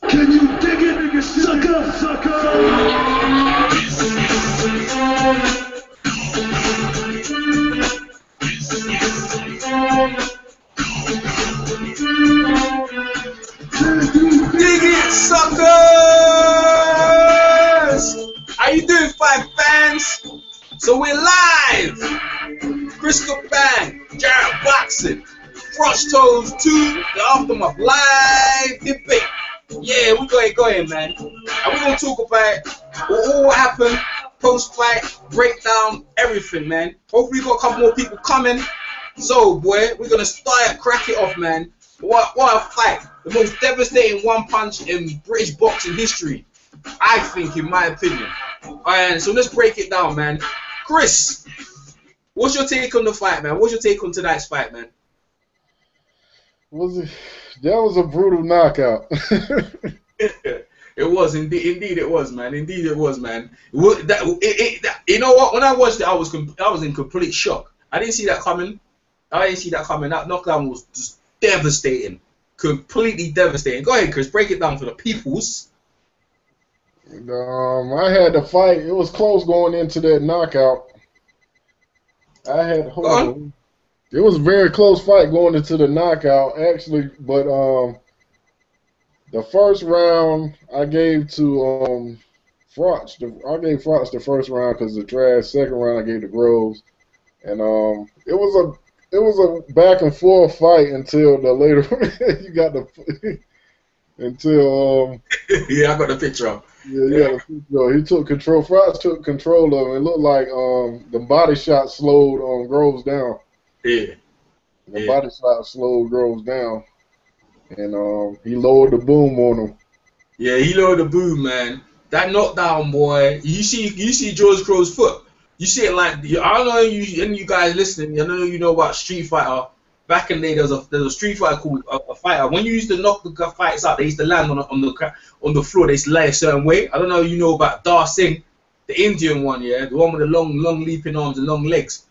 Can you dig it, sucker, sucker? Dig it, suckers! How you doing, five fans? So we're live! Crystal Bang, Jared Boxing, Froch KO 2, the Aftermath live debate. Yeah, we go ahead, man. And we're gonna talk about what happened, post-fight, breakdown, everything, man. Hopefully we got a couple more people coming. So, boy, we're gonna crack it off, man. What a fight! The most devastating one punch in British boxing history, I think, in my opinion. And so let's break it down, man. Chris, what's your take on the fight, man? What's your take on tonight's fight, man? That was a brutal knockout. It was indeed it was, man. Indeed it was, man. You know what? When I watched it, I was in complete shock. I didn't see that coming. That knockdown was just devastating, completely devastating. Go ahead, Chris. Break it down for the peoples. I had the fight. It was close going into that knockout. It was a very close fight going into the knockout, actually. But the first round I gave to Froch. I gave Froch the first round because the trash. Second round I gave to Groves, and it was a back and forth fight until the later. You got the until yeah, I got the picture up. Yeah, he took control. Froch took control of it. It looked like the body shot slowed Groves down. Yeah. The body shot slowed Groves down, and he lowered the boom on him. Yeah, he lowered the boom, man. That knockdown, boy. You see George Groves' foot. You see it like, I don't know you guys listening. I know you know about Street Fighter. Back in the day, there was a Street Fighter called a fighter. When you used to knock the fights out, they used to land on the floor. They used to lay a certain way. I don't know if you know about Dar Singh, the Indian one, yeah, the one with the long leaping arms and long legs.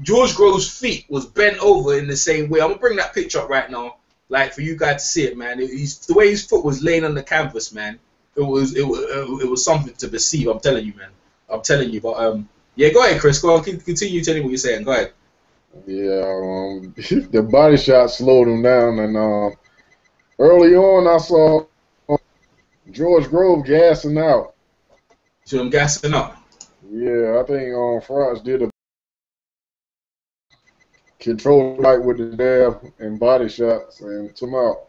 George Groves' feet was bent over in the same way. I'm gonna bring that picture up right now, like for you guys to see it, man. The way his foot was laying on the canvas, man. It was something to perceive. I'm telling you, man. I'm telling you. But yeah, go ahead, Chris. Go on, continue telling what you're saying. Go ahead. Yeah, the body shot slowed him down, and early on I saw George Groves gassing out. So I'm gassing up. Yeah, I think Froch did a control fight with the jab and body shots and took him out.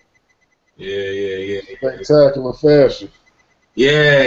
Yeah. Spectacular fashion. Yeah,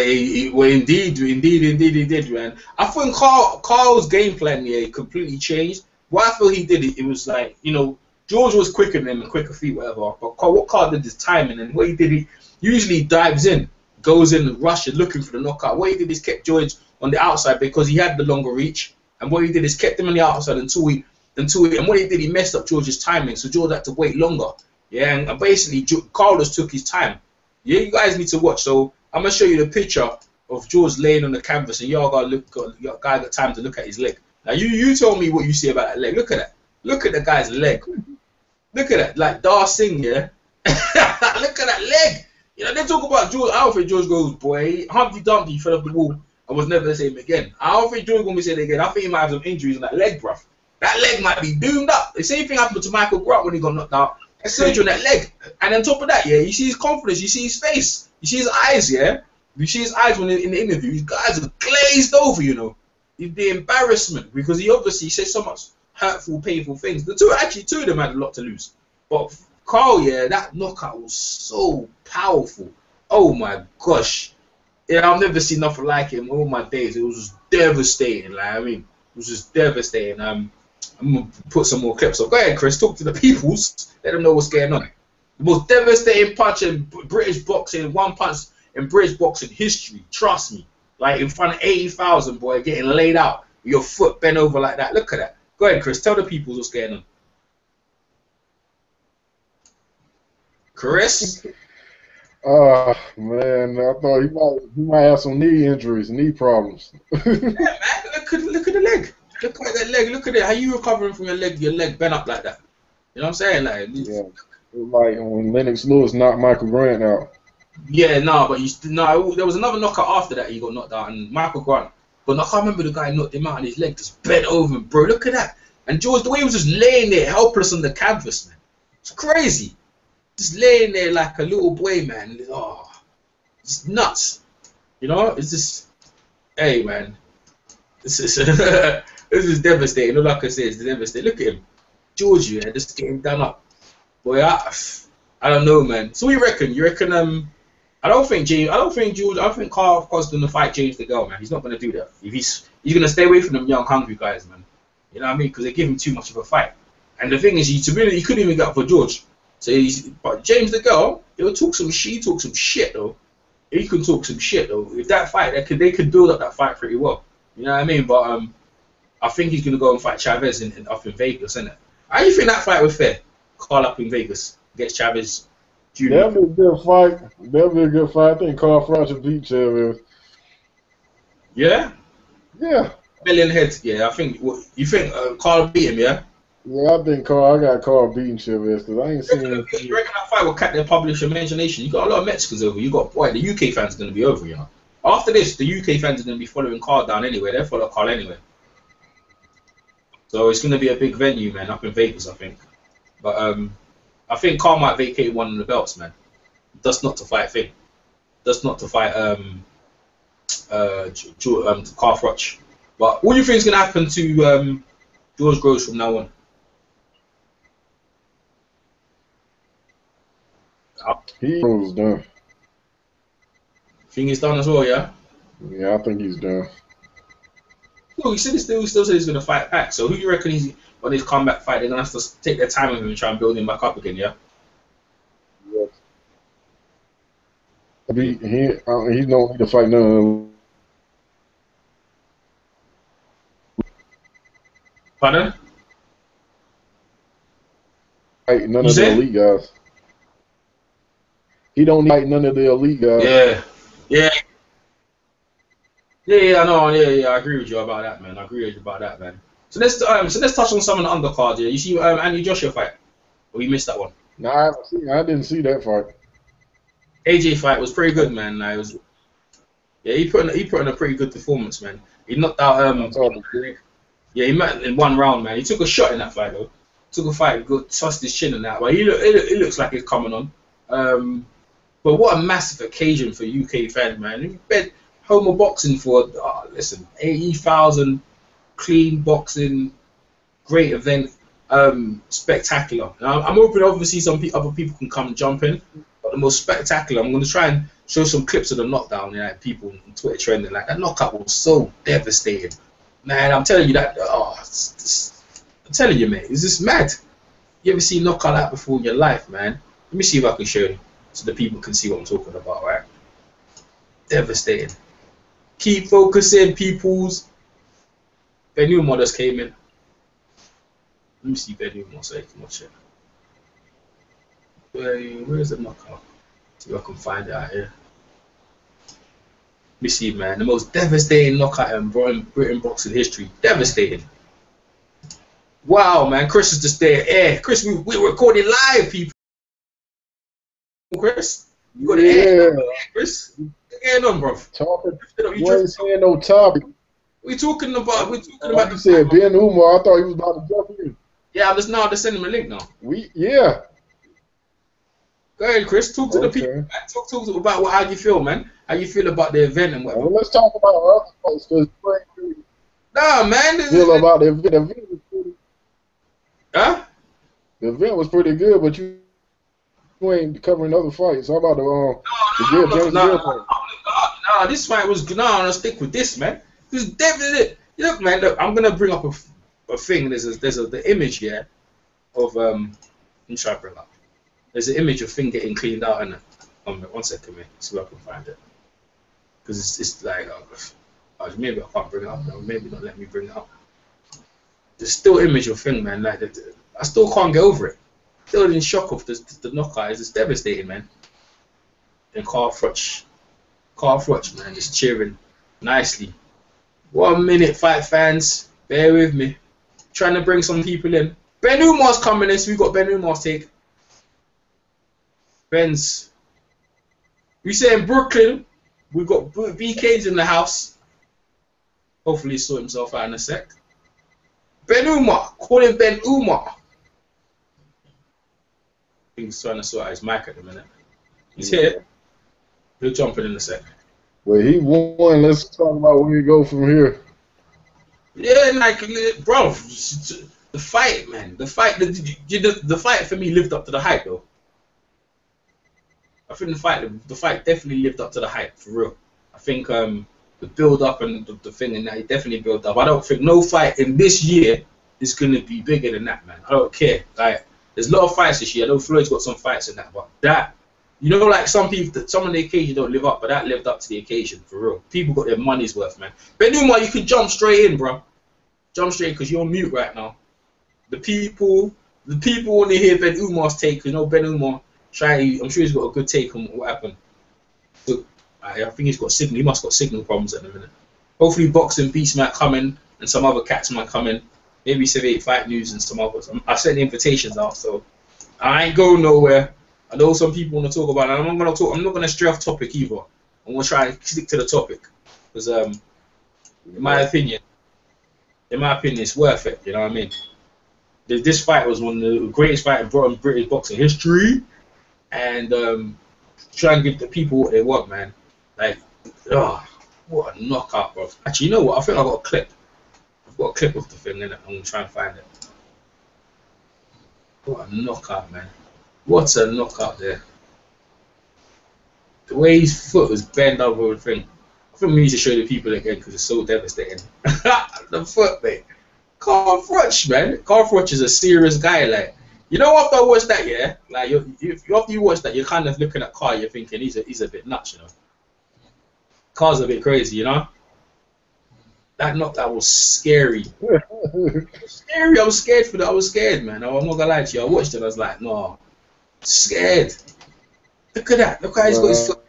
well, indeed he did, man. I think Carl's game plan, completely changed. What I feel he did, it was like, George was quicker than him and quicker feet, whatever. But what Carl did is timing, and what he did, he usually dives in, goes in, rushing, looking for the knockout. What he did is kept George on the outside because he had the longer reach, and what he did is kept him on the outside until and what he did, he messed up George's timing, so George had to wait longer. Yeah, and basically Carl just took his time. Yeah, you guys need to watch. So I'm gonna show you the picture of George laying on the canvas, and y'all got time to look at his leg. Now you tell me what you see about that leg. Look at that. Look at the guy's leg. Look at that, like Dar Singh, yeah. Look at that leg. They talk about George. I don't think George goes, boy, Humpty Dumpty fell off the wall and was never the same again. I don't think George gonna be saying again. I think he might have some injuries on that leg, bruv. That leg might be doomed up. The same thing happened to Michael Grant when he got knocked out. A surgery on that leg. And on top of that, yeah, you see his confidence, you see his face, you see his eyes, yeah. You see his eyes when in the interview. His guys are glazed over, The embarrassment, because he obviously said so much hurtful, painful things. Two of them had a lot to lose. But Carl, yeah, that knockout was so powerful. Oh my gosh. Yeah, I've never seen nothing like it in all my days. It was just devastating. It was just devastating. I'm gonna put some more clips up. Go ahead, Chris. Talk to the peoples. Let them know what's going on. The most devastating punch in British boxing, one punch in British boxing history. Trust me. Like in front of 80,000, boy, getting laid out with your foot bent over like that. Look at that. Go ahead, Chris. Tell the peoples what's going on. Chris? Man, I thought he might have some knee injuries, knee problems. Yeah, man. Look at the leg. Look at that leg. Look at it. How you recovering from your leg bent up like that? You know what I'm saying? Yeah. It was like when Lennox Lewis knocked Michael Grant out. Yeah, no, but no, there was another knockout after that. He got knocked out, and Michael Grant. But I can't remember the guy knocked him out, and his leg just bent over. Bro, look at that. And George, the way he was just laying there, helpless on the canvas, man. It's crazy. Just laying there like a little boy, man. Oh, it's nuts. You know, it's just, hey, man. This is this is devastating. All I can say is devastating. Look at him, George. Yeah, just getting done up. Boy, I don't know, man. So what you reckon? You reckon I don't think James. I don't think George. I don't think Carl's gonna fight James DeGale, man. He's not gonna do that. If he's gonna stay away from them young, hungry guys, man. You know what I mean? Because they give him too much of a fight. And the thing is, he couldn't even get up for George. So but James DeGale, he'll talk some shit. He talk some shit though. He can talk some shit though. If that fight, they could build up that fight pretty well. You know what I mean? But I think he's gonna go and fight Chavez up in Vegas, isn't it? How do you think that fight was fair? Carl up in Vegas against Chavez Jr. That'd be a good fight. That'd be a good fight. I think Carl Froch will beat Chavez. Yeah? Yeah. Million heads. Yeah, I think. You think Carl beat him? Yeah. Yeah, I think I got Carl beating Chavez because I ain't seen. You reckon that fight will catch their public imagination? You got a lot of Mexicans over. You got the UK fans are gonna be over. You know. After this, the UK fans are gonna be following Carl down anyway. They'll follow Carl anyway. So it's gonna be a big venue, man, up in Vegas, I think. But I think Carl might vacate one of the belts, man. That's not to fight Finn. That's not to fight Carl Froch. But what do you think is gonna happen to George Groves from now on? He's done. Think he's done as well, yeah? Yeah, I think he's done. Well, he still said he's going to fight back. So who do you reckon he's on his comeback fight? They're going to have to take their time with him and try and build him back up again, yeah? Yes. He's no need to fight none of them. Pardon? Fight none of the elite guys. He don't fight none of the elite guys. Yeah. I know. Yeah, I agree with you about that, man. So let's touch on some of the undercards. Yeah, you see Andy Joshua fight? Or you missed that one? No, I didn't see that fight. AJ fight was pretty good, man. He put in a pretty good performance, man. He knocked out he met in one round, man. He took a shot in that fight though. Took a fight, good, tossed his chin in that. But it looks like he's coming on. But what a massive occasion for UK fans, man. Homer boxing for 80,000, clean boxing, great event, spectacular. Now, I'm hoping obviously other people can come and jump in, but the most spectacular. I'm going to try and show some clips of the knockdown. You know, people on Twitter trending like that knockout was so devastating, man. I'm telling you that. I'm telling you, man, it's just mad. You ever seen a knockout like that before in your life, man? Let me see if I can show you so the people can see what I'm talking about, right? Devastating. Keep focusing, peoples. Benuma just came in. Let me see Benuma so I can watch it. Where's the knockout? See if I can find it out here. Let me see, man. The most devastating knockout in Britain boxing history. Devastating. Wow, man. Chris is just there. Yeah, Chris, we're recording live, people. Chris, you got the air, Chris. What's going on, bro? You ain't saying no topic. We talking about. You said Ben Umar. I thought he was about to jump in. Yeah, I'm just sending him a link now. Yeah. Go ahead, Chris. Talk to the people. Talk about how you feel, man. How you feel about the event and whatever. Well, let's talk about other folks because nah, man. Feel about the event. Huh? The event was pretty good, but you ain't covering other fights. How about the No, this fight was good. No, I'll stick with this, man. This is definitely. Look, man. Look, I'm gonna bring up a thing. There's the image here of Let me try to bring up. There's an image of thing getting cleaned out, and 1 second, man. See if I can find it. Because it's like maybe I can't bring it up. Maybe not let me bring it up. There's still image of thing, man. Like I still can't get over it. Still in shock of the knockout. It's devastating, man. And Carl Froch, man, just cheering nicely. 1 minute, fight fans. Bear with me. Trying to bring some people in. Ben Umar's coming in, so we got Ben Umar's take. Ben's We say in Brooklyn, we got BK's in the house. Hopefully he sort himself out in a sec. Ben Umar, call him Ben Umar. I think he's trying to sort out his mic at the minute. He's here. He'll jump in a sec. Well, he won. Let's talk about where we go from here. Yeah, like, bro, the fight, man. The fight for me lived up to the hype, though. I think the fight definitely lived up to the hype, for real. I think the build up and the thing and that, it definitely built up. I don't think no fight in this year is gonna be bigger than that, man. I don't care. Like, there's a lot of fights this year. I know Floyd's got some fights in that, but that, you know, like some people, some of the occasion don't live up, but that lived up to the occasion, for real. People got their money's worth, man. Ben Umar, you can jump straight in, bro. Jump straight because you're on mute right now. The people want to hear Ben Umar's take. You know, Ben Umar, I'm sure he's got a good take on what happened. So, I think he's got signal. He must got signal problems at the minute. Hopefully, boxing beats might come in, and some other cats might come in. Maybe 78 Fight News and some others. I sent the invitations out, so I ain't going nowhere. I know some people want to talk about it. I'm not gonna stray off topic either. I'm gonna try and stick to the topic because, in my opinion, it's worth it. You know what I mean? This fight was one of the greatest fights brought in British boxing history, and try and give the people what they want, man. Like, what a knockout, bro. Actually, you know what? I think I got a clip. I've got a clip of the thing in it. I'm gonna try and find it. What a knockout, man. What a knockout there. The way his foot was bent over the thing. I think we need to show the people again because it's so devastating. The foot, mate. Carl Froch, man. Carl Froch is a serious guy, like. You know, after I watched that, yeah, like after you watch that, you're kind of looking at Carl, you're thinking he's a bit nuts, you know. Carl's a bit crazy, you know. That was scary. Scary. I was scared for that. I was scared, man. I'm not gonna lie to you. I watched it. I was like, no, scared. Look at that. Look how he's got his foot.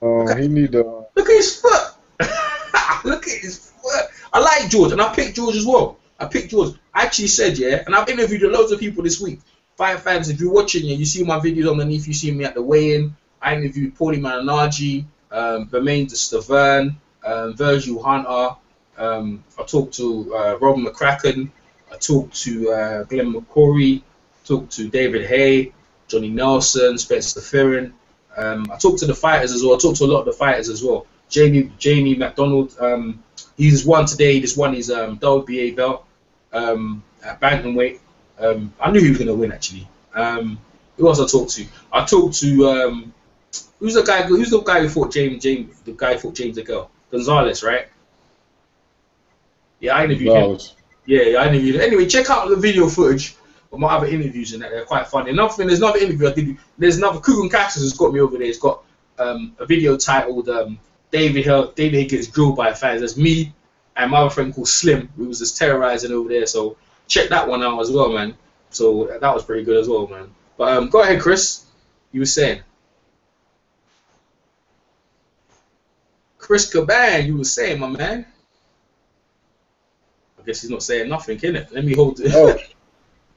Look at his foot. Look at his foot. I like George, and I picked George as well. I actually said, yeah, and I've interviewed loads of people this week. Fight fans, if you're watching, yeah, you see my videos underneath. You see me at the weigh-in. I interviewed Paulie Malignaggi, Bermain de Stavern, Virgil Hunter. I talked to Robin McCracken. I talked to Glenn McCorry. Talked to David Haye, Johnny Nelson, Spencer Fearon. I talked to the fighters as well. I talked to a lot of the fighters as well. Jamie McDonald. He's won today. Just won his WBA belt at bantamweight. I knew he was gonna win actually. Who else I talked to? I talked to who's the guy who fought James DeGale? Gonzalez, right? Yeah, I interviewed him. Yeah, I interviewed him. Anyway, check out the video footage of my other interviews and that. They're quite funny. There's another interview I did. There's another Kugan Cactus has got me over there. It's got a video titled David Hill gets drilled by fans. That's me and my other friend called Slim, who was just terrorizing over there. So check that one out as well, man. So that was pretty good as well, man. But go ahead, Chris. You were saying. Chris Caban, you were saying, my man. I guess he's not saying nothing, innit? Let me hold it. Oh.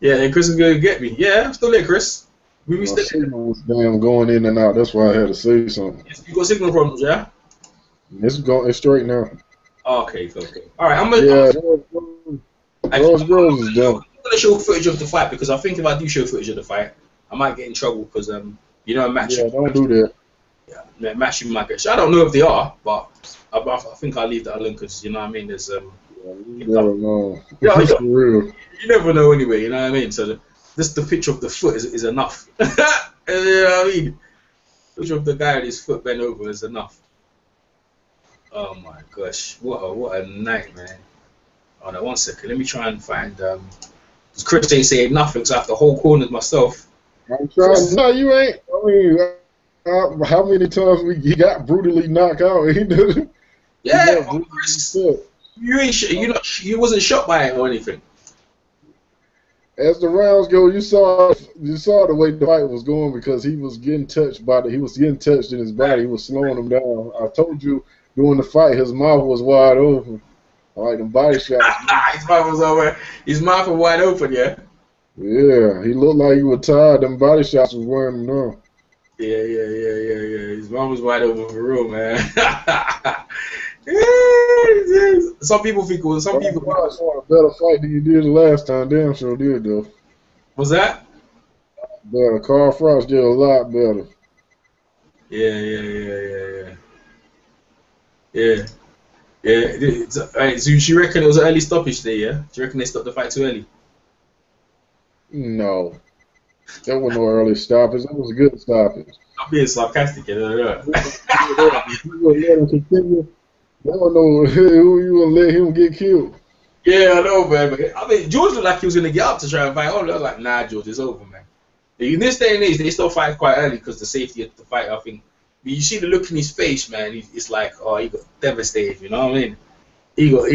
Yeah, and Chris is going to get me. Yeah, I'm still there, Chris. My signal was damn going in and out. That's why I had to say something. You got signal problems, yeah? It's straight now. Okay. All right, I'm gonna. George Groves is done. I'm gonna show footage of the fight because I think if I do show footage of the fight, I might get in trouble because you know, match. Yeah, don't do that. Yeah, matching might get. I don't know if they are, but I think I'll leave that alone because you know what I mean. There's you never know. Yeah, for real. You never know anyway. You know what I mean. So just the picture of the foot is enough. You know what I mean? Picture of the guy with his foot bent over is enough. Oh my gosh, what a night, man. Hold on 1 second, let me try and find Chris ain't saying nothing, so I have to hold corners myself. I'm trying. No, you ain't. I mean, how many times he got brutally knocked out? He did. Yeah, Chris, you wasn't shot by it or anything. As the rounds go, you saw the way the fight was going because he was getting touched in his body. He was slowing him down. I told you during the fight, his mouth was wide open. Like them body shots. His mouth was over. His mouth was wide open, yeah. Yeah, he looked like he was tired. Them body shots was wearing him down. Yeah. His man was wide open for real, man. Some people think it was. Some people want a better fight than you did the last time. Damn sure did though. was that. But Carl Froch did a lot better. Yeah. Right, so you reckon it was an early stoppage there? Yeah. Do you reckon they stopped the fight too early? No, that was no early stoppage. That was a good stoppage. I'm being sarcastic, you know. If you would let him continue, I don't know who you would let him get killed. Yeah, I know, man. But, I mean, George looked like he was gonna get up to try and fight. I was like, nah, George, it's over, man. In this day and age, they still fight quite early because the safety of the fight. I think. But you see the look in his face, man. It's like, oh, he got devastated. You know what I mean? He got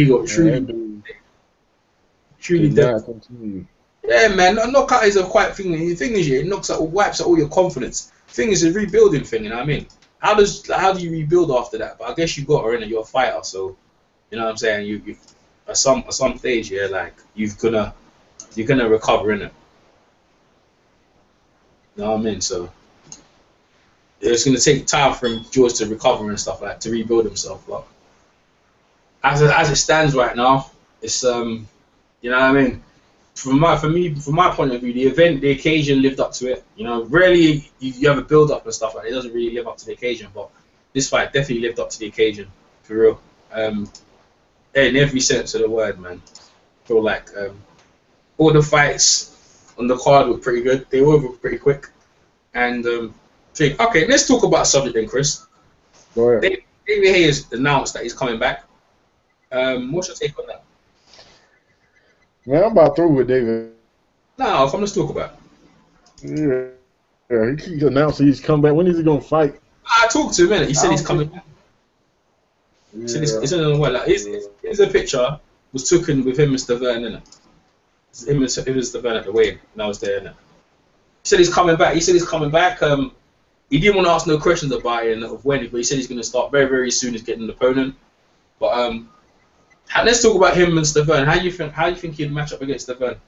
truly devastated. Yeah, man. Knockout is a quite thing. The thing is, yeah, it wipes out all your confidence. The thing is, a rebuilding thing. You know what I mean? How do you rebuild after that? But I guess you got her in it. You're a fighter, so you know what I'm saying. You at some stage, yeah, like you're gonna recover in it. You know what I mean? So it's gonna take time for George to recover and stuff like that, to rebuild himself. But as it stands right now, it's you know what I mean. From my point of view, the occasion lived up to it. You know, rarely you have a build up and stuff like that. It doesn't really live up to the occasion, but this fight definitely lived up to the occasion, for real. In every sense of the word, man. I feel like all the fights on the card were pretty good. They were over pretty quick. And okay, let's talk about subject then, Chris. Go ahead. David Haye has announced that he's coming back. What's your take on that? Man, I'm about through with David. No, let's talk about it. Yeah, he keeps announcing he's coming back. When is he gonna fight? I talked to him a minute. He said he's coming back. He said it's in the way. Like, here's a picture was taken with him and Stavern in it. It was Stavern at the weigh-in, and I was there in it. He said he's coming back. He didn't want to ask no questions about it and of when, but he said he's going to start very, very soon. He's getting an opponent. But let's talk about him and Stavern. How do you think he'd match up against Stavern?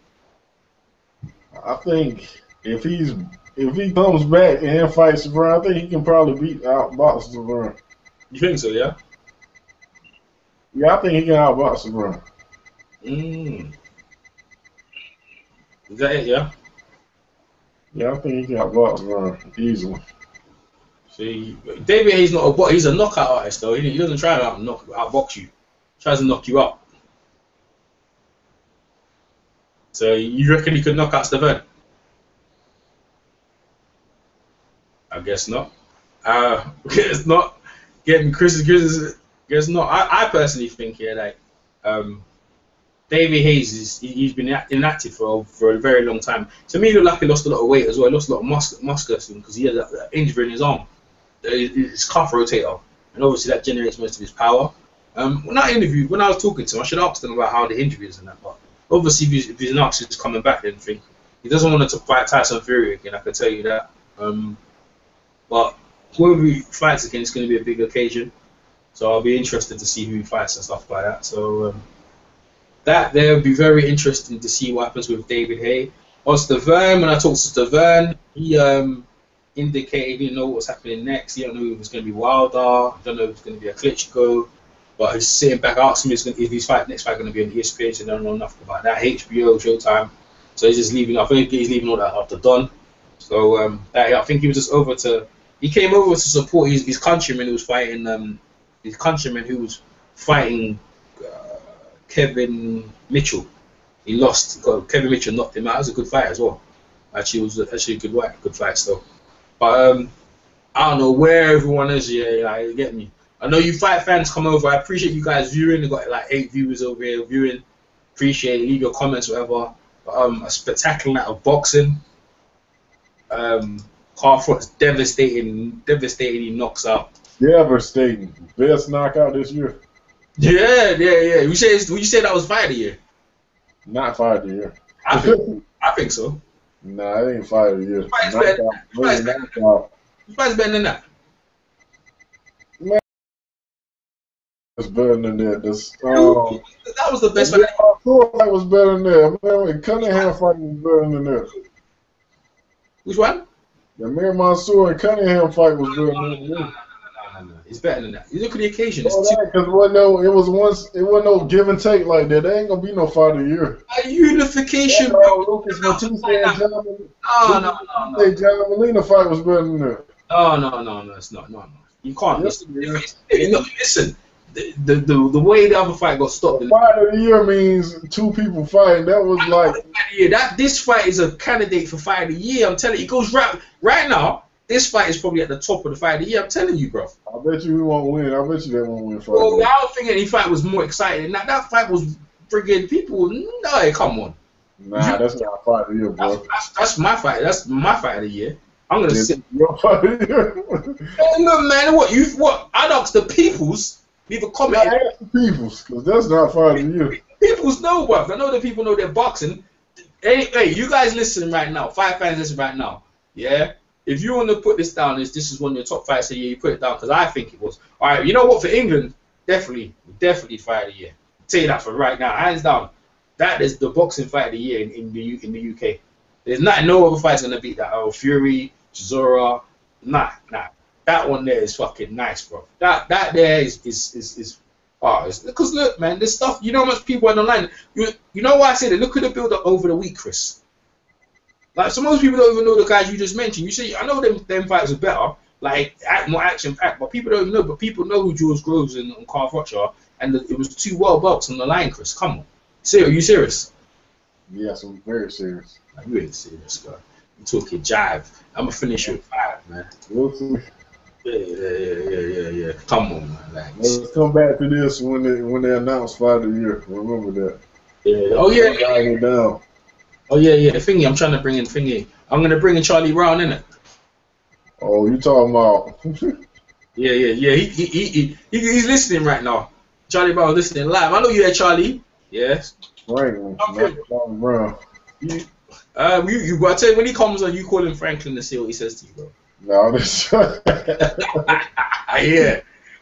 I think if he comes back and fights Stavern, I think he can probably outbox Stavern. You think so? Yeah. Yeah, I think he can outbox Stavern. Is that it? Yeah. Yeah, I think he can outbox Stavern easily. See, David Haye's he's a knockout artist though. He doesn't try to outbox you. He tries to knock you out. So you reckon he could knock out Stavern? I guess not. Guess not. Getting Chris guess not. I personally think David Hayes he's been inactive for a very long time. To me, he looked like he lost a lot of weight as well. He lost a lot of muscle because he had that injury in his arm, his cuff rotator, and obviously that generates most of his power. When I was talking to him, I should have asked him about how the injury is and that. But obviously, if he's not coming back, then he doesn't want to fight Tyson Fury again. I can tell you that. But whoever he fights again, it's going to be a big occasion. So I'll be interested to see who he fights and stuff like that. So that there will be very interesting to see what happens with David Haye. On Stavern, when I talked to Stavern, he indicated he didn't know what was happening next. He don't know if it was going to be Wilder. He don't know if it's going to be a Klitschko. But he's sitting back asking me if his next fight going to be on ESPN. So I don't know enough about that. HBO, Showtime. So he's just leaving. I think he's leaving all that after done. So I think he was just over to. He came over to support his countryman who was fighting. His countryman who was fighting Kevin Mitchell. He lost. Kevin Mitchell knocked him out. It was a good fight as well. Actually, it was a good fight still. But I don't know where everyone is. Yeah, you get me. I know you fight fans come over. I appreciate you guys viewing. They got like 8 viewers over here viewing. Appreciate it. Leave your comments, whatever. But, a spectacular night of boxing. Carl Froch devastatingly knocks out. Devastating. Best knockout this year. Yeah. You said that was fight of the year. Not fight of the year. I think so. Nah, it ain't fight of the year. Who's better than that? Man, it's better than that. That was the best fight. That was better than that. Man, Cunningham fight was better than that. Which one? The Mir Mansour and Cunningham fight was better than that. no. It's better than that. You look at the occasion. It's Because it wasn't no give and take like that. There ain't gonna be no fight of the year. a unification, bro. Lucas Matisse and No. John Molina fight was better than that. No. It's not. No. You can't. Yes, Listen. The way the other fight got stopped. The fight of the year means two people fighting. That was like this fight is a candidate for fight of the year. I'm telling you, it goes right now. This fight is probably at the top of the fight of the year. I'm telling you, bro. I bet you he won't win. I bet you they won't win fight. Well, I don't think any fight was more exciting. That fight was friggin' people. No, come on. Nah, that's not a fight of the year, bro. That's my fight. That's my fight of the year. I'm gonna sit. Your fight of the year. Hey, look, man. What? I asked the peoples. Leave a comment. I asked the peoples, because that's not fight of the year. Peoples know, bro. I know that people know they're boxing. Hey, you guys listen right now. Fight fans listen right now. Yeah. If you want to put this down, this is one of your top fights of the year, you put it down, because I think it was. All right, you know what? For England, definitely fight of the year. I'll tell you that for right now, hands down. That is the boxing fight of the year in the UK. There's no other fight's gonna beat that. Oh, Fury, Chisora, nah. That one there is fucking nice, bro. That there is because look, man, this stuff. You know how much people are online. You know why I say that? Look at the build up over the week, Chris. Like, so most people don't even know the guys you just mentioned. You see, I know them fights are better, like more action packed, but people don't even know. But people know who George Groves and Carl Froch are, and it was 2 world belts on the line, Chris. Come on, are you serious? Yes, I'm very serious. I'm really serious, guy. You talking jive? I'm gonna finish with 5, man. We'll see. Yeah. Come on, man. Like, let's come back to this when they announce fight of the year. Remember that. Yeah. Oh yeah. Down. Oh yeah. Thingy, I'm trying to bring in Thingy. I'm gonna bring in Charlie Brown, innit? Oh, you talking about? Yeah. He's listening right now. Charlie Brown listening live. I know you there, Charlie. Yes. Franklin, not Charlie Brown. You I tell you, when he comes on, you call him Franklin to see what he says to you, bro. No, that's yeah.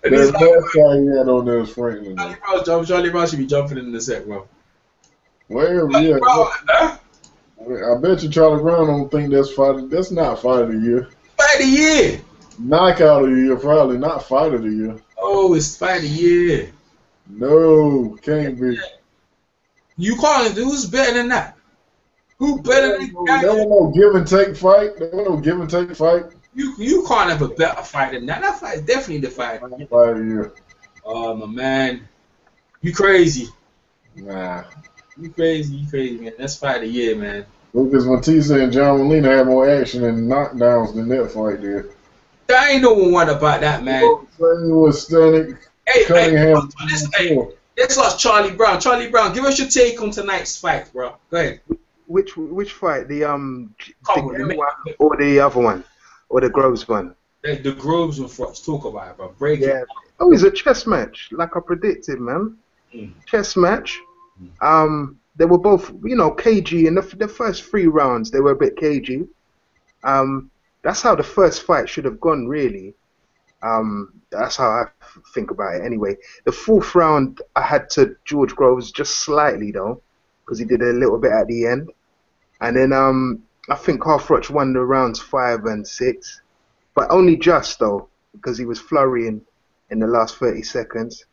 the last guy he had on there was Franklin. Charlie Brown should be jumping in the set, bro. Well, yeah. I bet you Charlie Brown don't think that's fight. That's not fight of the year. Fight of the year. Knockout of the year, probably not fight of the year. Oh, it's fight of the year. No, can't be. You calling who's better than that? Who better than that? There was no give and take fight. You can't have a better fight than that. That fight is definitely the fight. Fight of the year. Oh my man, you crazy? Nah. You crazy, man. That's fight of the year, man. Lucas Matisse and John Molina had more action and knockdowns than that fight did. There ain't no one about that, man. Was Stanek, Cunningham. Let's ask Charlie Brown. Charlie Brown, give us your take on tonight's fight, bro. Go ahead. Which fight? The one or the other one, or the Groves one? The Groves and Froch. Talk about it, bro. Break it. Oh, it's a chess match, like I predicted, man. Chess match. They were both, cagey in the first 3 rounds. They were a bit cagey. That's how the first fight should have gone, really. That's how I think about it. Anyway, the 4th round I had to George Groves just slightly though, because he did a little bit at the end, and then I think Carl Froch won the rounds 5 and 6, but only just though, because he was flurrying in the last 30 seconds.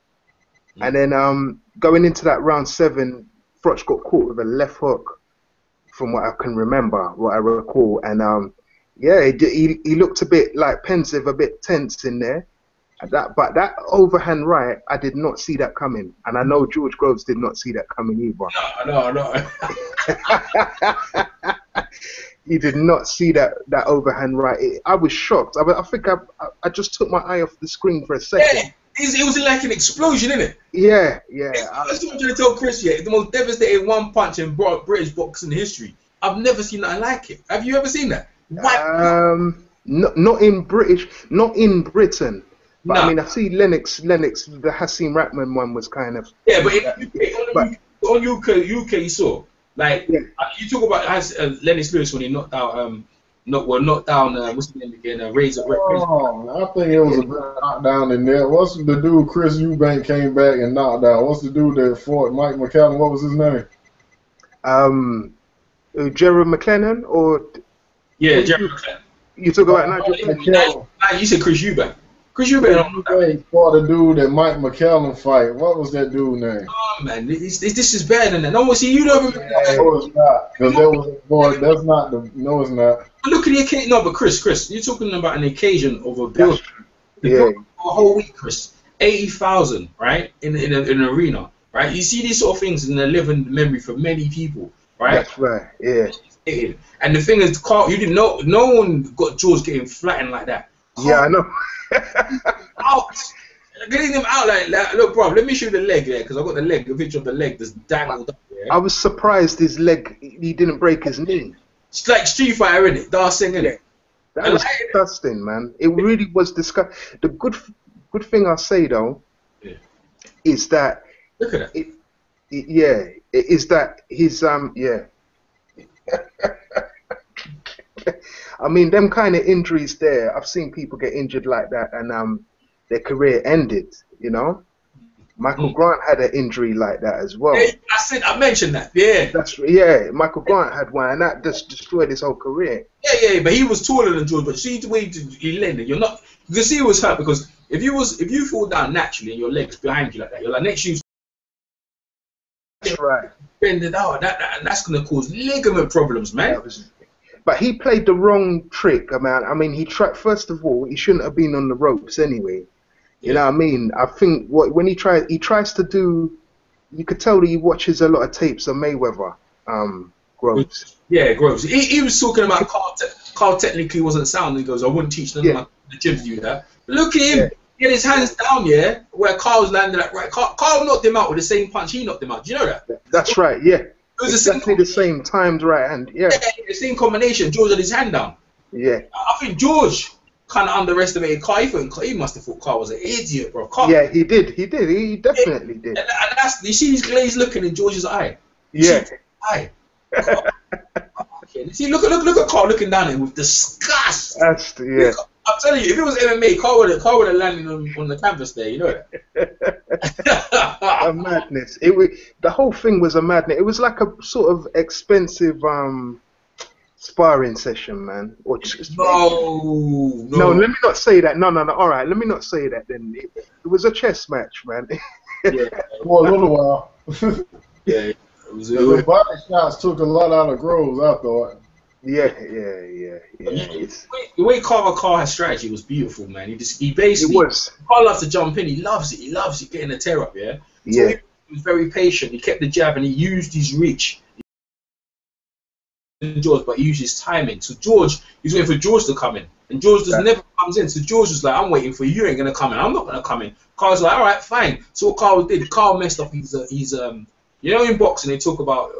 And then going into that round 7, Froch got caught with a left hook, from what I can remember, what I recall. And he looked a bit like pensive, a bit tense in there. But that overhand right, I did not see that coming. And I know George Groves did not see that coming either. No. He did not see that overhand right. I was shocked. I think I just took my eye off the screen for a second. Yeah. It was like an explosion, innit? Yeah. That's what I'm trying to tell Chris. Yeah, the most devastating one punch in British boxing history. I've never seen nothing like it. Have you ever seen that? Not in Britain. But no. I mean, I see Lennox. The Hassim Rahman one was kind of. Yeah, but on UK, you saw you talk about Lennox Lewis when he knocked out knocked down what's his name again? Razor. I think it was a better knockdown than that. What's the dude Chris Eubank came back and knocked out? What's the dude that fought Mike McCallum? What was his name? Jerry McLennan or Jerry McLennan. You talk about Nigel McCallum. You said Chris Eubank. Chris, you better not. They fought a dude that Mike McCallum fight. What was that dude's name? Oh man, this is better than that. No, see, you don't remember that. No, it's not. Because that was boy. That's not the. No, it's not. Look at the occasion. No, but Chris, you're talking about an occasion of a build. Yeah. A whole week, Chris. 80,000, right, in an arena, right? You see these sort of things in the living memory for many people, right? That's right. Yeah. And the thing is, Carl, you didn't know. No one got George getting flattened like that. Carl, Yeah, I know. out, getting him out like look, bro. Let me show you the leg there, because I got a picture of the leg that's dangled up there. I was surprised his leg, he didn't break his knee. It's like Street Fighter, innit? Dancing, innit? That was disgusting, man. It really was disgusting. The good thing I say though, is that Look at that. is that his I mean, them kind of injuries there. I've seen people get injured like that, and their career ended. You know, Michael Grant had an injury like that as well. Hey, I mentioned that. Yeah. Michael Grant had one, and that just destroyed his whole career. Yeah, but he was taller than George. But see the way he landed, you're not. You can see he was hurt because if you fall down naturally and your legs behind you like that, you're like next you. That's right. Bend it out. That's gonna cause ligament problems, man. But he played the wrong trick, man. I mean, he tried. First of all, he shouldn't have been on the ropes anyway. You know what I mean? I think when he tries to do. You could tell that he watches a lot of tapes of Mayweather. Groves. Yeah, Groves. He was talking about Carl technically wasn't sound. He goes, I wouldn't teach them the gym to do that. But look at him. Yeah. He had his hands down, where Carl's landed at right. Carl knocked him out with the same punch he knocked him out. Do you know that? That's right, yeah. It was exactly the same timed right hand, yeah. The same combination. George had his hand down. Yeah. I think George kind of underestimated Carl. He must have thought Carl was an idiot, bro. Carl, yeah, he did. He definitely did. And that's, you see his glazed looking in George's eye. Eye. See, look at Carl looking down at him with disgust. I'm telling you, if it was MMA, Carl would have landed on the canvas there. You know that. A madness. The whole thing was a madness. It was like a sort of expensive sparring session, man. Or just, no. Let me not say that. No. All right, let me not say that. Then it was a chess match, man. For a little while. Yeah. The body shots took a lot out of Groves, I thought. Yeah. The way Carl has strategy was beautiful, man. He basically. It was. Carl loves to jump in. He loves it, getting the tear up, yeah. Yeah. So he was very patient. He kept the jab and he used his reach. George, but he used his timing. So he's waiting for George to come in, and George never comes in. So George was like, "I'm waiting for you. You ain't gonna come in. I'm not gonna come in." Carl's like, "All right, fine." So what Carl did, Carl messed up his you know, in boxing they talk about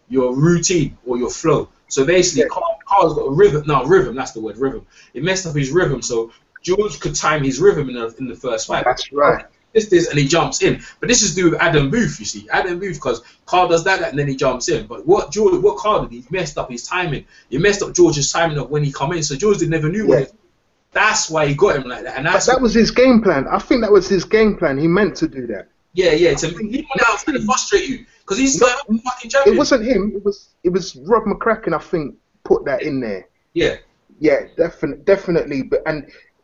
your routine or your flow. So basically, Carl's got a rhythm. No, rhythm. That's the word, rhythm. He messed up his rhythm, so George could time his rhythm in the first fight. That's right. This, and he jumps in. But this is to do with Adam Booth, you see. Adam Booth, because Carl does that, and then he jumps in. But what Carl did, he messed up his timing. He messed up George's timing of when he come in. So George never knew what it. That's why he got him like that. And that was his game plan. I think that was his game plan. He meant to do that. Yeah. He went out to frustrate you. Because he's like a fucking champion. It wasn't him. It was Rob McCracken, I think, put that in there. Yeah. Yeah, definitely. But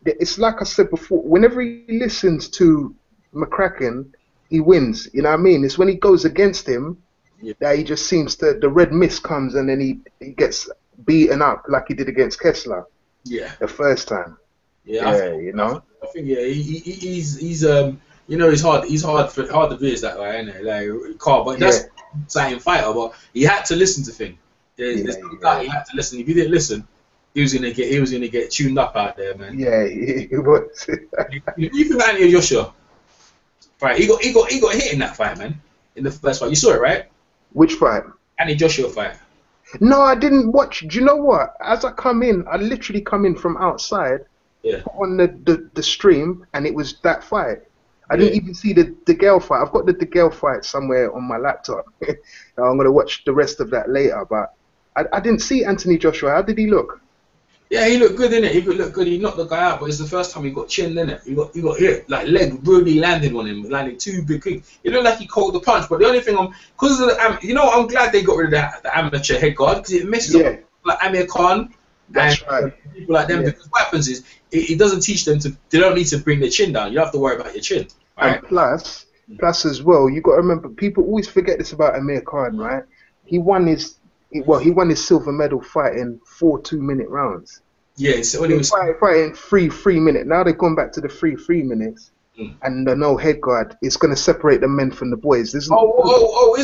it's like I said before, whenever he listens to McCracken, he wins. You know what I mean? It's when he goes against him that he just seems to, the red mist comes and then he gets beaten up like he did against Kessler. Yeah. The first time. Yeah. I think he's you know, he's hard to beat that way, isn't it? Like Carl, but that's an exciting fighter. But he had to listen to things. There's no doubt he had to listen. If he didn't listen, he was gonna get tuned up out there, man. Yeah, he was. You think Anthony Joshua? Right, he got hit in that fight, man. In the first fight, you saw it, right? Which fight? Anthony Joshua fight. No, I didn't watch. Do you know what? As I come in, I literally come in from outside. Yeah. On the stream, and it was that fight. I didn't even see the DeGale fight. I've got the DeGale fight somewhere on my laptop. I'm gonna watch the rest of that later. But I didn't see Anthony Joshua. How did he look? Yeah, he looked good, innit? He looked good. He knocked the guy out, but it's the first time he got chinned, innit? He got hit, like leg really landed on him, landed two big kicks. It looked like he caught the punch, but the only thing because of I'm glad they got rid of the amateur head guard because it messes up like Amir Khan. That's and right. people like them, Yeah. because what happens is it doesn't teach them to. They don't need to bring their chin down. You don't have to worry about your chin, And right? plus as well, you got to remember, people always forget this about Amir Khan, right? He won his, he won his silver medal fighting 4 2-minute rounds. Yeah. So when He it was was, fighting 3 3 minute. Now they've gone back to the 3 3 minutes, and the no head guard. It's going to separate the men from the boys. There's is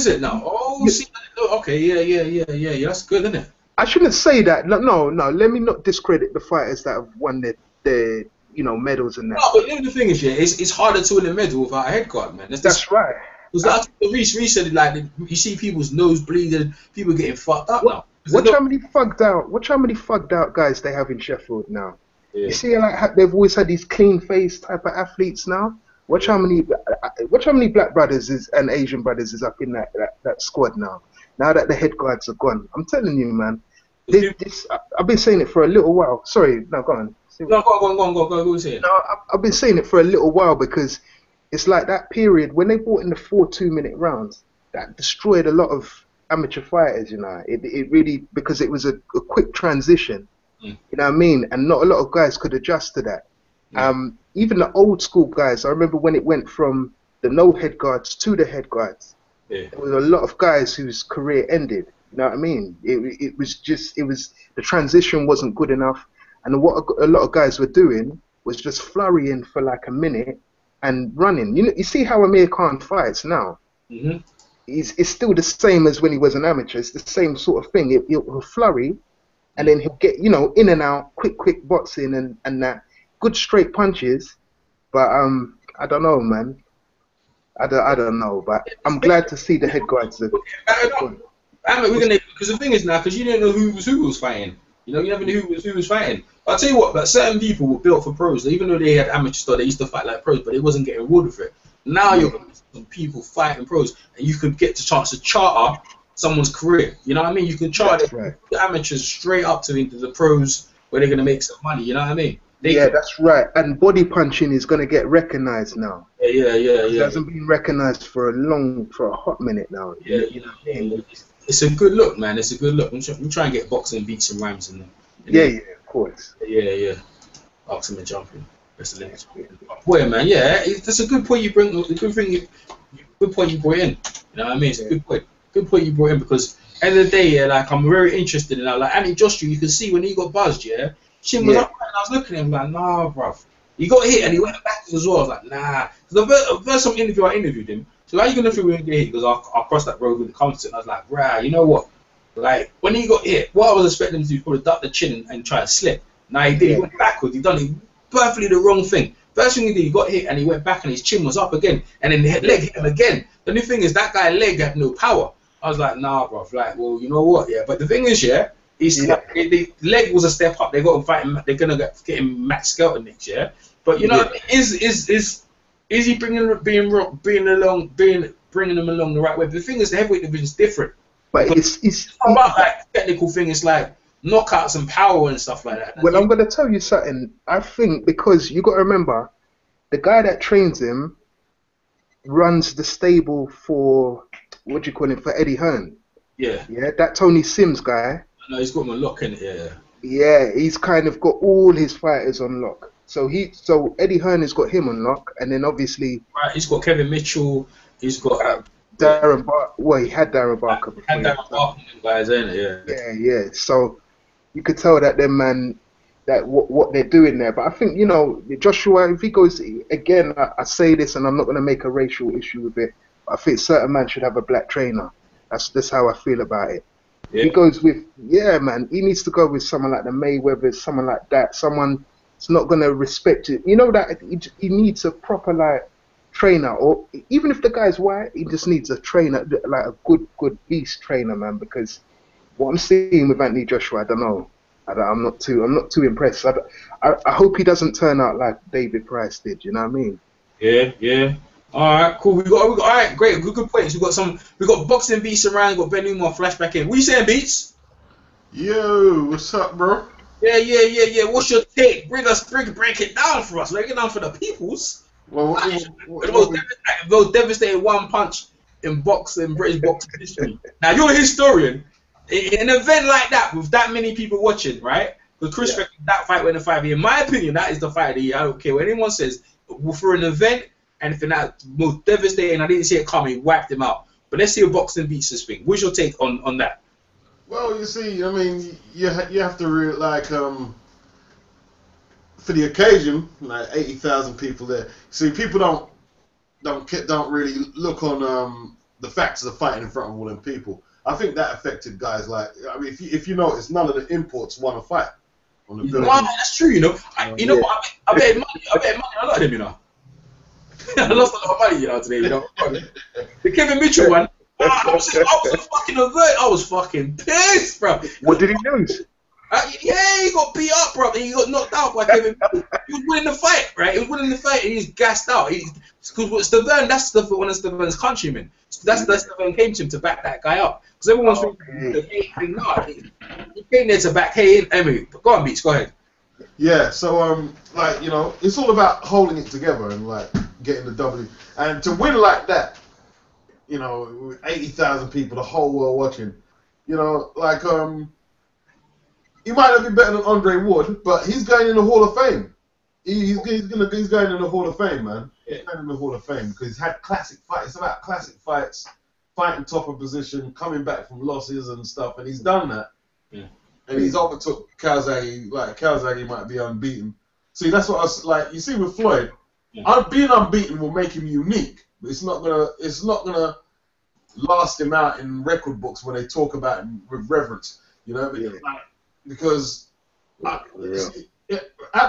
it now? Oh, see, okay, yeah. That's good, isn't it? I shouldn't say that. No. Let me not discredit the fighters that have won their medals and that. No, but the thing is, yeah, it's harder to win a medal without a head guard, man. That's right. Because that's the Reese said, like, you see people's nose bleeding, people getting fucked up now. Watch how many fucked out guys they have in Sheffield now. Yeah. You see, like they've always had these clean face type of athletes now. Watch how many black brothers and Asian brothers is up in that squad now. Now that the head guards are gone, I'm telling you, man. I've been saying it for a little while. Sorry, no, go on. No, go say it. No, I've been saying it for a little while because it's like that period when they brought in the 4 2-minute rounds that destroyed a lot of amateur fighters. You know, it really, because it was a quick transition. You know what I mean? And not a lot of guys could adjust to that. Even the old school guys, I remember when it went from the no head guards to the head guards. Yeah. There was a lot of guys whose career ended. You know what I mean? It was the transition wasn't good enough, and what a lot of guys were doing was just flurrying for like a minute and running. You see how Amir Khan fights now? Mm-hmm. It's still the same as when he was an amateur. It's the same sort of thing. He'll flurry, and then he'll get in and out, quick boxing and that good straight punches. But I don't know, man. I don't know, but I'm glad to see the head guards. Because the thing is now, because you didn't know who was fighting. You never knew who was fighting. But I'll tell you what, but certain people were built for pros. Even though they had amateur stuff, they used to fight like pros, but they wasn't getting rewarded for it. Now you're going to see some people fighting pros, and you could get the chance to charter someone's career. You know what I mean? You can charter the amateurs straight up to into the pros where they're going to make some money. You know what I mean? That's right. And body punching is going to get recognized now. Yeah. It hasn't been recognized for a hot minute now. Yeah, you know what I mean? It's a good look, man. It's a good look. I'm trying to get boxing, beats and rhymes in them. Yeah, of course. Yeah. Boxing and jumping. Boy, man, yeah, that's a good point you bring. Good point you brought in. You know what I mean? It's a good point. Good point you brought in because end of the day, yeah, like I'm very interested in that. Like Anthony Joshua, you can see when he got buzzed, yeah, chin was up, and I was looking at him like, nah, bruv. He got hit and he went back as well. I was like, nah. Because the first time interview I interviewed him, so how you gonna feel when you get hit? Because I crossed that road with the comments and I was like, bruh, you know what? Like when he got hit, what I was expecting him to do was probably duck the chin and try to slip. Now he did. He went backwards. He done it perfectly the wrong thing. First thing he did, he got hit and he went back and his chin was up again. And then the leg hit him again. The new thing is that guy's leg had no power. I was like, nah, bro. Like, well, you know what? Yeah. But the thing is, yeah, like, the leg was a step up. They got to fight him. They're gonna get him Matt Skelton next year. But you know, is he bringing them along the right way? But the thing is, the heavyweight division is different. But it's not about like technical thing. It's like knockouts and power and stuff like that. Well, I'm going to tell you something. I think because you got to remember, the guy that trains him runs the stable for, what do you call him, for Eddie Hearn. Yeah. Yeah, that Tony Sims guy. No, he's got him on lock in it, yeah. Yeah, he's kind of got all his fighters on lock. So Eddie Hearn has got him on lock, and then obviously... Right, he's got Kevin Mitchell, he's got... Darren Barker. Well, he had Darren Barker before. Had Darren Barker, guys, ain't it? Yeah. So you could tell that them man, that what they're doing there. But I think Joshua, if he goes again, I say this, and I'm not going to make a racial issue with it. But I think certain man should have a black trainer. That's how I feel about it. Yeah. He goes with man. He needs to go with someone like the Mayweathers, someone like that. Someone that's not going to respect it. You know that he needs a proper trainer, or even if the guy's white, he just needs a trainer, like a good beast trainer, man. Because what I'm seeing with Anthony Joshua, I don't know. I'm not too impressed. I hope he doesn't turn out like David Price did. You know what I mean? Yeah. All right, cool. We got all right, great, good points. We got boxing beats around. We got Ben Umar flashback in. What you saying, Beats? Yo, what's up, bro? Yeah. What's your take? Break it down for us. Break it down for the peoples. Well, the most devastating one punch in boxing, British boxing history. Now you're a historian. In an event like that with that many people watching, right? Because Chris Froch, that fight went in 5 years. In my opinion, that is the fight of the year. I don't care what anyone says. For an event, and for that most devastating, I didn't see it coming. He wiped him out. But let's see if boxing beats this thing. What's your take on that? Well, you see, I mean, you have to like for the occasion, like 80,000 people there. See, people don't really look on the facts of fighting in front of all them people. I think that affected guys like, I mean, if you notice, none of the imports won a fight on the bill. No, that's true. You know, what? I bet money. I bet money. I like them. You know, I lost a lot of money. You know, today. You know, the Kevin Mitchell one. I was fucking avert. I was fucking pissed, bro. What did he lose? Yeah, he got beat up, bro. He got knocked out by Kevin Mitchell. He was winning the fight, right? He was winning the fight, and he's gassed out. Because Stavern, that's one of Stavern's countrymen. That's Stavern came to him to back that guy up. Because everyone's thinking the thing. No, he came there to back Haye. Anyway, go on, Beats. Go ahead. Yeah, so like, you know, it's all about holding it together and like getting the W. And to win like that, you know, with 80,000 people, the whole world watching, you know, like he might not be better than Andre Ward, but he's going in the Hall of Fame. He's going in the Hall of Fame, man. He's going in the Hall of Fame because he's had classic fights. It's about classic fights, fighting top of position, coming back from losses and stuff, and he's done that. Yeah. And he's overtook Calzaghe. Like Calzaghe might be unbeaten. See, that's what I was like. You see, with Floyd, being unbeaten will make him unique, but it's not gonna last him out in record books when they talk about him with reverence. You know, because at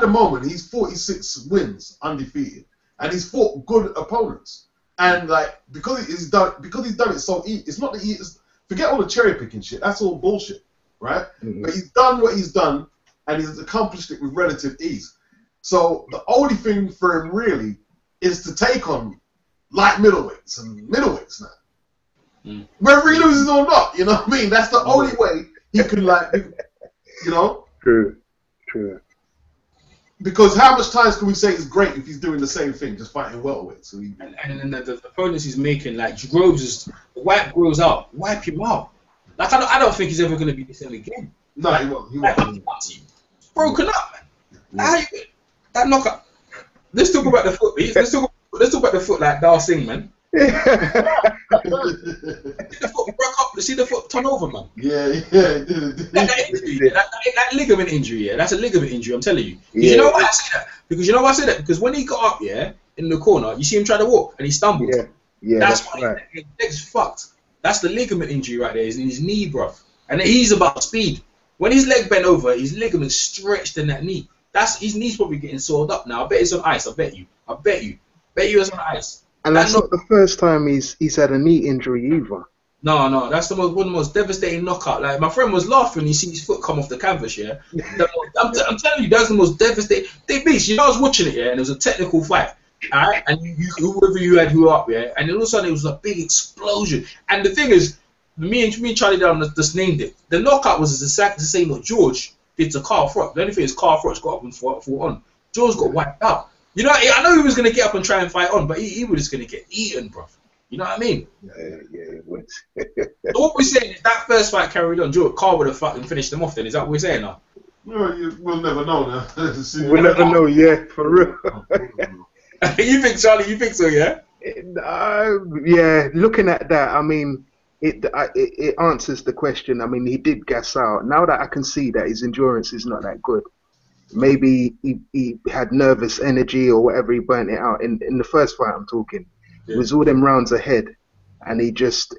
the moment he's 46 wins undefeated, and he's fought good opponents. And like because he's done it so easy. It's not that forget all the cherry picking shit. That's all bullshit. Right? But he's done what he's done, and he's accomplished it with relative ease. So the only thing for him really is to take on light middleweights and middleweights now. Whether he loses or not, you know what I mean? That's the only way he can, like, you know? True. Because how much times can we say it's great if he's doing the same thing, just fighting welterweights? So and the opponents he's making, like Groves, is wipe Groves out, wipe him out. Like I don't think he's ever going to be the same again. No, he won't. He won't. He's broken up, man. That knockout. Let's talk about the foot. Let's talk about the foot like Dar Singh, man. The foot broke up. See the foot turn over, man. Yeah. That ligament injury, that's a ligament injury. I'm telling you. You know why I say that? Because when he got up, in the corner, you see him try to walk and he stumbled. Yeah. That's why his leg's fucked. That's the ligament injury right there. Is in his knee, bruv. And he's about speed. When his leg bent over, his ligament stretched in that knee. His knee's probably getting sawed up now. I bet it's on ice. I bet you. Bet you it's on ice. And that's not the first time he's had a knee injury either. No. That's one of the most devastating knockout. Like my friend was laughing when he see his foot come off the canvas. I'm telling you, that's the most devastating. Beast, you know, I was watching it, and it was a technical fight. Alright, and whoever you had up, and all of a sudden it was a big explosion. And the thing is, me and Charlie Down just named it. The knockout was exactly the same what George did to Carl Froch. The only thing is Carl Froch got up and fought on. George got wiped out. You know, I know he was gonna get up and try and fight on, but he was just gonna get eaten, bro. You know what I mean? Yeah, it was. So what we're saying is that first fight carried on, Carl would have fucking finished them off. Then is that what we're saying now? Well, we'll never know now. We'll never know, for real. You think, Charlie? You think so, yeah? Yeah. Looking at that, I mean, it answers the question. I mean, he did gas out. Now that I can see that his endurance is not that good, maybe he had nervous energy or whatever. He burnt it out in the first fight. I'm talking. It was all them rounds ahead, and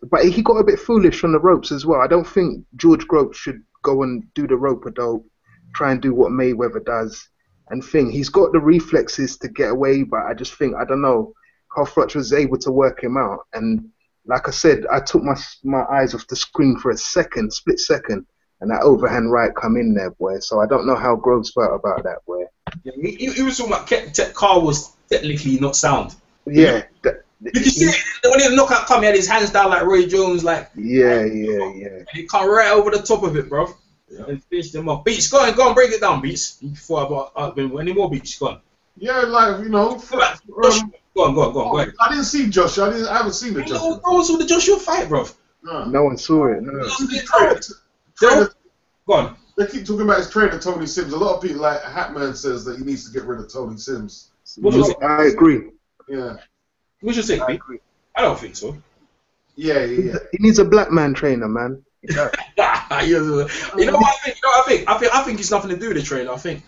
but he got a bit foolish on the ropes as well. I don't think George Groves should go and do the rope-a-dope, try and do what Mayweather does. And he's got the reflexes to get away, but I just think, I don't know how Froch was able to work him out. And like I said, I took my eyes off the screen for a split second, and that overhand right come in there, boy. So I don't know how Groves felt about that, boy. Yeah, he was talking about Carl was technically not sound. Yeah. You can see it, when he knockout come, he had his hands down like Roy Jones, like. Yeah. And he come right over the top of it, bro. And finish them off. Beats, go on, break it down, Beats. Before any more Beats, go on. Yeah, like, you know. Go on. I didn't see Josh. I haven't seen the Josh. No one saw the Joshua fight, bro. No one saw it. No. Go on. They keep talking about his trainer, Tony Sims. A lot of people, like Hatman, says that he needs to get rid of Tony Sims. I agree. Yeah. What's your take, I Pete? agree. I don't think so. Yeah. He needs a black man trainer, man. You know what I think? You know what I think? I think it's nothing to do with the trainer. I think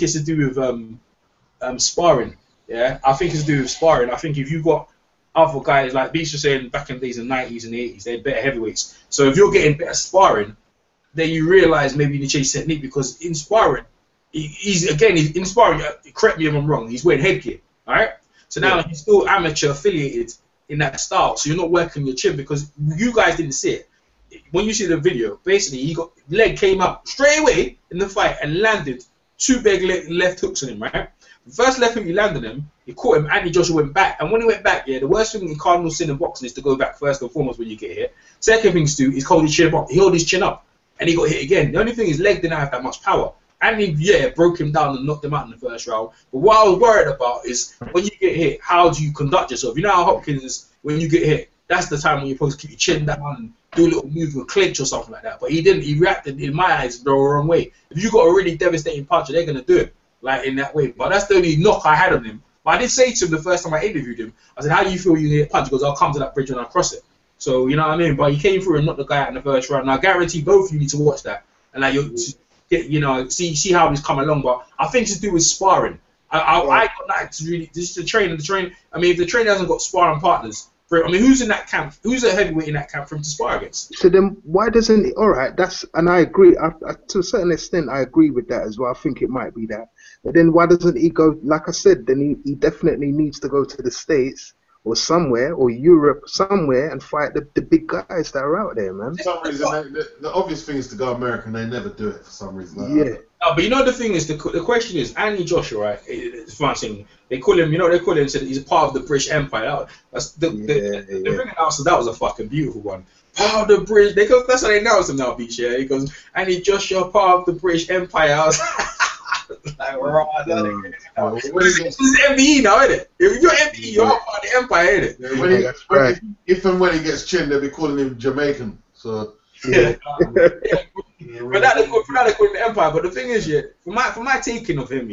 it's to do with sparring. Yeah, I think it's to do with sparring. I think if you got other guys like Beach was saying back in the days in the 90s and the 80s, they're better heavyweights. So if you're getting better sparring, then you realise maybe you need to change technique, because in sparring, in sparring, correct me if I'm wrong, he's wearing headgear, all right? So now he's still amateur affiliated in that style, so you're not working your chin, because you guys didn't see it. When you see the video, basically he got leg came up straight away in the fight and landed 2 big left hooks on him, right? The first left hook he landed him, he caught him, Andy Joshua went back, and when he went back, the worst thing in cardinal sin in boxing is to go back first and foremost when you get hit. Second thing to do is hold his chin up. He held his chin up, and he got hit again. The only thing is leg didn't have that much power. Andy, broke him down and knocked him out in the first round. But what I was worried about is when you get hit, how do you conduct yourself? You know how Hopkins is when you get hit, that's the time when you're supposed to keep your chin down and do a little move with clinch or something like that. But he didn't. He reacted, in my eyes, the wrong way. If you got a really devastating puncher, they're going to do it like in that way. But that's the only knock I had on him. But I did say to him the first time I interviewed him, I said, how do you feel you get punched? He goes, I'll come to that bridge when I cross it. So, you know what I mean? But he came through and knocked the guy out in the first round. And I guarantee both of you need to watch that. And like, see how he's come along. But I think it's to do with sparring. I got that to really, this is the trainer. I mean, if the trainer hasn't got sparring partners, I mean, who's in that camp? Who's a heavyweight in that camp for him to spar against? So then, why doesn't he? All right, and I agree. To a certain extent, I agree with that as well. I think it might be that. But then, why doesn't he go? Like I said, then he definitely needs to go to the States or somewhere, or Europe somewhere, and fight the big guys that are out there, man. For some reason, the obvious thing is to go American. They never do it for some reason. Yeah. No, but you know the thing is, the question is, Andy Joshua, right? It's fun thing. They call him, said he's a part of the British Empire. That's the ring announcer. That was a fucking beautiful one. Part of the British. That's how they announce him now, Beach. Yeah, he goes, Andy Joshua, part of the British Empire. I was like, right, this is MBE now, isn't it? If you're MBE, you're part of the Empire, isn't it? Yeah, if and when he gets chinned, they'll be calling him Jamaican. So. Yeah. But that they call him the Empire. But the thing is, for my taking of him,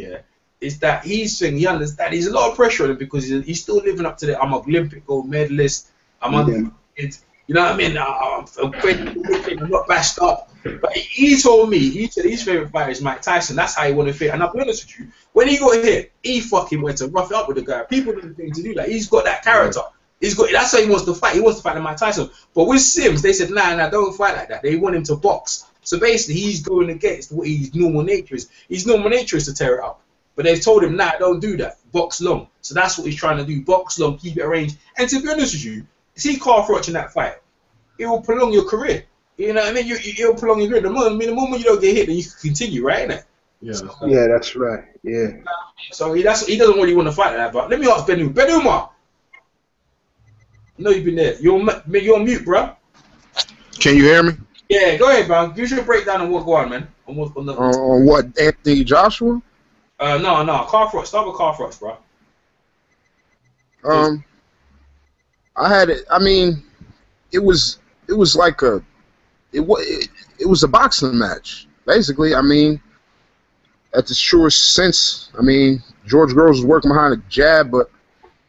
is that he's saying he understands there's a lot of pressure on him because he's still living up to the I'm an Olympic gold medalist. I'm undefeated. You know what I mean? I'm not bashed up. But he told me, he said his favorite fighter is Mike Tyson. That's how he wanted to fit. And I'll be honest with you, when he got hit, he fucking went to rough it up with the guy. People didn't think to do that. He's got that character. That's how he wants to fight. He wants to fight like Mike Tyson. But with Sims, they said, nah, don't fight like that. They want him to box. So basically, he's going against what his normal nature is. His normal nature is to tear it up. But they've told him, nah, don't do that. Box long. So that's what he's trying to do. Box long, keep it arranged. And to be honest with you, see Carl Froch in that fight, it will prolong your career. You know what I mean? It will prolong your career. The moment you don't get hit, then you can continue, right? Innit? Yeah, that's right. Yeah. So he doesn't really want to fight like that. But let me ask Ben Umar. I know you've been there. You're on mute, bro. Can you hear me? Yeah, go ahead, man. Give us a breakdown on what go on, man. On what, Anthony Joshua? No. Carl Froch. Start with Carl Froch, bro. I had it. I mean, it was like it was a boxing match, basically. I mean, at the truest sense. I mean, George Groves was working behind a jab, but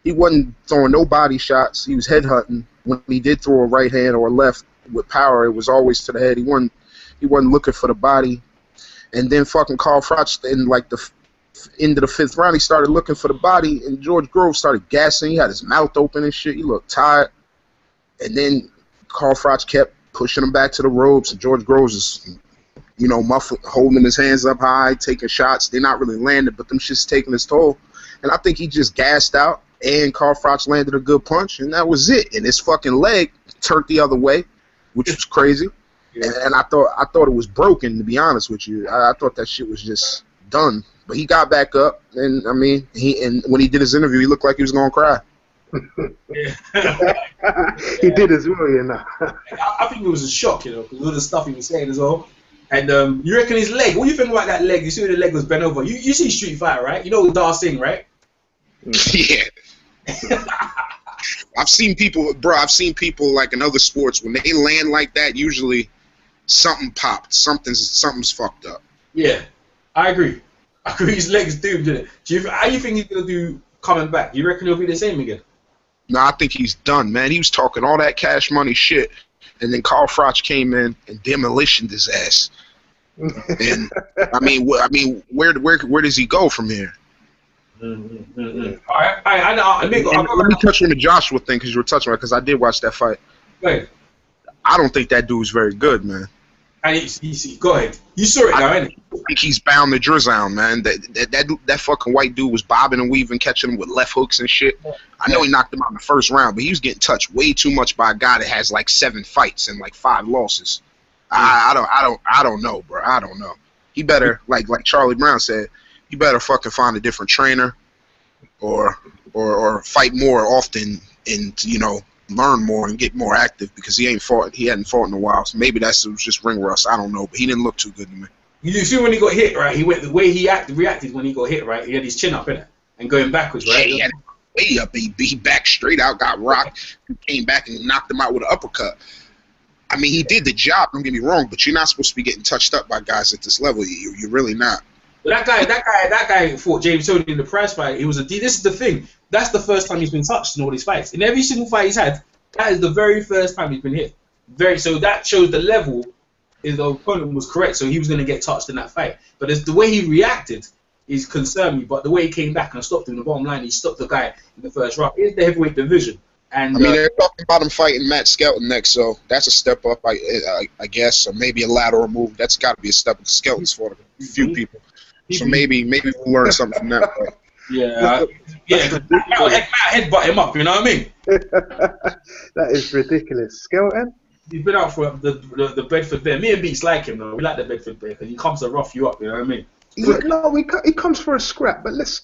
he wasn't throwing no body shots. He was headhunting. When he did throw a right hand or a left with power, it was always to the head. He wasn't looking for the body. And then fucking Carl Froch, in like the end of the 5th round, he started looking for the body, and George Groves started gassing. He had his mouth open and shit. He looked tired. And then Carl Froch kept pushing him back to the ropes, and George Groves is, muffled, holding his hands up high, taking shots. They're not really landing, but them shit's taking his toll. And I think he just gassed out, and Carl Froch landed a good punch, and that was it. And his fucking leg turned the other way, which was crazy. Yeah. And I thought it was broken, to be honest with you. I thought that shit was just done. But he got back up, and I mean, when he did his interview, he looked like he was gonna cry. He did as well, you know. I think it was a shock, because all the stuff he was saying as well. And you reckon his leg? What do you think about that leg? You see when the leg was bent over. You see Street Fighter, right? You know Dar Singh, right? Yeah. I've seen people like in other sports, when they land like that, usually something popped. Something's fucked up. Yeah, I agree. I agree. His legs doomed, didn't it? How do you think he's gonna do coming back? You reckon he'll be the same again? No, I think he's done, man. He was talking all that cash money shit, and then Carl Froch came in and demolitioned his ass. And I mean, where does he go from here? All right, let me touch on the Joshua thing because you were touching on it because I did watch that fight. Right. I don't think that dude's very good, man. And go ahead. You saw it now, ain't it? I think he's bound to Drizzle, man. That fucking white dude was bobbing and weaving, catching him with left hooks and shit. I know he knocked him out in the first round, but he was getting touched way too much by a guy that has like 7 fights and like 5 losses. I don't know, bro. I don't know. He better, like Charlie Brown said, he better fucking find a different trainer, or fight more often and learn more and get more active because he hadn't fought in a while. So maybe it was just ring rust. I don't know, but he didn't look too good to me. You see when he got hit, right? He went the way he reacted when he got hit, right? He had his chin up, innit? And going backwards, right? Yeah, he had it way up. He backed straight out, got rocked, came back and knocked him out with an uppercut. I mean, he did the job. Don't get me wrong, but you're not supposed to be getting touched up by guys at this level. You're really not. But that guy fought James Tony in the prize fight. This is the thing. That's the first time he's been touched in all these fights. In every single fight he's had, that is the very first time he's been hit. So that shows the level. The opponent was correct, so he was going to get touched in that fight. But the way he reacted is concerned me. But the way he came back and stopped him, the bottom line, he stopped the guy in the first round. It's the heavyweight division. And I mean, they're talking about him fighting Matt Skelton next, so that's a step up, I guess, or maybe a lateral move. That's got to be a step up. Skelton's for a few people. So maybe we'll learn something from that fight. Yeah, headbutt him up, you know what I mean? That is ridiculous. Skelton? He's been out for the Bedford Bear. Me and Beats like him, though. We like the Bedford Bear because he comes to rough you up, you know what I mean? Yeah, no, he comes for a scrap, but it's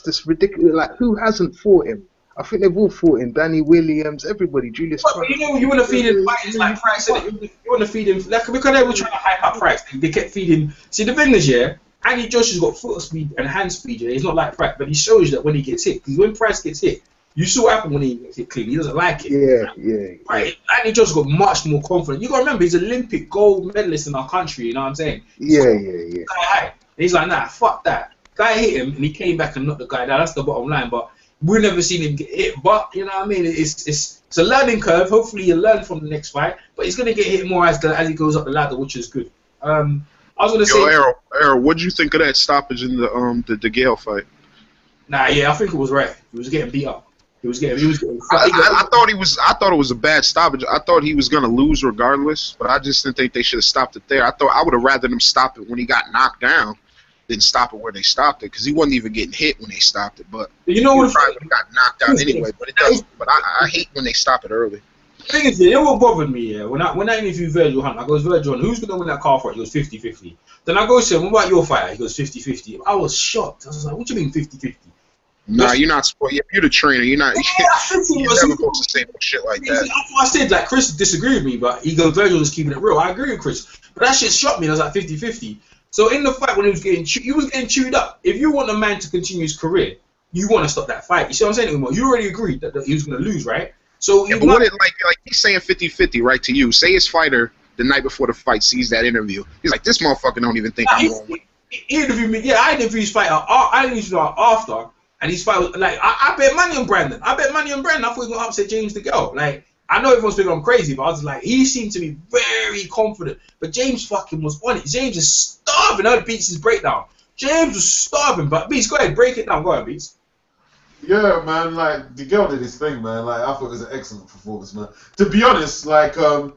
just ridiculous. Like, who hasn't fought him? I think they've all fought him. Danny Williams, everybody, Julius. But you want to feed him fighters like Price. You want to feed him because they were trying to hype up Price. They kept feeding. See, the thing is, yeah, Andy Josh has got foot speed and hand speed. Yeah, he's not like Price, but he shows that when he gets hit. Because when Price gets hit, you saw what happened when he gets hit clean. He doesn't like it. Yeah. Right. Andy Josh got much more confident. You got to remember, he's an Olympic gold medalist in our country. You know what I'm saying? Yeah. He's like, nah, fuck that. Guy hit him and he came back and knocked the guy down. That's the bottom line. But we've never seen him get hit. But you know what I mean? It's a learning curve. Hopefully he'll learn from the next fight. But he's gonna get hit more as he goes up the ladder, which is good. I was gonna say, Errol, what'd you think of that stoppage in the DeGale fight? Nah, yeah, I think it was right. He was getting beat up. He was getting. I thought it was a bad stoppage. I thought he was gonna lose regardless, but I just didn't think they should have stopped it there. I would have rather them stop it when he got knocked down than stop it where they stopped it, because he wasn't even getting hit when they stopped it. But you know what? He probably got knocked out anyway. But it doesn't. But I hate when they stop it early. The thing is, you know what bothered me? Yeah, when I interviewed Virgil Hunt, I goes, Virgil Hunt, who's gonna win that car fight? He goes 50-50. Then I go to him, what about your fighter? He goes 50-50. I was shocked. I was like, what do you mean 50-50? Nah, you're not supposed. You're the trainer. You're not. You're never supposed to say no shit like that. I said, like, Chris disagreed with me, but he goes, Virgil was keeping it real. I agree with Chris, but that shit shocked me. I was like 50-50. So in the fight when he was getting chewed up. If you want a man to continue his career, you want to stop that fight. You see what I'm saying? You already agreed that he was going to lose, right? So yeah, but what like he's saying 50-50, right, to you. Say his fighter the night before the fight sees that interview. He's like, this motherfucker don't even think I'm going to win. He interviewed me. Yeah, I interviewed his fighter. I interviewed his fighter after. And his fight was like, I bet money on Brandon. I thought he was going to upset James DeGale. Like, I know everyone's thinking I'm crazy, but I was like, he seemed to be very confident. But James fucking was on it. James is starving. I heard Beats' breakdown. James was starving. But Beats, go ahead, break it down. Go ahead, Beats. Yeah, man, like, DeGale did his thing, man. Like, I thought it was an excellent performance, man. To be honest, like, the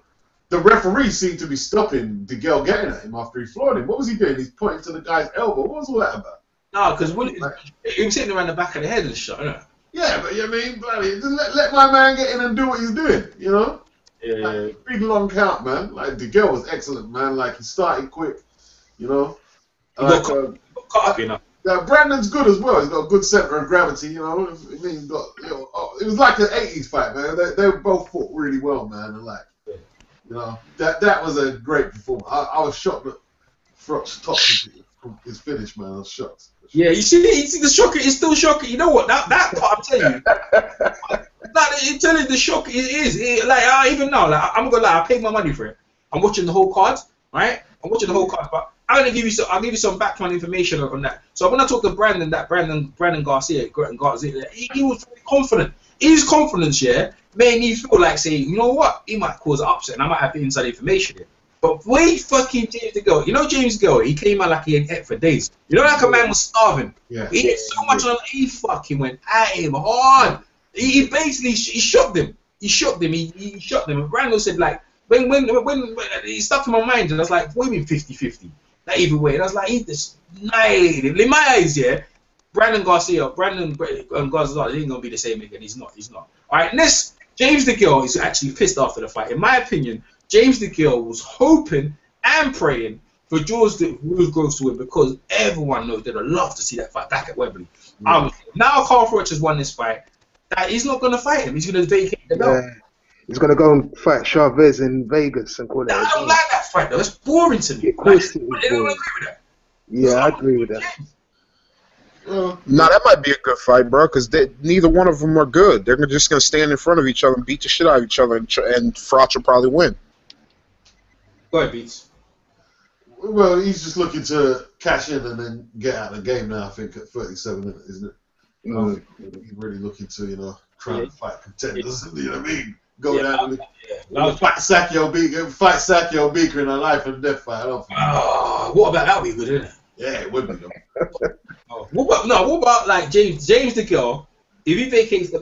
referee seemed to be stopping DeGale getting at him after he floored him. What was he doing? He's pointing to the guy's elbow. What was all that about? No, because he was hitting around the back of the head and shit, innit? Yeah, but I mean, bloody, just let my man get in and do what he's doing, you know? Yeah. Like, big long count, man. Like, DeGale was excellent, man. Like, he started quick, you know? Like, got caught up, you know? Yeah, Brandon's good as well. He's got a good center of gravity, you know? I mean, he's got, you know, it was like an 80s fight, man. They both fought really well, man. And, like, you know, that was a great performance. I was shocked that Froch topped his finish, man. I was shocked. Yeah, you see the shocker is still shocking. You know what? That part, I'm telling you. I'm telling you, the shock it is. Like, even now, like, I'm gonna lie, I paid my money for it. I'm watching the whole card, right? I'm watching the whole card, but I'm gonna give you some background information on that. So when I talk to Brandon Garcia, he was very confident. His confidence, yeah, made me feel like saying, you know what, he might cause an upset, and I might have the inside information here. But wait, fucking James DeGale. You know James DeGale, he came out like he had ate for days. You know, like a man was starving. Yeah. He ate so much on him, he fucking went at him hard. He basically he shocked him. He shocked him. He shocked him. And Brandon said, like, when he stuck in my mind, and I was like, what do you mean 50-50? That either way. And I was like, he just annihilated him. In my eyes, yeah, Brandon Garcia ain't gonna be the same again. He's not. All right, next, James DeGale is actually pissed after the fight. In my opinion, James DeGale was hoping and praying for George Groves to win because everyone knows they'd love to see that fight back at Wembley. Now Carl Froch has won this fight. That he's not going to fight him. He's going to vacate the belt. He's going to go and fight Chavez in Vegas and call it. I don't like that fight though. It's boring to me. Of course it is I don't boring. agree with that. Yeah, I agree with that. Nah, that might be a good fight, bro, because neither one of them are good. They're just going to stand in front of each other and beat the shit out of each other, and Froch will probably win. Go ahead, Beats. Well, he's just looking to cash in and then get out of the game now, I think, at 37, isn't it? He's really looking to, try and fight contenders, you know what I mean? Go down and fight Sakio Beaker in a life and death fight. I don't think. What about that? Be good, isn't it? Yeah, it would be, though. What about like James DeGale? If he vacates the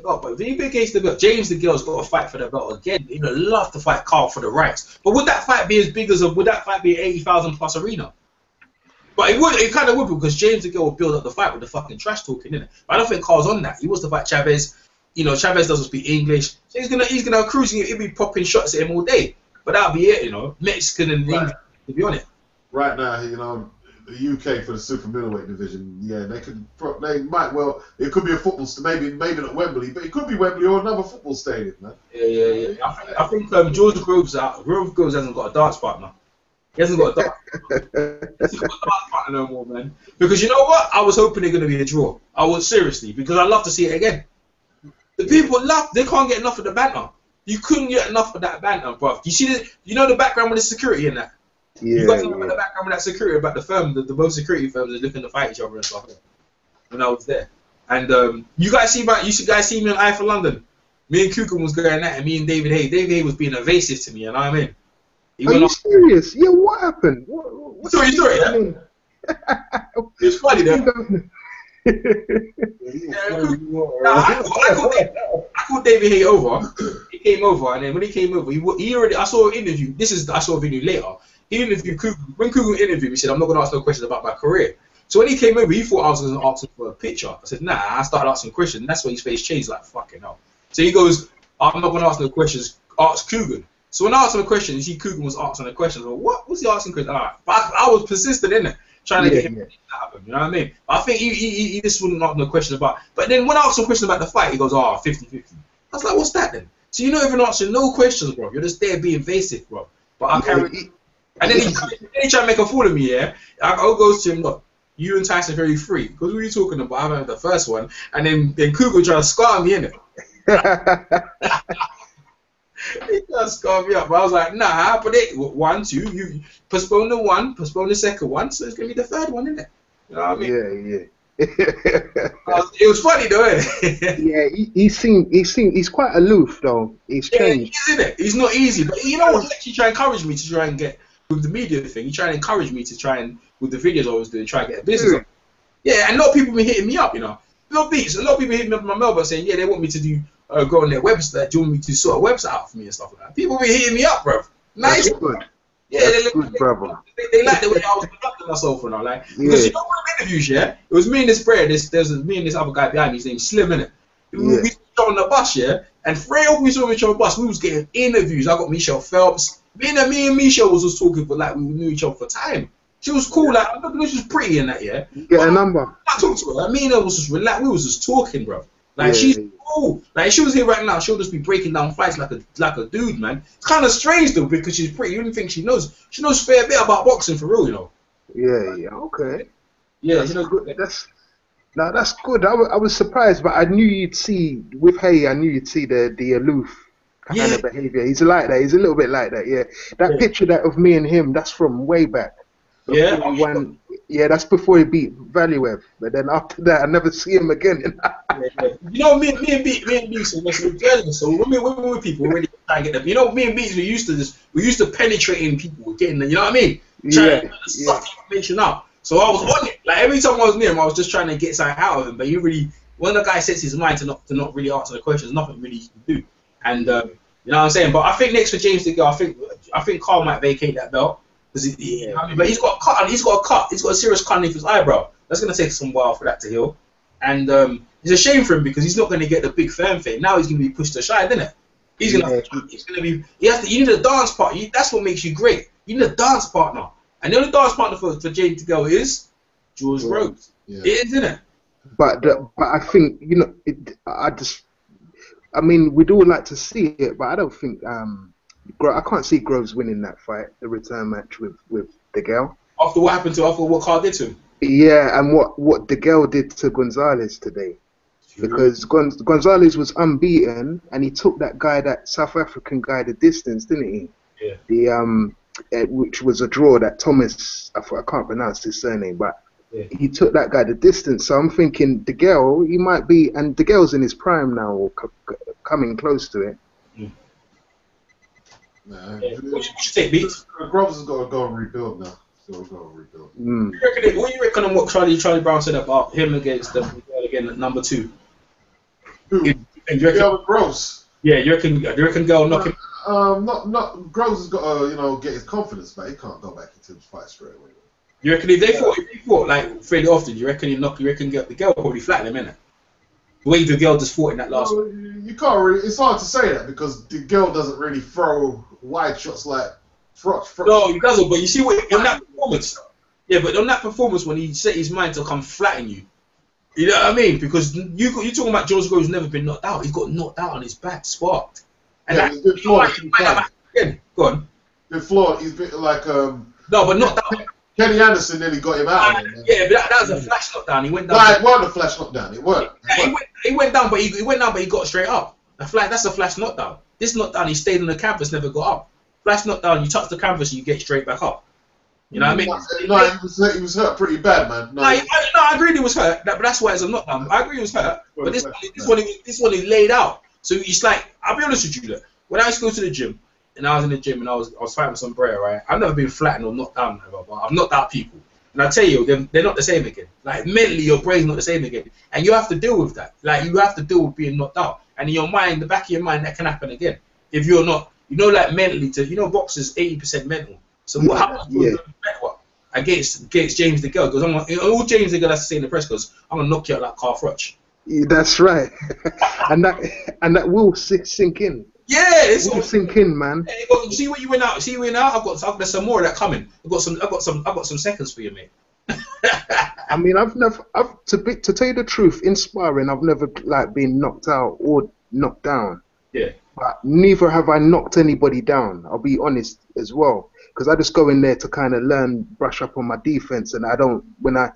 belt, James DeGale's got to fight for the belt again. He'd love to fight Carl for the rights. But would that fight be as big as would that fight be an 80,000 plus arena? But it kind of would because James DeGale would build up the fight with the fucking trash talking, innit? But I don't think Carl's on that. He wants to fight Chavez. Chavez doesn't speak English. So he's gonna cruising. He'll be popping shots at him all day. But that'll be it, Mexican and English to be on it. Right now, the UK for the super middleweight division, they might well. It could be a football, maybe not Wembley, but it could be Wembley or another football stadium, man. Yeah. I think George Groves hasn't got a dance partner. He hasn't got a dance partner no more, man. Because you know what? I was hoping they're gonna be a draw. I was seriously because I love to see it again. The people they can't get enough of the banter. You couldn't get enough of that banter, bro. You see the background with the security in that. Yeah, you guys know about the background with that security, about the firm, the both security firms are looking to fight each other and stuff. When I was there, and you guys see me on Eye for London. Me and Kukan was going at it. Me and David Haye. David Haye was being evasive to me, you know what I mean? Are you serious? Yeah, what happened? What's story, yeah? It's funny though. I called David Haye over. He came over, and then when he came over, I saw an interview. I saw a video later. He interviewed Kugan. When Kugan interviewed me, he said, I'm not going to ask no questions about my career. So when he came over, he thought I was going to ask him for a picture. I said, nah, I started asking questions. And that's when his face changed, like, fucking hell. So he goes, I'm not going to ask no questions, ask Kugan. So when I asked him a question, you see Kugan was asking a question. Well, what was he asking questions? But I was persistent in it, trying to get him out of him, you know what I mean? But I think he just wouldn't ask no question about. But then when I asked him a question about the fight, he goes, 50-50. I was like, what's that then? So you're not even answering no questions, bro. You're just there being invasive, bro. But I carry. And then he tried to make a fool of me, yeah? I goes to him, look, you and Tyson very free. Because what are you talking about? I remember the first one. And then Cougar tried to scar me, innit? He tried to scar me up. But I was like, nah, but 1, 2, you postpone the one, postpone the second one, so it's going to be the third one, innit? You know what I mean? Yeah. It was funny though, isn't it? Yeah, he's quite aloof though. He's changed. He is, innit? He's not easy, but you know what? He actually tried to encourage me to try and get with the media thing. He tried to encourage me to try and with the videos I was doing, try and get a business. Up. Yeah, and a lot of people been hitting me up, A lot of people hitting me up in my mailbox saying, yeah, they want me to do go on their website. Do you want me to sort a website out for me and stuff like that? People been hitting me up, bro. Nice. That's good. Yeah, that's good, brother. They like the way I was conducting myself and all, like because you know what interviews, yeah? It was me and this Fred, there's me and this other guy behind me, his name's Slim, innit? We saw on the bus, yeah? And Fred, we saw each other on the bus, we was getting interviews. I got Michelle Phelps. Me and Michelle was just talking for like we knew each other for time. She was cool, like I she was pretty in that, yeah. Get a number. I talked to her. Like me and her was just relaxed. We was just talking, bro. Like she's cool. Like if she was here right now, she'll just be breaking down fights like a dude, man. It's kind of strange though because she's pretty. You wouldn't think she knows. She knows a fair bit about boxing for real, Yeah. Okay. Yeah, that's good. That's good. I was surprised, but I knew you'd see with Haye. I knew you'd see the aloof kind of behavior. He's like that. He's a little bit like that. Yeah. That picture that of me and him, that's from way back. Before he won, that's before he beat Valuev. But then after that, I never see him again. You know, me and Beats were jealous. So when we were with people, we already trying to get them. You know, me and Beats, we used to penetrating people, getting them. You know what I mean? Trying to suck information out. So I was on it. Like every time I was near him, I was just trying to get something out of him. But you really, when the guy sets his mind to not really answer the questions, nothing really he can do. And you know what I'm saying? But I think next for James DeGale, I think Carl might vacate that belt. But he's got a cut. He's got a serious cut underneath his eyebrow. That's gonna take some while for that to heal. And it's a shame for him because he's not gonna get the big fanfare. Now he's gonna be pushed aside, isn't it? He's gonna be. You need a dance partner. That's what makes you great. You need a dance partner. And the only dance partner for James DeGale is George Groves. Yeah. It is, isn't it? But I think I mean, we'd all like to see it, but I don't think I can't see Groves winning that fight, the return match with DeGale. After what Carl did to him? Yeah, and what DeGale did to Gonzalez today. Because Gonzalez was unbeaten, and he took that South African guy the distance, didn't he? Yeah. Which was a draw that Thomas, I can't pronounce his surname, but he took that guy the distance. So I'm thinking DeGale, he might be, and DeGale's in his prime now, or coming close to it. Nah, what you take, Beats? Groves has got to go and rebuild now. What do you reckon on what Charlie Brown said about him against them again at number 2? Who? Groves. Yeah, you reckon go knock him? Not Groves has got to get his confidence back. He can't go back into the fight straight away. You reckon if they fought like fairly often, you reckon the girl probably flatten him, innit? The way the girl just fought in that last one. You can't really. It's hard to say that because the girl doesn't really throw wide shots like Froch. No, he doesn't. But you see what on that performance. Yeah, but on that performance when he set his mind to come flatten you, you know what I mean? Because you're talking about George Groves never been knocked out. He got knocked out on his back, sparked. And he's been flawed. Go on. Been flawed. He's been like no, but not that. Kenny Anderson nearly got him out. Yeah, but that was a flash knockdown. He went down. No, it wasn't a flash knockdown. It weren't. He went down, but he got straight up. That's a flash knockdown. This knockdown, he stayed on the canvas, never got up. Flash knockdown, you touch the canvas, you get straight back up. You know what I mean? No, he was hurt pretty bad, man. No, I agree he was hurt, but that's why it's a knockdown. I agree he was hurt, but this one he laid out. So it's like, I'll be honest with you, look, when I used to go to the gym, and I was in the gym and I was fighting with some brer, right? I've never been flattened or knocked down, but I've knocked out people. And I tell you, they're not the same again. Like, mentally, your brain's not the same again. And you have to deal with that. Like, you have to deal with being knocked out. And in your mind, the back of your mind, that can happen again. If you're not, like, mentally, boxers 80% mental. So what happens against James DeGale? Because all James DeGale has to say in the press goes, I'm going to knock you out like Carl Froch. Yeah, that's right. and that will sink in. Yeah, it's all sink in, man. Hey, see where you went out. I've got some more of that coming. I've got some seconds for you, mate. I mean, to tell you the truth, in sparring, I've never been knocked out or knocked down. Yeah. But neither have I knocked anybody down. I'll be honest as well, because I just go in there to kind of brush up on my defense, and I don't. When I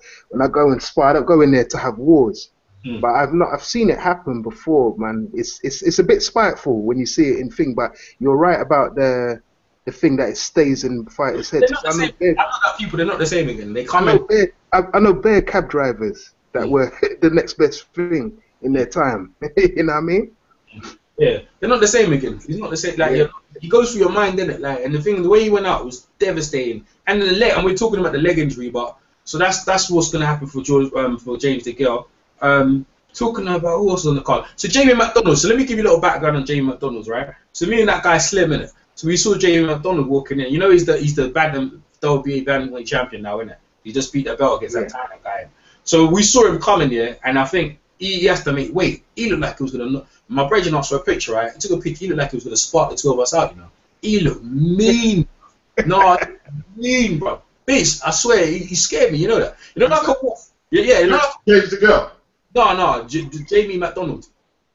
go and spar, I don't go in there to have wars. But I've seen it happen before, man. It's a bit spiteful when you see it in thing, but you're right about the thing that it stays in fighters' heads. I know that people, they're not the same again. They come in. I know bare cab drivers that were the next best thing in their time. You know what I mean? Yeah, they're not the same again. It's not the same. Like he goes through your mind, innit? Like, and the way he went out was devastating. And the leg, and we're talking about the leg injury, but so that's what's gonna happen for James DeGale. Talking about who else is on the card. So Jamie McDonald. So let me give you a little background on Jamie McDonald, right? So me and that guy Slim, innit? So we saw Jamie McDonald walking in. You know he's the WBA bantamweight champion now, innit? He just beat the belt against that Thailand guy. So we saw him coming here, and I think he has to make weight. He looked like he was gonna. My brethren asked for a picture, right? He took a picture. He looked like he was gonna spark the two of us out, you know. He looked mean. No, mean, bro. Bitch, I swear, he scared me. You know that. You know like a wolf. Yeah. You know like James DeGale. No, Jamie McDonald.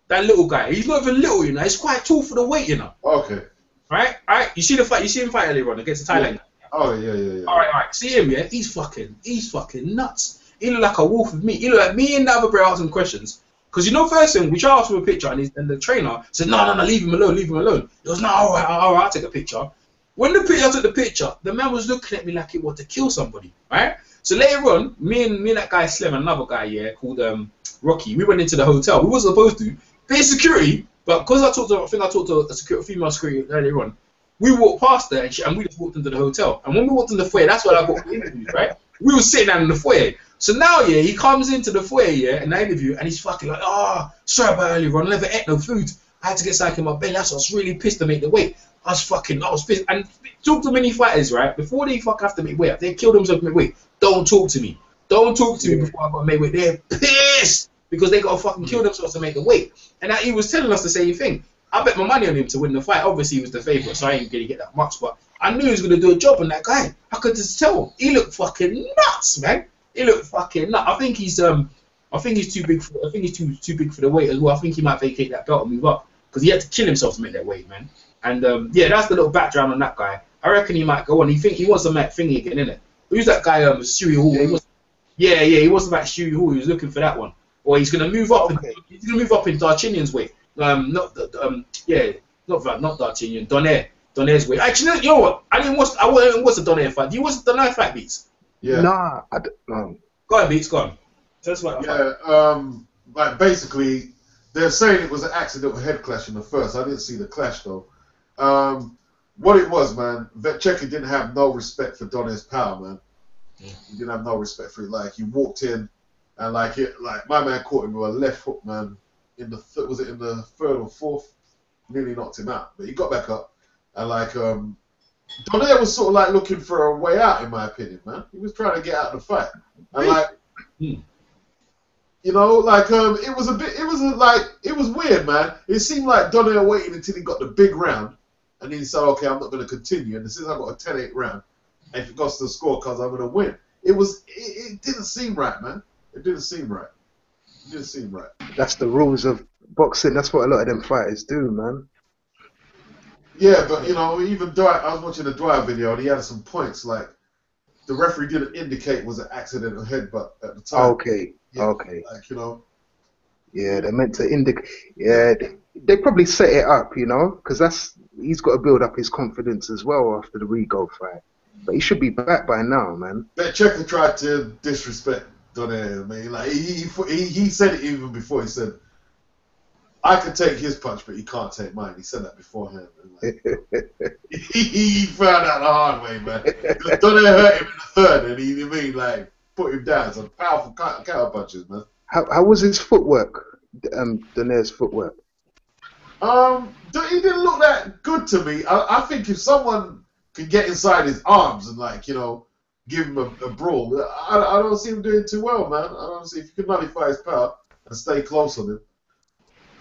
That little guy. He's not even little, you know. He's quite tall for the weight, you know. Okay. Right? You see the fight. You see him fight earlier on against the Thailand guy. Oh yeah. All right. See him, yeah. He's fucking nuts. He looked like a wolf with me. He looked like me and the other bro asking questions. Because you know, first thing, we tried to ask for a picture, and the trainer said, no, leave him alone, leave him alone. He goes, no, all right, I'll take a picture. When I took the picture, the man was looking at me like he wanted to kill somebody, right? So later on, me and that guy Slim, another guy, yeah, called Rocky, we went into the hotel. We wasn't supposed to pay security, but because I talked to a female security earlier on, we walked past there and we just walked into the hotel. And when we walked in the foyer, that's where I got the interviews, right? We were sitting down in the foyer. So now, yeah, he comes into the foyer, yeah, in the interview, and he's fucking like, sorry about earlier on, I never ate no food. I had to get something in my belly. That's why I was really pissed to make the weight. I was pissed. And talk to many fighters, right? Before they have to make weight, if they kill themselves to make weight, don't talk to me. Don't talk to me before I got to make weight. They're pissed because they got to fucking kill themselves to make the weight. And he was telling us the same thing. I bet my money on him to win the fight. Obviously, he was the favourite, so I ain't going to get that much. But I knew he was going to do a job on that guy. I could just tell. He looked fucking nuts, man. He looked fucking nuts. I think he's too big for. I think he's too big for the weight as well. I think he might vacate that belt and move up because he had to kill himself to make that weight, man. And yeah, that's the little background on that guy. I reckon he might go on. He wants to make thingy again, innit? Who's that guy? Stewie Hall. He wants to match Stewie Hall. He was looking for that one. Or he's gonna move up. Okay. He's gonna move up in Darchinyan's weight. Not Darchinyan. Donair's weight. Actually, you know what? I didn't watch the Donair fight. Do you watch the Donair fight, Beats? Yeah. Nah, I don't know. Go on, Beats. Go on. Tell us about that fight. Like basically, they're saying it was an accidental head clash in the first. I didn't see the clash though. What it was, man, Vetcheka didn't have no respect for Donair's power, man. Yeah. He didn't have no respect for it. Like he walked in, and like my man caught him with a left hook, man. Was it in the third or fourth? Nearly knocked him out, but he got back up, and like Donair was sort of like looking for a way out, in my opinion, man. He was trying to get out of the fight, and like. You know, like it was weird, man. It seemed like Donair waited until he got the big round, and then he said, "Okay, I'm not going to continue." And since I got a 10-8 round, and if it goes to the scorecards, I'm going to win. It didn't seem right, man. It didn't seem right. That's the rules of boxing. That's what a lot of them fighters do, man. Yeah, but you know, even Dwight, I was watching the Dwight video, and he had some points like the referee didn't indicate was an accidental headbutt at the time. Okay. Yeah, Okay. Like, you know. Yeah, they're meant to indicate. Yeah, they probably set it up, you know, because he's got to build up his confidence as well after the Rigo fight. But he should be back by now, man. Vetcheka tried to disrespect Donair. I mean, like he said it even before. He said, "I could take his punch, but he can't take mine." He said that beforehand. Like, he found out the hard way, man. Because Donair hurt him in the third, and he like put him down. Some powerful counter punches, man. How was his footwork? Donair's footwork. He didn't look that good to me. I think if someone could get inside his arms and like, you know, give him a brawl, I don't see him doing too well, man. I don't see if you can nullify his power and stay close on him.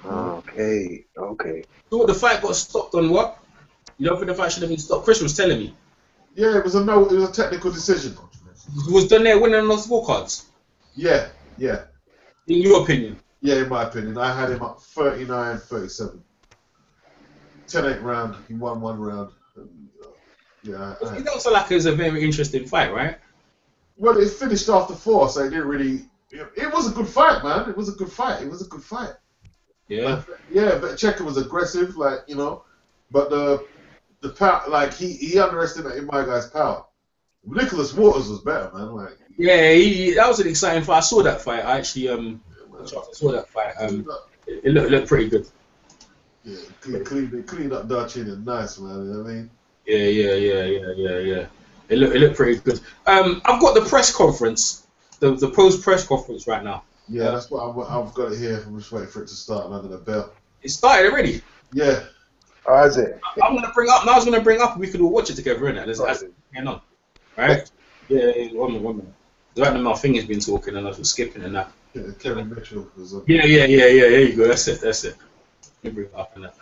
Okay. So the fight got stopped on what? You don't think the fight should have been stopped? Chris was telling me. Yeah, it was a technical decision. Was Donair winning on those scorecards? Yeah. In your opinion? Yeah, in my opinion. I had him up 39-37. 10-8 round. He won one round. Yeah. It don't sound like it was a very interesting fight, right? Well, it finished after 4, so it didn't really. It was a good fight, man. It was a good fight. Yeah. Yeah, but Checker was aggressive, like, you know, but the power, like he underestimated my guy's power. Nicholas Waters was better, man. Like. Yeah, that was an exciting fight. I saw that fight. I actually saw that fight. It looked pretty good. Yeah, cleaned up Darchinyan, nice, man. You know what I mean? Yeah. It looked pretty good. I've got the press conference, the post press conference right now. Yeah, that's what I've got it here. I'm just waiting for it to start under the bell. It started already. Yeah. Oh, is it? I was gonna bring up. We could all watch it together, innit? That's going on, right? Yeah. 1 minute. Right now, my finger's been talking, and I was skipping and that. Yeah, Kevin Mitchell was on. Yeah. There you go. That's it. Let me bring it up and that.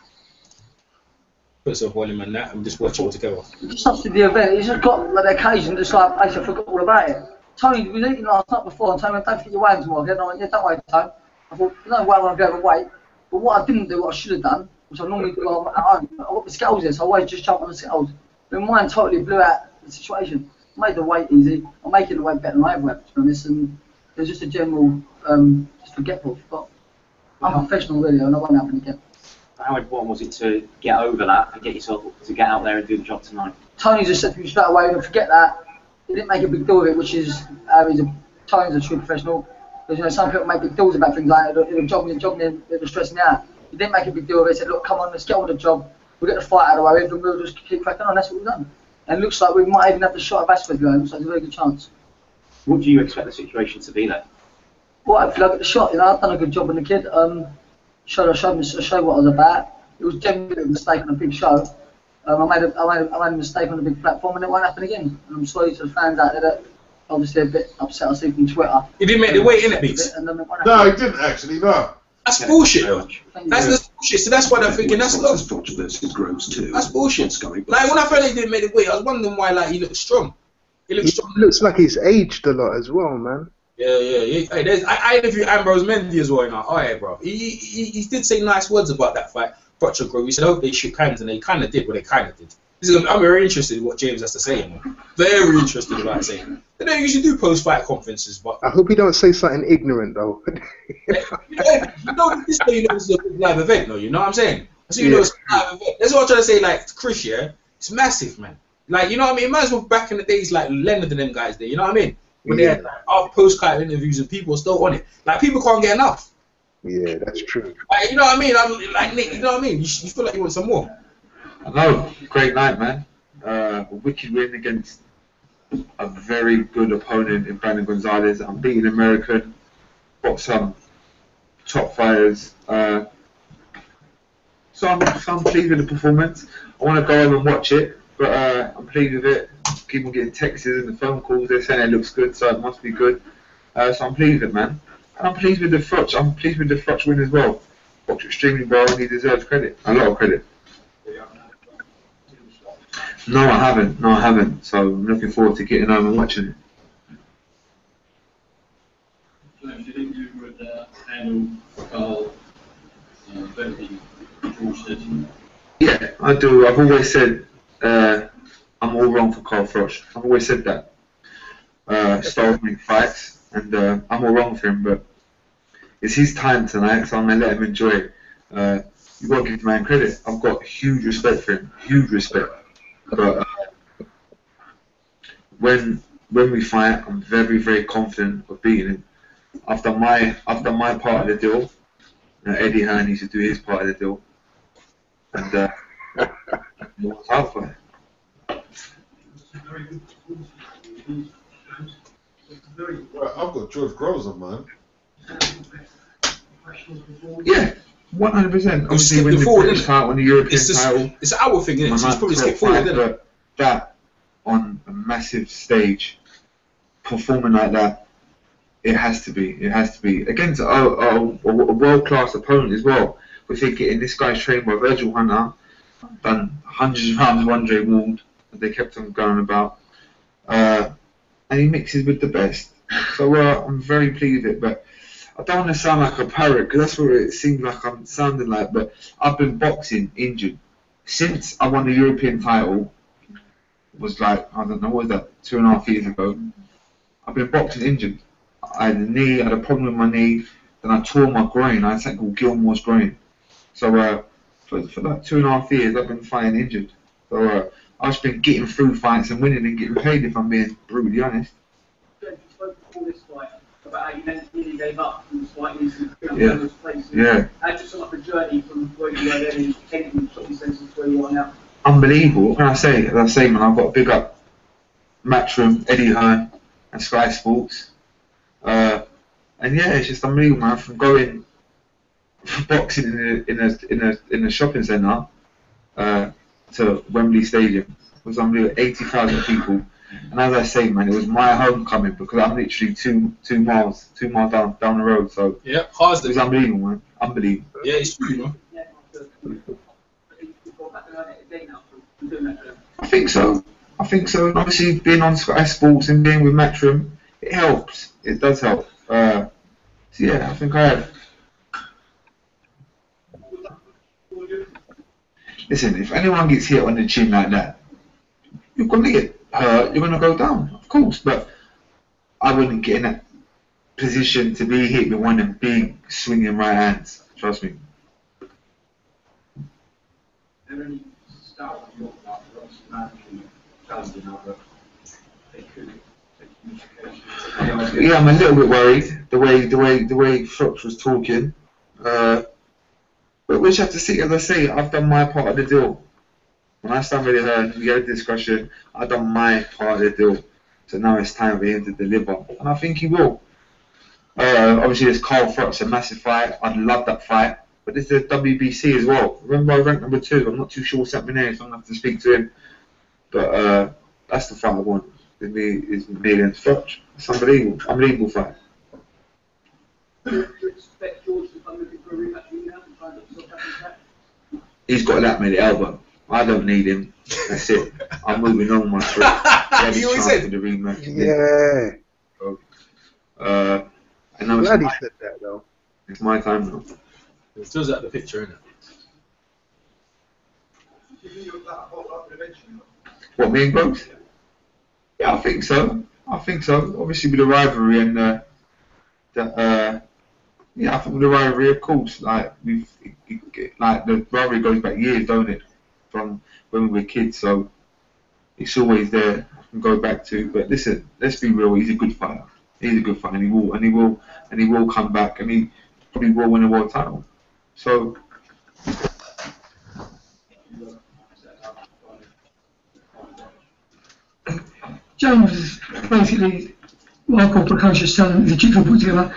Put some volume on that and just watch it all together. Just after the event, he's just got like the occasion, just like, actually, I forgot all about it. Tony, we was eating last night before, and Tony went, "Don't forget your weigh tomorrow." And I went, "Yeah, don't worry, Tony." I thought, "There's no way I want to go to weight." But what I didn't do, what I should have done, which I normally do at home, I got the scales there, so I always just jump on the scales. But mine totally blew out the situation. Made the weight easy. I'm making the weight better than I ever have, to be honest. And it was just a general, just forgetful. Forgot. I'm professional, really, and that won't happen again. How important was it to get over that and get yourself to get out there and do the job tonight? Tony just said to me straight away, forget that. He didn't make a big deal of it, which is Tony's a true professional. Because some people make big deals about things like it'll jog me, it'll stress me out. He didn't make a big deal of it. He said, look, come on, let's get on with the job. We'll get the fight out of the way, and we'll just keep cracking on. That's what we've done. And it looks like we might even have the shot of Asquith going. It looks like a very good chance. What do you expect the situation to be then? Well, hopefully I get the shot. I've done a good job on the kid. Showed what I was about. It was genuinely a mistake on a big show. I made a mistake on a big platform, and it won't happen again. And I'm sorry to the fans out there that obviously a bit upset. I see from Twitter. He didn't make the weight, innit, Beats? No, he didn't actually. No. That's bullshit, though. That's bullshit. So that's why they're thinking that's love. Froch versus Groves too. That's bullshit. Like when I found he didn't make the weight, I was wondering why. Like he looked strong. He looks like he's aged a lot as well, man. Yeah. Hey, I interviewed Ambrose Mendy as well. Oh yeah, bro. He did say nice words about that fight. Froch and Groves. He said, I hope they shook hands, and they kind of did. Well, they kind of did. I'm very interested in what James has to say. Very interested in what I say. They don't usually do post-fight conferences, but I hope he don't say something ignorant though. this way you know it's a big live event, though. You know what I'm saying? So you know it's a live event. That's what I'm trying to say. Like Chris, yeah, it's massive, man. Like you know what I mean? It might as well back in the days like Leonard and them guys there. You know what I mean? When they had like, post-fight interviews and people are still on it. Like people can't get enough. Yeah, that's true. Like, you know what I mean? I'm like Nick. You know what I mean? You feel like you want some more. I know, great night, man. A wicked win against a very good opponent in Brandon Gonzalez. I'm beating American, got some top fighters. So I'm pleased with the performance. I want to go home and watch it, but I'm pleased with it. Keep on getting texts and the phone calls. They're saying it looks good, so it must be good. So I'm pleased with it, man. And I'm pleased with the Froch. I'm pleased with the Froch win as well. Boxed extremely well, and he deserves credit. A lot of credit. No, I haven't. So I'm looking forward to getting home and watching it. James, do you think you would handle Carl better than Yeah, I do. I've always said I'm all wrong for Carl Froch. I've always said that. Styles make fights, and I'm all wrong for him, but it's his time tonight, so I'm going to let him enjoy it. You've got to give the man credit. I've got huge respect for him. Huge respect. But when we fight, I'm very, very confident of beating him. I've done my part of the deal. Eddie Hearn needs to do his part of the deal, and what's out for it. Well, I've got George Groves on mine. Yeah. 100%. Obviously, when the British title, when the European title, it's our thing, isn't it? He's probably skipped forward, isn't it? That on a massive stage, performing like that, it has to be. It has to be against a world-class opponent as well. We're thinking this guy's trained by Virgil Hunter, done hundreds of rounds with Andre Ward, that they kept on going about, and he mixes with the best. So I'm very pleased with it, but I don't want to sound like a parrot, because that's what it seems like I'm sounding like, but I've been boxing injured. Since I won the European title, was like, I don't know, what was that, 2.5 years ago, I've been boxing injured. I had a knee, I had a problem with my knee, then I tore my groin, I had something called Gilmore's groin. So for like 2.5 years, I've been fighting injured. So I've just been getting through fights and winning and getting paid, if I'm being brutally honest. About how you mentally gave up from fighting those places. Yeah. And just like a journey from where you were then in any shopping centres to where you are now. Unbelievable. What can I say? As I say, man, I've got to big up Matchroom, Eddie Hearn, and Sky Sports. And yeah, it's just unbelievable, man. From going boxing in a shopping centre to Wembley Stadium, it was unbelievable. 80,000 people. And as I say, man, it was my homecoming because I'm literally two miles down the road. So yeah, it was unbelievable, man. Unbelievable. Yeah, it's true, you know. I think so. And obviously, being on Sky Sports and being with Matchroom, it helps. It does help. So yeah, I think I have. Listen, if anyone gets hit on the chin like that, you're gonna get hurt. You're gonna go down, of course. But I wouldn't get in that position to be hit with one of them big swinging right hands. Trust me. Are there any styles you look like for obviously managing challenging other they could Yeah, I'm a little bit worried the way Froch was talking. But we just have to see. As I say, I've done my part of the deal. When I stand with her, we had a discussion. I've done my part of the deal. So now it's time for him to deliver, and I think he will. Obviously, there's Carl Froch, a massive fight. I'd love that fight. But this is WBC as well. Remember, I ranked number 2. I'm not too sure what's happening there, so I'm going to have to speak to him. But that's the fight I want. With me is me against Froch. It's unbelievable fight. Do you expect George to come looking for a rematch with you now and try and get himself back in track? He's got that many elbow. I don't need him. That's it. I'm moving on my trip. You always said the rematch. Yeah. And now Glad he said that though. it's my time now. It still at the picture, isn't it? Do you think you'll that hold up eventually? What, me and Groves? Yeah, I think so. Obviously with the rivalry and yeah, I think with the rivalry, of course, like like the rivalry goes back years, don't it? From when we were kids, so it's always there. I can go back to. But listen, let's be real. He's a good fighter. He's a good fighter, and he will come back, and he probably will win a world title. So. James is basically what I call precocious talent, the jigsaw put together.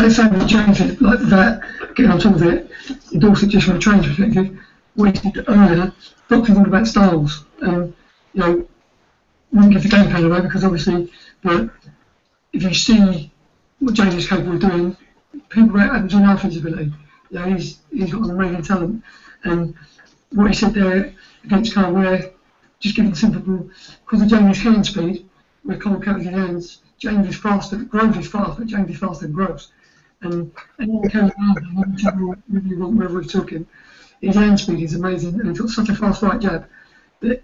Same with James, like that, getting on top of it. In Dorset, just from a training perspective, what he did earlier, boxing all about styles. You know, we won't give the game plan away because obviously, but if you see what James is capable of doing, people rate him on offensive ability. You know, he's got an amazing talent. And what he said there against Carl Ware, just giving the simple, because of James' hand speed, where Carl carries his hands, James is faster, Groves is fast, but James is faster than Groves. And anyone carries around him, wherever he took him, his hand speed is amazing, and he's got such a fast right jab that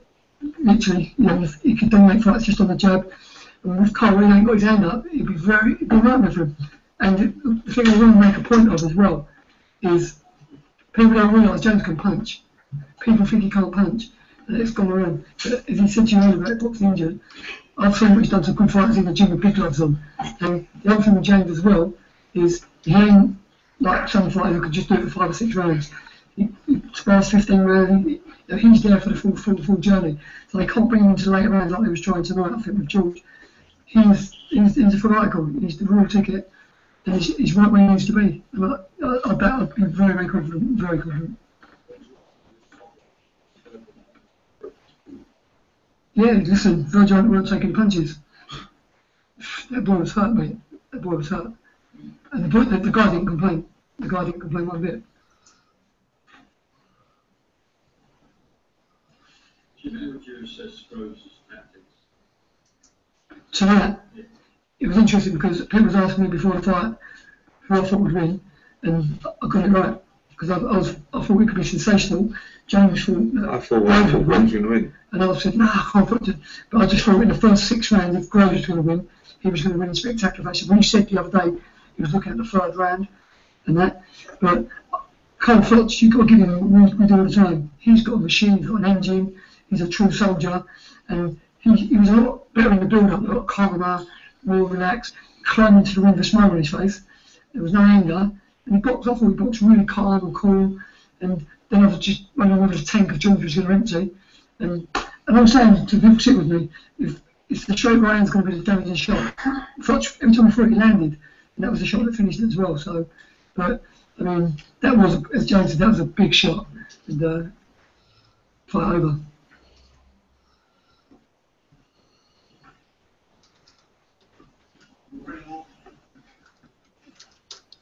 literally, you know, he could dominate fights just on the jab. And with Carl, when he ain't got his hand up, it'd be right for him. And the thing I want to make a point of as well is people don't realise James can punch. People think he can't punch. It's gone around. But as he said to you earlier about boxing injured, I've seen what he's done to good fighters in the gym with big gloves on. And the other thing with James as well is he ain't like some fighters who could just do it for 5 or 6 rounds. He spars 15 rounds. He's there for the full journey. So they can't bring him into the later rounds like they was trying tonight, I think, with George. He's a full article. He's the raw ticket. And he's right where he needs to be. And I bet I'd be very, very confident. Very confident. Yeah, listen, Virgil weren't taking punches. That boy was hurt, mate. That boy was hurt. And the guy didn't complain. The guy didn't complain one bit. Do you know what you assess Groves' tactics? Tonight, it was interesting because people was asking me before the fight who I thought would win, and I got it right. Because I thought it could be sensational. James thought I thought Groves was going to win. And I said, nah, I can't put it. But I just thought in the first 6 rounds, if Groves was going to win, he was going to win in spectacular fashion. When he said the other day, he was looking at the 3rd round and that. But Carl Froch, you've got to give him what we do all the time. He's got a machine, he's got an engine, he's a true soldier. And he was a lot better in the build-up, a lot calmer, more relaxed, climbing to the ring with a smile on his face. There was no anger. And I thought he boxed really calm and cool. And then I was just running over the tank of George was going to empty. And I was saying to people sit with me, if the straight right hand's going to be the damaging shot, Froch, every time I thought he landed, and that was the shot that finished it as well. So, but I mean, that was, as James said, that was a big shot, and fight over.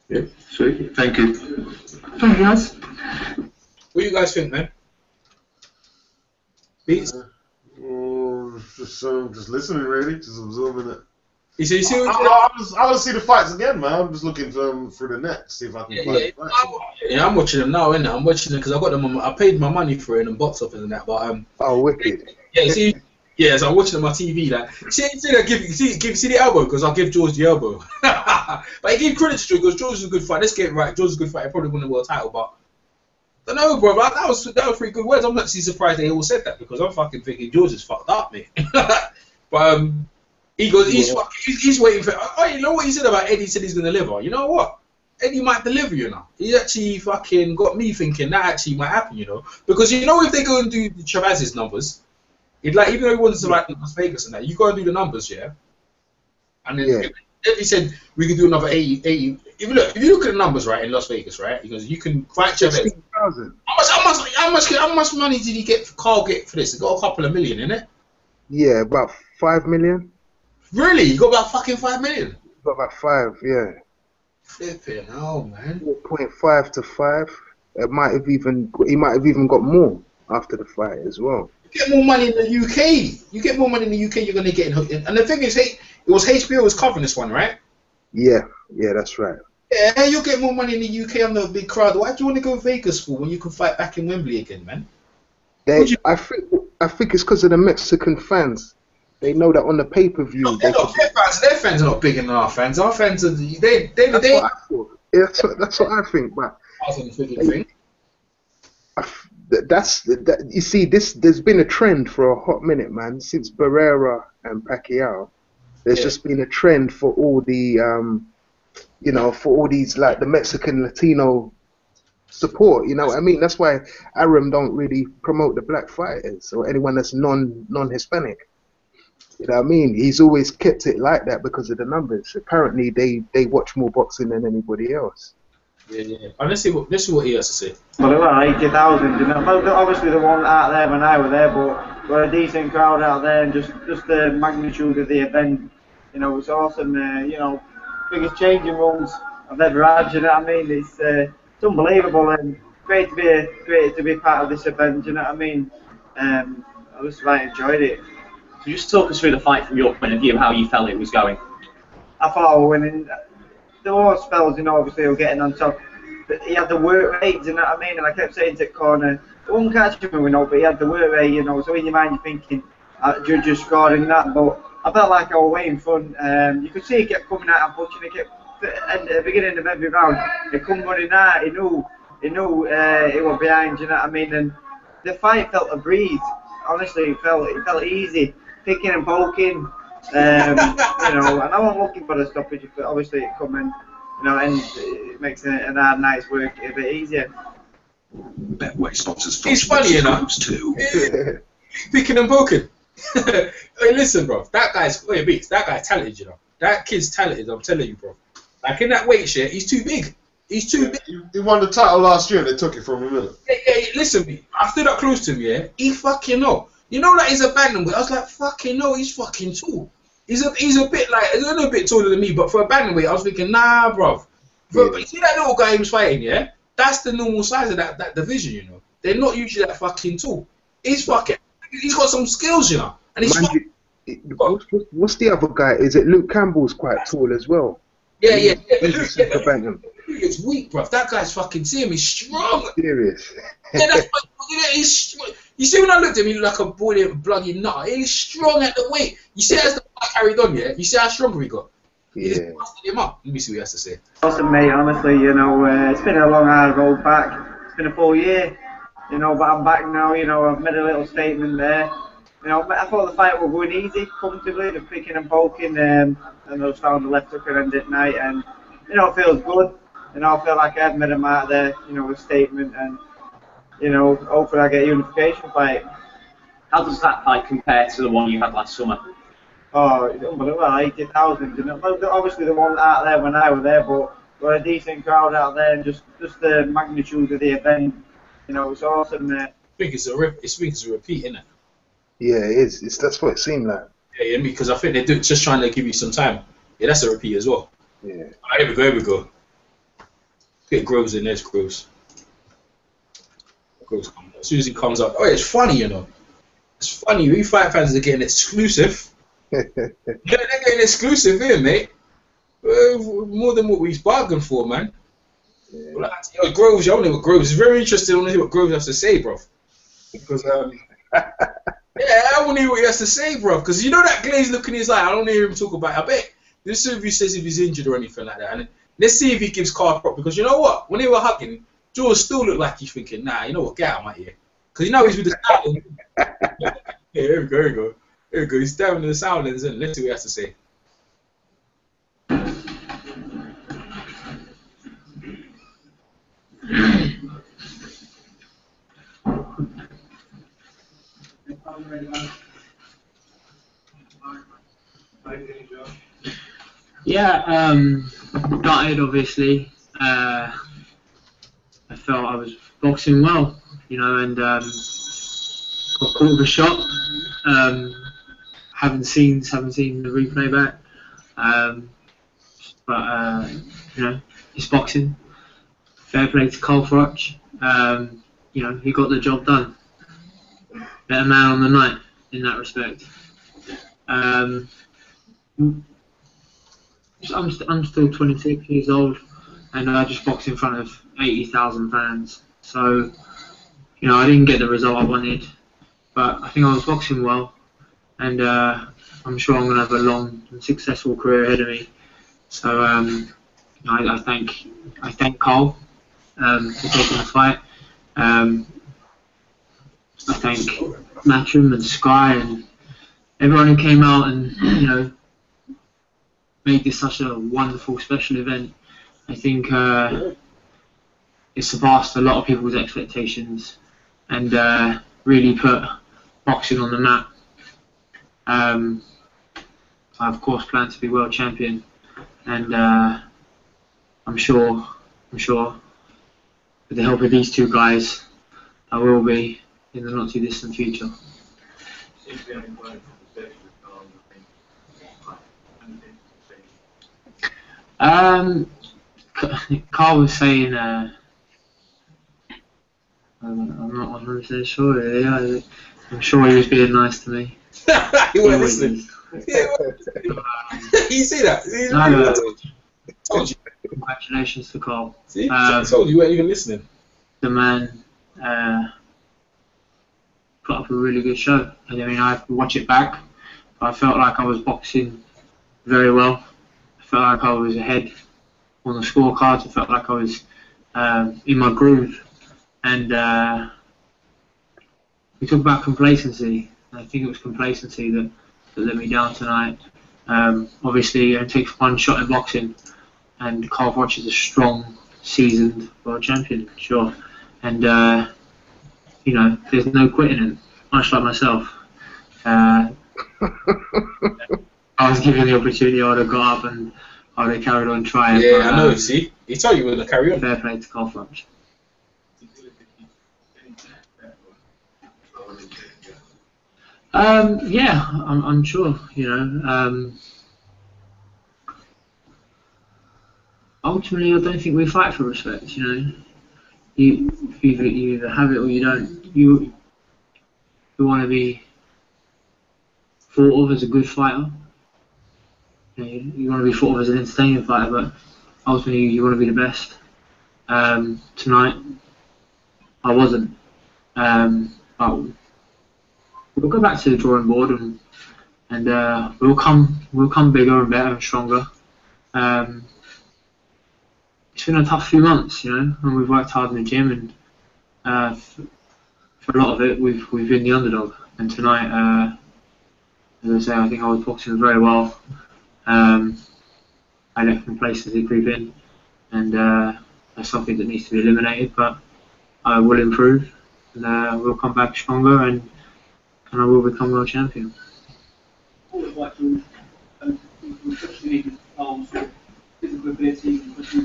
Yeah, sweet. Thank you. Thank you, guys. What do you guys think, man? Beats? Just listening, really, just absorbing it. You see what I want to see the fights again, man. I'm just looking through the net to see if I can find the fights. Yeah, I'm watching them now, innit? I'm watching them because I got them. I paid my money for it in box office and that, but Oh, wicked. Yeah, you see, Yeah, so I'm watching on my TV. Like, see the elbow because I'll give George the elbow. But he gave credit to George because George was a good fight. Let's get it right. George was a good fight. He probably won the world title, but I don't know, bro. That was pretty good words. I'm actually surprised they all said that because I'm fucking thinking George is fucked up, mate. But he goes, he's waiting for. Oh, you know what he said about Eddie? He said he's gonna deliver. You know what? Eddie might deliver, you know. He actually fucking got me thinking that actually might happen, you know, because you know if they go and do Chavez's numbers. It like even though he wanted to like Las Vegas and that, you gotta do the numbers, yeah. And then if he said we could do another 80, if you look at the numbers right in Las Vegas, right? Because you can fight Chavez. How much money did he get? Carl get for this? He got a couple of million, innit? Yeah, about 5 million. Really? You got about fucking 5 million? Got about 5, yeah. Flipping hell, man. 4.5 to 5. He might have even got more after the fight as well. You get more money in the UK. You get more money in the UK, you're gonna get in. And the thing is, it was HBO was covering this one, right? Yeah, that's right. Yeah, you'll get more money in the UK on the big crowd. Why do you want to go to Vegas for when you can fight back in Wembley again, man? I think it's because of the Mexican fans. They know that on the pay-per-view. Their fans are not bigger than our fans. Our fans are they. What I thought. Yeah, that's what I think. But you see, there's been a trend for a hot minute, man, since Barrera and Pacquiao. There's just been a trend for all the, for all these like the Mexican Latino support. You know what I mean? That's why Arum don't really promote the black fighters or anyone that's non-Hispanic. You know what I mean? He's always kept it like that because of the numbers. Apparently, they watch more boxing than anybody else. Yeah. And let's see what he has to say. Well, about 80,000, you know. Well, obviously the one out there when I was there, but we're a decent crowd out there, and just the magnitude of the event, you know, it's awesome. Biggest changing rooms I've ever had. You know what I mean? It's unbelievable and great to be part of this event. You know what I mean? I just really enjoyed it. So just talk us through the fight from your point of view, how you felt it was going. I thought I was winning. There were spells, you know, obviously, we were getting on top. But he had the work rate, you know what I mean? And I kept saying to the corner, he won't catch him, you know, but he had the work rate, you know. So in your mind, you're thinking, judges scoring that. But I felt like I was way in front. You could see he kept coming out and pushing. He kept, at the beginning of every round, he come running out. He knew he was behind, you know what I mean? And the fight felt a breeze. Honestly, it felt easy. Picking and poking. You know, and I wasn't looking for the stoppage, but obviously it come in, you know, and it makes a hard night's work a bit easier. Betway sponsors. He's funny enough too. Picking and poking. Hey, listen, bro. That guy's talented, you know. That kid's talented. I'm telling you, bro. Like in that weight shit, he's too big. He's too big. He won the title last year and they took it from him. Hey, listen, I stood up close to him, yeah. He fucking know. You know that he's a bantamweight. I was like, fucking no, he's fucking tall. He's a bit like, he's a little bit taller than me, but for a bantamweight, I was thinking, nah, bro. You see that little guy he was fighting, yeah? That's the normal size of that division, you know. They're not usually that fucking tall. He's got some skills, you know. And he's what's the other guy? Is it Luke Campbell's quite tall as well? Yeah. It's weak, bro. That guy's fucking he's strong. Serious. Yeah, that's he's strong. You see when I looked at him, he looked like a brilliant bloody nut. He's strong at the weight. You see as the fight carried on, yeah? You see how strong he got? He just busted him up. Let me see what he has to say. Awesome, mate, honestly, you know, it's been a long, hard road back. It's been a full year, you know, but I'm back now, you know, I've made a little statement there. You know, I thought the fight was going easy, comfortably, the picking and poking, and I just found the left hook at the end at night, and, you know, it feels good. You know, I feel like I've made a mark there, you know, with a statement, and, you know, hopefully I get a unification fight. How does that fight compare to the one you had last summer? Oh, it's unbelievable, 80,000, you know. Obviously the one out there when I was there, but we're a decent crowd out there, and just the magnitude of the event, you know, it's awesome there. I think it's a repeat, isn't it? Yeah, it is. That's what it seemed like. Yeah, because I think they're just trying to give you some time. Yeah, that's a repeat as well. Yeah. Here we go. Get Groves in. There's Groves. As soon as he comes up, it's funny, you know. It's funny. We fight fans are getting exclusive. They're getting exclusive here, mate. More than what we bargained for, man. Yeah. Groves, I want to know what Groves. It's very interesting. I want to hear what Groves has to say, bro. Because Yeah, I want to hear what he has to say, bro. Because you know that glazed look in his eye. I don't hear him talk about it. I bet this interview says if he's injured or anything like that. And let's see if he gives Carl a prop. Because you know what? When they were hugging, George still looked like he's thinking, nah, you know what? Get out of my ear. Because you know he's with the Southlands. Yeah, here we go. Here we go. Here we go. He's down in the Southlands, and let's see what he has to say. Yeah, gutted obviously. I felt I was boxing well, you know, and got caught with a shot. Haven't seen the replay back, but you know, it's boxing. Fair play to Cole Froch. You know, he got the job done. Better man on the night in that respect. I'm still 26 years old, and I just boxed in front of 80,000 fans. So, you know, I didn't get the result I wanted, but I think I was boxing well, and I'm sure I'm going to have a long and successful career ahead of me. So, I thank Cole for taking the fight. I thank Matchroom and Sky and everyone who came out and, you know, made this such a wonderful special event. I think it surpassed a lot of people's expectations and really put boxing on the map. I of course plan to be world champion, and I'm sure with the help of these two guys I will be in the not too distant future. Carl was saying, I'm not 100% sure really. I'm sure he was being nice to me. He wasn't listening. You see that? Told you. Congratulations to Carl. See, I told you weren't even listening. The man put up a really good show. I mean, I have to watch it back, but I felt like I was boxing very well. I felt like I was ahead on the scorecards. I felt like I was in my groove. And we talk about complacency. I think it was complacency that let me down tonight. Obviously, it takes one shot in boxing, and Carl Froch is a strong, seasoned world champion, sure. And you know, there's no quitting him, much like myself. I was given the opportunity, I would have got up and I would have carried on trying. Yeah, but, I know, see? He told you we were going to carry on. Fair play to Carl Froch. Yeah, I'm sure, you know. Ultimately, I don't think we fight for respect, you know. You either have it or you don't. You want to be thought of as a good fighter. You want to be thought of as an entertaining fighter, but ultimately you want to be the best. Tonight, I wasn't. But we'll go back to the drawing board and we'll come bigger and better and stronger. It's been a tough few months, you know, and we've worked hard in the gym, and for a lot of it, we've been the underdog. And tonight, as I say, I think I was boxing very well. I let complacency creep in, and that's something that needs to be eliminated. But I will improve, and we'll come back stronger, and I will become world champion. What was like George, especially physical ability,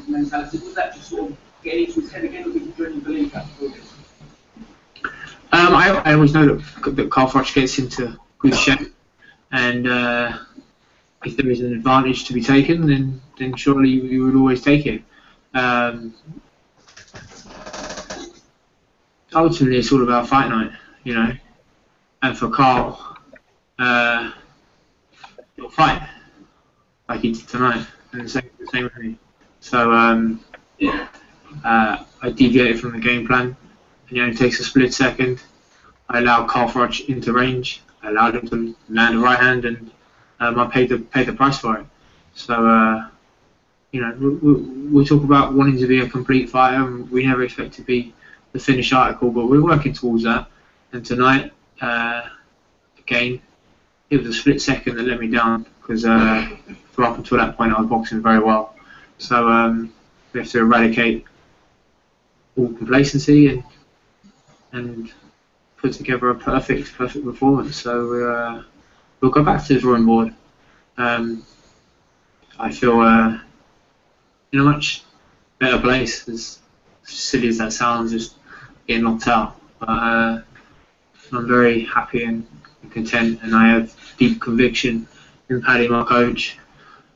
mentality, was that just sort of getting into his head again, or did you genuinely believe that? I always know that Carl Froch gets into good shape, and if there is an advantage to be taken, then surely you would always take it. Ultimately, it's all about fight night, you know, and for Carl, he'll fight like he did tonight, and the same with me. So I deviated from the game plan, and it only takes a split second. I allowed Carl Froch into range. I allowed him to land a right hand, and I paid the price for it. So you know, we talk about wanting to be a complete fighter, and we never expect to be the finished article, but we're working towards that. And tonight, again, it was a split second that let me down, because up until that point I was boxing very well. So we have to eradicate all complacency and put together a perfect performance. So we'll go back to the drawing board. I feel in a much better place, as silly as that sounds, just getting knocked out. But I'm very happy and content, and I have deep conviction in Paddy, my coach.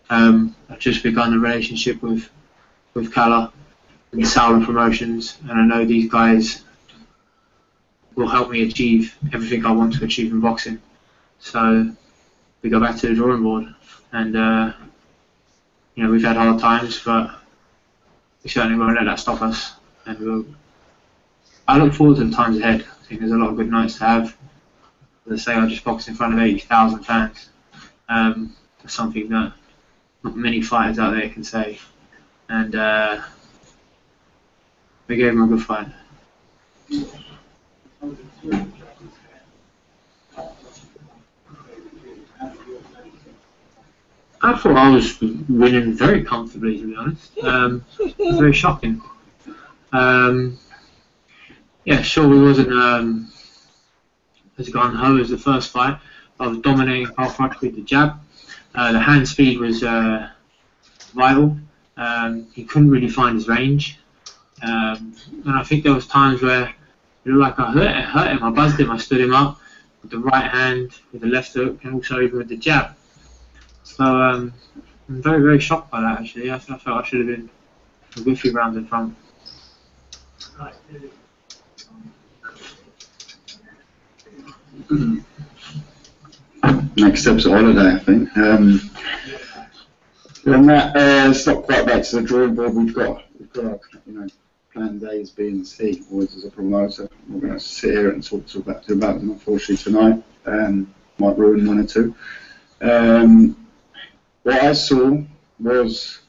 I've just begun a relationship with Calla and Sauron Promotions, and I know these guys will help me achieve everything I want to achieve in boxing. So we go back to the drawing board, and you know, we've had hard times, but we certainly won't let that stop us. And I look forward to the times ahead. I think there's a lot of good nights to have. As I say, I just boxed in front of 80,000 fans. That's something that not many fighters out there can say. And we gave him a good fight. I thought I was winning very comfortably, to be honest. It was very shocking. Yeah, sure, we wasn't as gung-ho as the first fight. I was dominating Carl Froch with the jab. The hand speed was vital. He couldn't really find his range. And I think there was times where it looked like I hurt him. I buzzed him, I stood him up with the right hand, with the left hook, and also even with the jab. So I'm very, very shocked by that, actually. I felt I should have been a good few rounds in front. Next step's a holiday, I think. And that, it's not quite back to the drawing board. We've got you know, planned A's, B and C. Always as a promoter, we're going to sit here and talk about them. Unfortunately tonight, might ruin one or two. What I saw was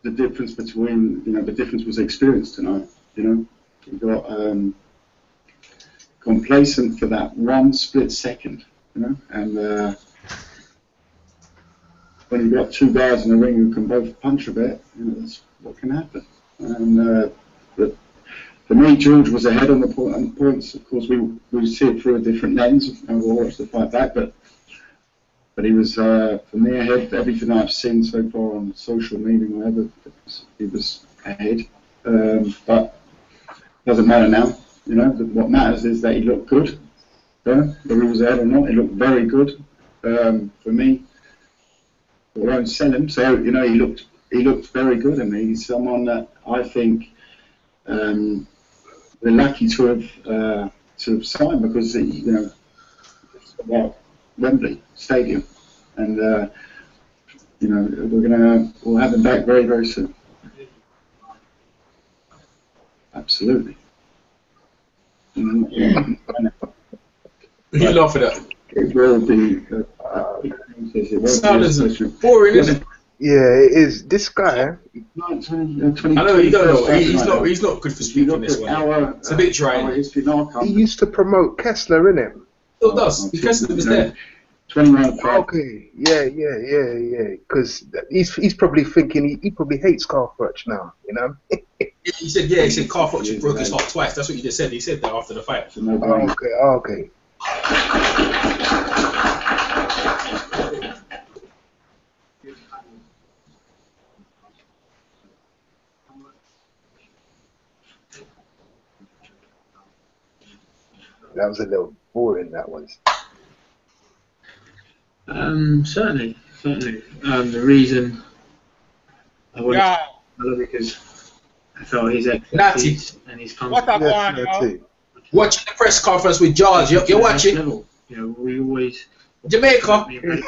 the difference between, you know, the difference was experience tonight. You know, we got complacent for that one split second. You know, and when you've got two guys in the ring who can both punch a bit, you know, that's what can happen. And but for me, George was ahead on the points. Of course, we see it through a different lens, and we'll watch the fight back. But he was, for me, ahead. Everything I've seen so far on social media, whatever, he was ahead. But it doesn't matter now. You know, what matters is that he looked good. Whether he was ahead or not, he looked very good. For me, I won't sell him. So you know, he looked very good. I mean, he's someone that I think we're lucky to have signed, because you know, it's about Wembley Stadium, and you know, we'll have him back very, very soon. Absolutely. You laugh at that. It will be. Sounds boring, isn't it? Yeah, it is. This guy. I know you don't know. He's not good for speaking this way. It's a bit dry. He used to promote Kessler, innit? Still does. Kessler was there. 29. Okay. Yeah. Because he's probably thinking he probably hates Carl Froch now. You know. He said Carl Froch broke his heart twice. That's what he just said. He said that after the fight. Okay. That was a little boring, that was. Certainly. The reason I wanted to, because I felt his expertise and his confidence. Watching the press conference with George, you're watching. You know, we always. Jamaica. We're gonna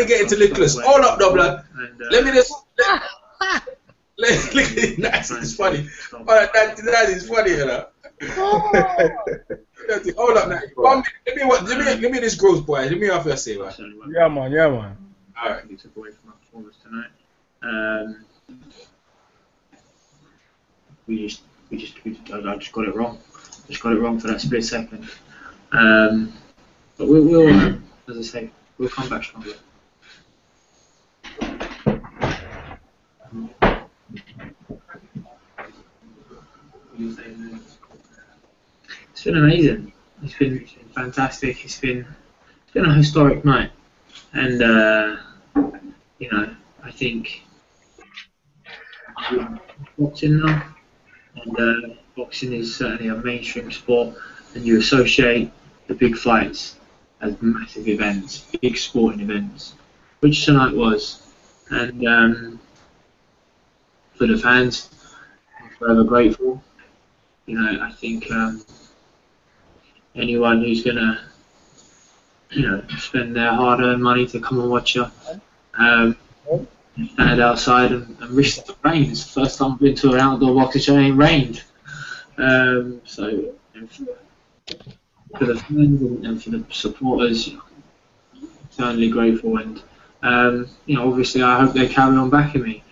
get into Nicholas. Hold up, though, blood. Let me just. That's funny. Alright, that is funny, you know. Hold up now. 1 minute. Let me this Groves boy. Let me have your say, man. Yeah, man. Yeah, man. All right. We took away from our performance tonight. I just got it wrong. Just got it wrong for that split second. But we'll, as I say, we'll come back stronger. It's been amazing. It's been fantastic. It's been a historic night, and you know, I think boxing now, and boxing is certainly a mainstream sport, and you associate the big fights as massive events, big sporting events, which tonight was, and for the fans, I'm forever grateful. You know, I think anyone who's gonna, you know, spend their hard-earned money to come and watch you, stand outside and risk the rain. It's the first time I've been to an outdoor boxing show and it ain't rained. So for the fans and for the supporters, certainly grateful, and you know, obviously I hope they carry on backing me.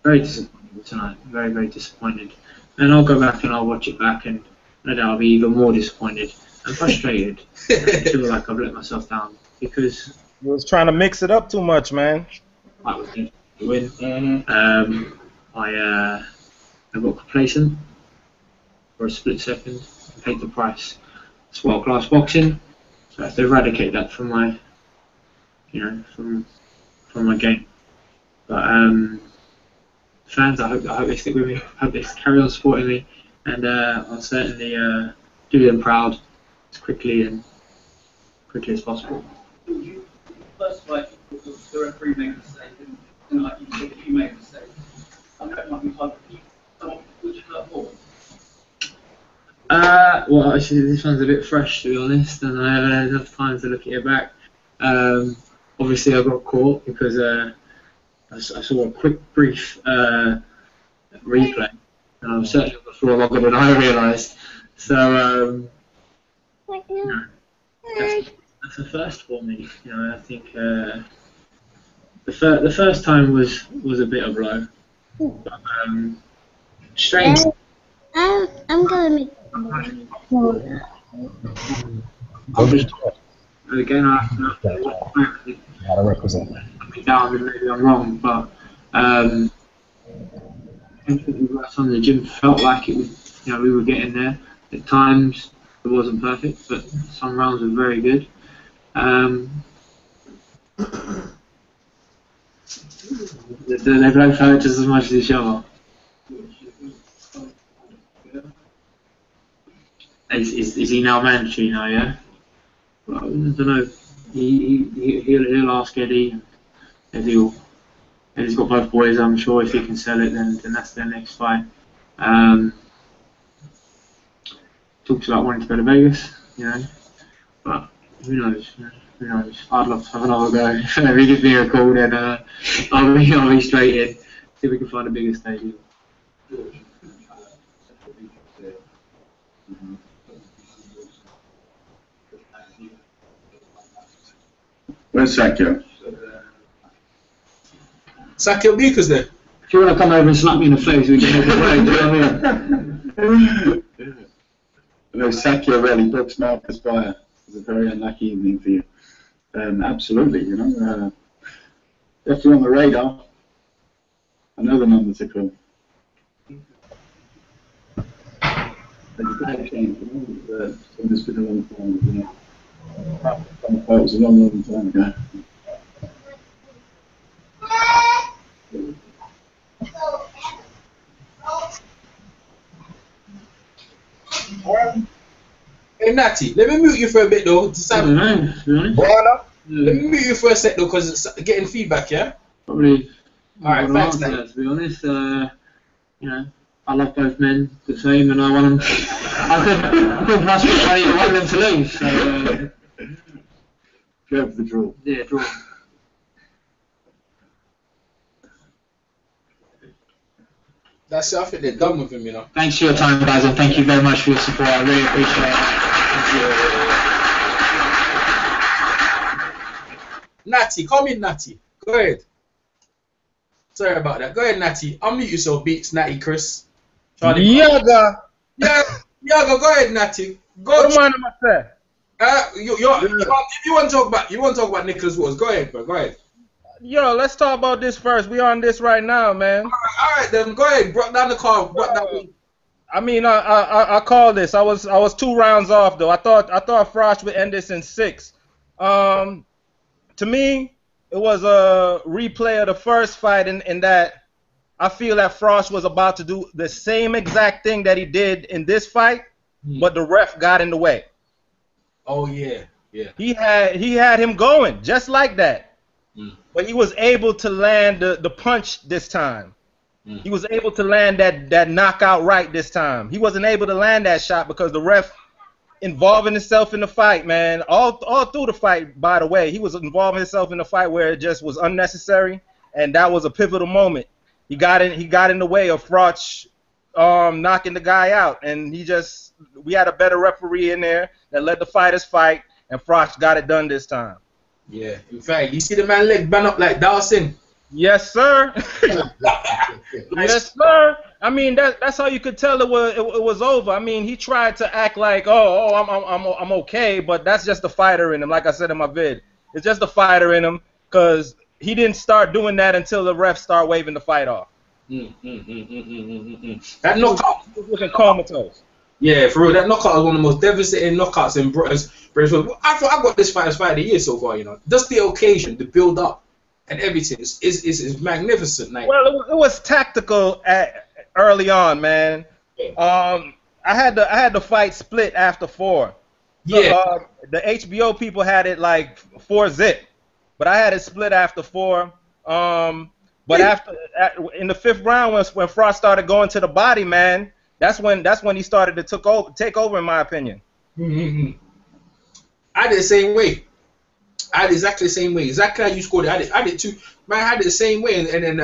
Very disappointed tonight, very, very disappointed. And I'll go back and I'll watch it back, and no doubt I'll be even more disappointed and frustrated. I feel like I've let myself down because you was trying to mix it up too much, man. I was going to win. I got complacent for a split second and paid the price. It's world-class boxing, so I have to eradicate that from my, you know, from my game. But fans, I hope they stick with me. I hope they carry on supporting me, and I'll certainly do them proud as quickly as possible. First fight, the referee made a mistake, and like you said, you made a mistake. I'm betting might be hard for you. Would you hurt more? Well, actually, this one's a bit fresh, to be honest, and I haven't had enough time to look at it back. Obviously, I got caught because I saw a quick, brief replay, and I was certainly on the floor longer than I realised. So, you know, that's a first for me. You know, I think the first time was a bit of blow, but strange. I'm gonna make. Again, I gotta represent. down, maybe I'm wrong, but everything we worked on in the gym felt like it was, you know, we were getting there. At times it wasn't perfect, but some rounds were very good. They both hurt just as much as each other. Is he now mandatory now? Yeah. Well, I don't know. He'll ask Eddie if he's got both boys. I'm sure if he can sell it, then that's their next fight. Talks about wanting to go to Vegas, you know, but who knows? Who knows? I'd love to have another go. If he gives me a call, then I'll be straight in. See if we can find a bigger stadium. Where's Sakio? Sakio Beaker's there. If you want to come over and slap me in the face, we can make it work. Do you know what I mean? No, Sakio really books Marcus Byer. It was a very unlucky evening for you. Absolutely, you know. Definitely on the radar. I know the number to call. It's been a long time, you know. It was a long time ago. Hey Natty, let me mute you for a bit though. Let me mute you for a sec though, because it's getting feedback, yeah? Probably. Alright, thanks, Natty. To be honest, you know, I love both men the same, and I want them. I couldn't possibly want them to lose. So, go for the draw. Yeah, draw. That's it. I think they're done with him, you know. Thanks for your time, guys, and thank you very much for your support. I really appreciate it. Natty, come in, Natty. Go ahead. Sorry about that. Go ahead, Natty. Unmute yourself, Beats, Natty, Chris. Yaga. Yeah, Yaga, go ahead, Natty. Go. What am I say? If you want to talk about Nicholas Waters, go ahead, bro. Go ahead. Yo, let's talk about this first. We on this right now, man. All right, then go ahead. Brought down the car. I mean, I called this. I was 2 rounds off though. I thought Froch would end this in 6. To me, it was a replay of the first fight in that I feel that Froch was about to do the same exact thing that he did in this fight, but the ref got in the way. Oh yeah, yeah. He had him going just like that. But he was able to land the punch this time. He was able to land that knockout right this time. He wasn't able to land that shot because the ref involving himself in the fight, man. All through the fight, by the way, he was involving himself in the fight where it just was unnecessary, and that was a pivotal moment. He got in the way of Froch knocking the guy out, and we had a better referee in there that let the fighters fight, and Froch got it done this time. Yeah, in fact, you see the man leg bang up like Dawson. Yes, sir. Yes, sir. I mean, that's how you could tell it was over. I mean, he tried to act like, I'm okay, but that's just the fighter in him. Like I said in my vid, it's just the fighter in him because he didn't start doing that until the refs start waving the fight off. That knockout was looking comatose. Yeah, for real, that knockout was one of the most devastating knockouts in British. I thought I got this fight as fight of the year so far, you know. Just the occasion, the build up, and everything is magnificent. Like, well, it was tactical early on, man. I had the fight split after 4. Yeah. The HBO people had it like 4-zip, but I had it split after 4. But in the 5th round, when Froch started going to the body, man. That's when he started to take over, in my opinion. I did the same way. I did exactly the same way. Exactly how you scored it. I did too. Man, I had it the same way, and then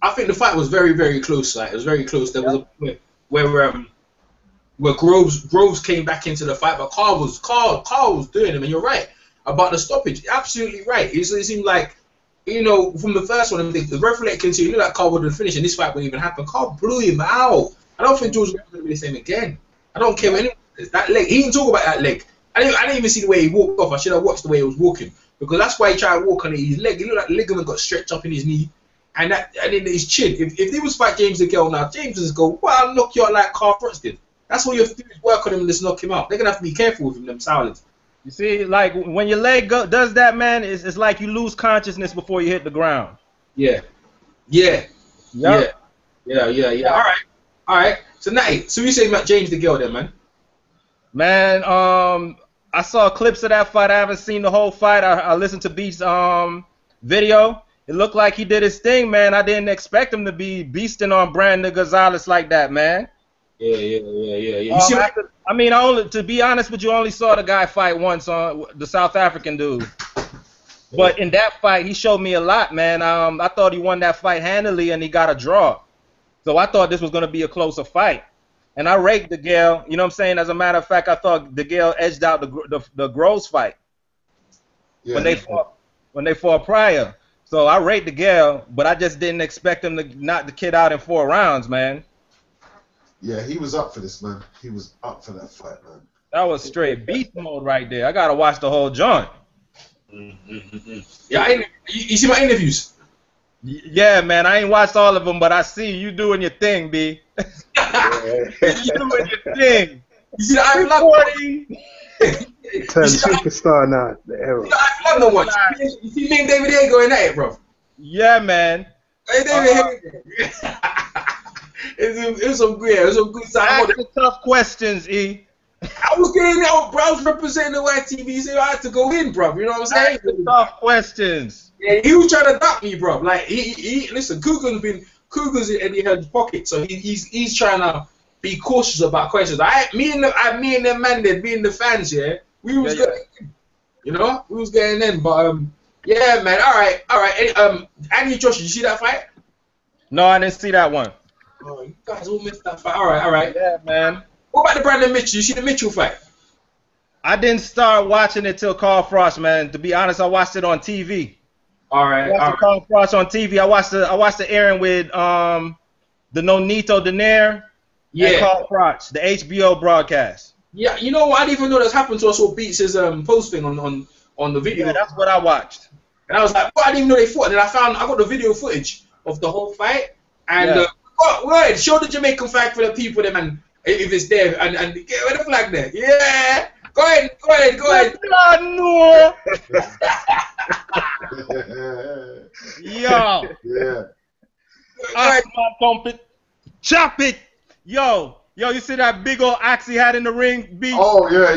I think the fight was very, very close. Like, it was very close. There was a point where Groves came back into the fight, but Carl was doing him, and you're right about the stoppage. Absolutely right. It seemed like, you know, from the first one, the referee continued. You knew that Carl wouldn't finish, and this fight wouldn't even happen. Carl blew him out. I don't think George was going to be the same again. I don't care what that leg. He didn't talk about that leg. I didn't even see the way he walked off. I should have watched the way he was walking, because that's why he tried to walk on his leg. It looked like the ligament got stretched up in his knee, and in his chin. If he was fight James DeGale now, James would just go, "Well, I'll knock you out like Carl Froch did." That's what you have to do, is work on him and just knock him out. They're gonna have to be careful with him, them Saudis. You see, like when your leg does that, man, it's like you lose consciousness before you hit the ground. Yeah. All right. So Natty, so you say about James DeGale then, man? Man, I saw clips of that fight. I haven't seen the whole fight. I listened to Beast's video. It looked like he did his thing, man. I didn't expect him to be beasting on Brandon Gonzalez like that, man. Yeah. You see I mean, to be honest with you, I only saw the guy fight once, on the South African dude. But in that fight, he showed me a lot, man. I thought he won that fight handily, and he got a draw. So I thought this was going to be a closer fight. And I rate DeGale. You know what I'm saying? As a matter of fact, I thought DeGale edged out the Groves fight when they fought prior. So I rate DeGale, but I just didn't expect him to knock the kid out in 4 rounds, man. Yeah, he was up for this, man. He was up for that fight, man. That was straight beast mode right there. I gotta watch the whole joint. Yeah, you see my interviews? Yeah, man. I ain't watched all of them, but I see you doing your thing, B. You doing your thing. You see the I'm Turn superstar now. The hero. London one. You see me and David Haye going at it, bro? Yeah, man. Hey, David Haye. It was some good. It was some good time. Ask the tough questions, E. I was getting out, bro. I was representing the white TV, so I had to go in, bro. You know what I'm saying? Ask the tough questions. Yeah, he was trying to duck me, bro. Like he listen, Cougar's in his pocket, so he's trying to be cautious about questions. Me and the man there, being the fans, yeah, we was getting in. You know, we was getting in, but yeah, man. All right. Andy Josh, did you see that fight? No, I didn't see that one. Oh, you guys all missed that fight. All right. Yeah, man. What about the Brandon Mitchell? You see the Mitchell fight? I didn't start watching it till Carl Froch, man. To be honest, I watched it on TV. All right. I watched Carl Froch on TV. I watched the airing with the Nonito Donaire and Carl Froch, the HBO broadcast. Yeah, you know what? I didn't even know that's happened to us. Saw Beats' post thing on the video. Yeah, that's what I watched. And I was like, I didn't even know they fought. And then I got the video footage of the whole fight. And wait, show the Jamaican flag for the people, them, and if it's there, and get where the flag there. Yeah. Go ahead. God, no. Yo. Yeah. Chop it. Yo, you see that big old axe he had in the ring, B? Oh yeah.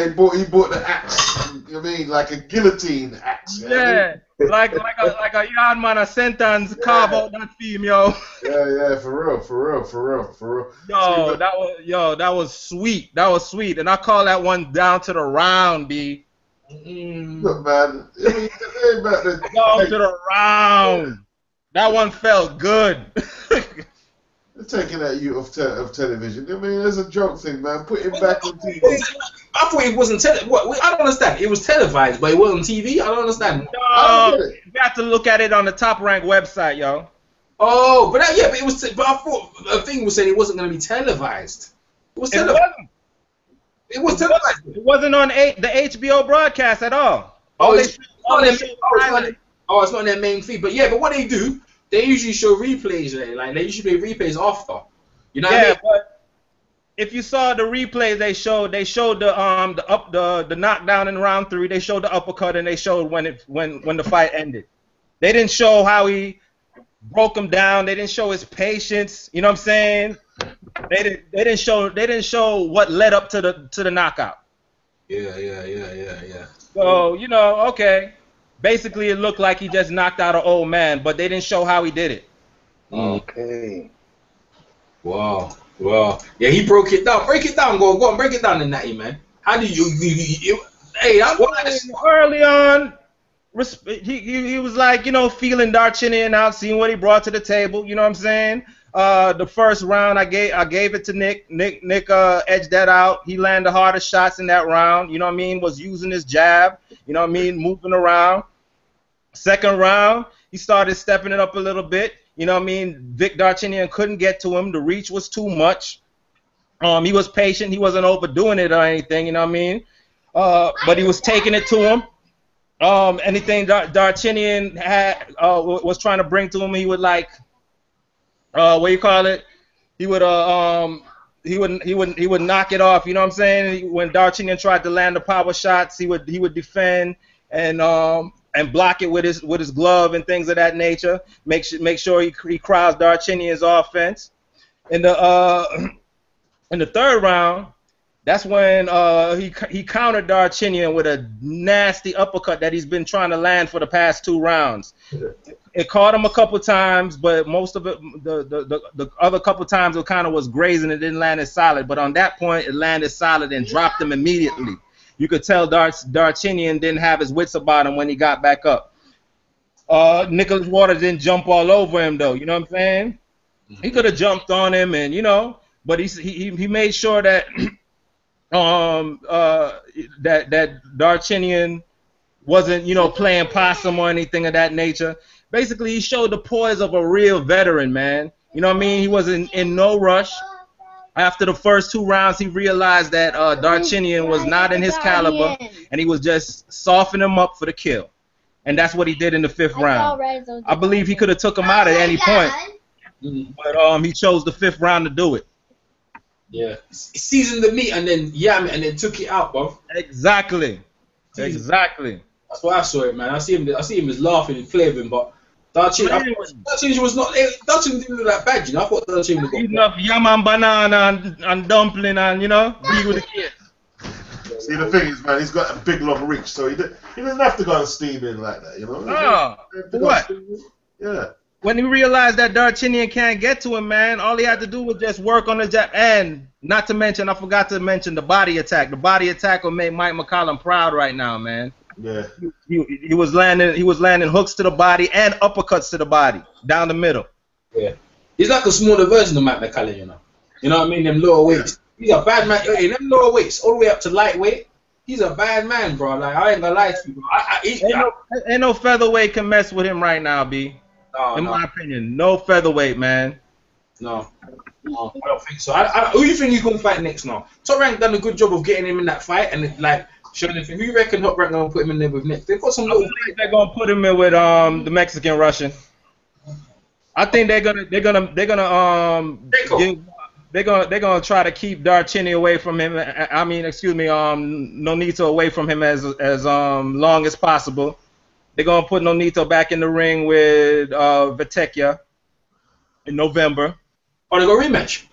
He bought the axe. You mean like a guillotine axe? Yeah. Like a yard man, a sentence carve out that theme, yo. Yeah, for real. Yo, that was sweet. And I call that one down to the round, B. Look, man, it ain't about the down to the round. That one felt good. They're taking that you of television. I mean, it's a joke thing, man. Put him back on TV. I thought it wasn't I don't understand. It was televised, but it wasn't TV. I don't understand. You have to look at it on the Top Rank website, yo. Oh, but it was. But I thought a thing was saying it wasn't going to be televised. It was televised. It was televised. It wasn't on the HBO broadcast at all. It's not in their main feed. But what they do, they usually show replays. Like they usually play replays after. You know what I mean? But if you saw the replays, they showed the knockdown in round 3. They showed the uppercut, and they showed when the fight ended. They didn't show how he broke him down. They didn't show his patience. You know what I'm saying? They didn't show what led up to the knockout. Yeah. So okay. Basically, it looked like he just knocked out an old man, but they didn't show how he did it. Okay. Wow. Yeah, he broke it down. Break it down. Go on. Break it down in that, man. How do you hey, that's early on. He was like, feeling Darchinian out, seeing what he brought to the table. You know what I'm saying? The first round, I gave it to Nick. Nick edged that out. He landed the hardest shots in that round. You know what I mean? Was using his jab. You know what I mean? Moving around. Second round, he started stepping it up a little bit. You know what I mean? Vic Darchinian couldn't get to him. The reach was too much. He was patient. He wasn't overdoing it or anything. You know what I mean? But he was taking it to him. Anything Darchinian was trying to bring to him, he would like. What you call it? He would knock it off. You know what I'm saying? When Darchinian tried to land the power shots, he would defend and block it with his glove and things of that nature. Make sure he crowds Darchinian's offense. In the third round, that's when he countered Darchinian with a nasty uppercut that he's been trying to land for the past 2 rounds. It caught him a couple times, but most of it, the other couple times, it kind of was grazing. It didn't land as solid. But on that point, it landed solid and dropped him immediately. You could tell Darchinian didn't have his wits about him when he got back up. Nicholas Waters didn't jump all over him, though. You know what I'm saying? He could have jumped on him, and but he made sure that that Darchinian wasn't playing possum or anything of that nature. Basically, he showed the poise of a real veteran, man. You know what I mean? He was in no rush. After the first 2 rounds, he realized that Darchinian was not in his caliber, and he was just softening him up for the kill. And that's what he did in the 5th round. I believe he could have took him out at any point, but he chose the 5th round to do it. Yeah, seasoned the meat and then and then took it out, bro. Exactly. That's why I saw it, man. I see him as laughing and flavouring, but Darchinian was not. Darchinian didn't look that bad, I thought Darchinian was enough yam and banana and dumpling and be with the kids. See, the thing is, man, he's got a big long reach, so he doesn't have to go and steam in like that, What? Yeah. When he realized that Darchinian can't get to him, man, all he had to do was just work on the jab. And not to mention, I forgot to mention the body attack. The body attack will make Mike McCollum proud right now, man. Yeah. He was landing hooks to the body and uppercuts to the body down the middle. Yeah. He's like a smaller version of Matt McCallum, you know. You know what I mean? Them lower weights. He's a bad man. In them lower weights, all the way up to lightweight, he's a bad man, bro. Like, I ain't gonna lie to you, bro. Ain't no featherweight can mess with him right now, B. In my opinion, no featherweight, man. No, I don't think so. Who do you think he's gonna fight next now? Top Rank done a good job of getting him in that fight and like showing him. Who you reckon Top Rank gonna put him in there with next? They've got some little. They're gonna put him in with the Mexican Russian. I think they're gonna try to keep Darcini away from him. I mean, excuse me, Nonito away from him as long as possible. They're gonna put Nonito back in the ring with Vitekia in November. Oh, they gonna rematch?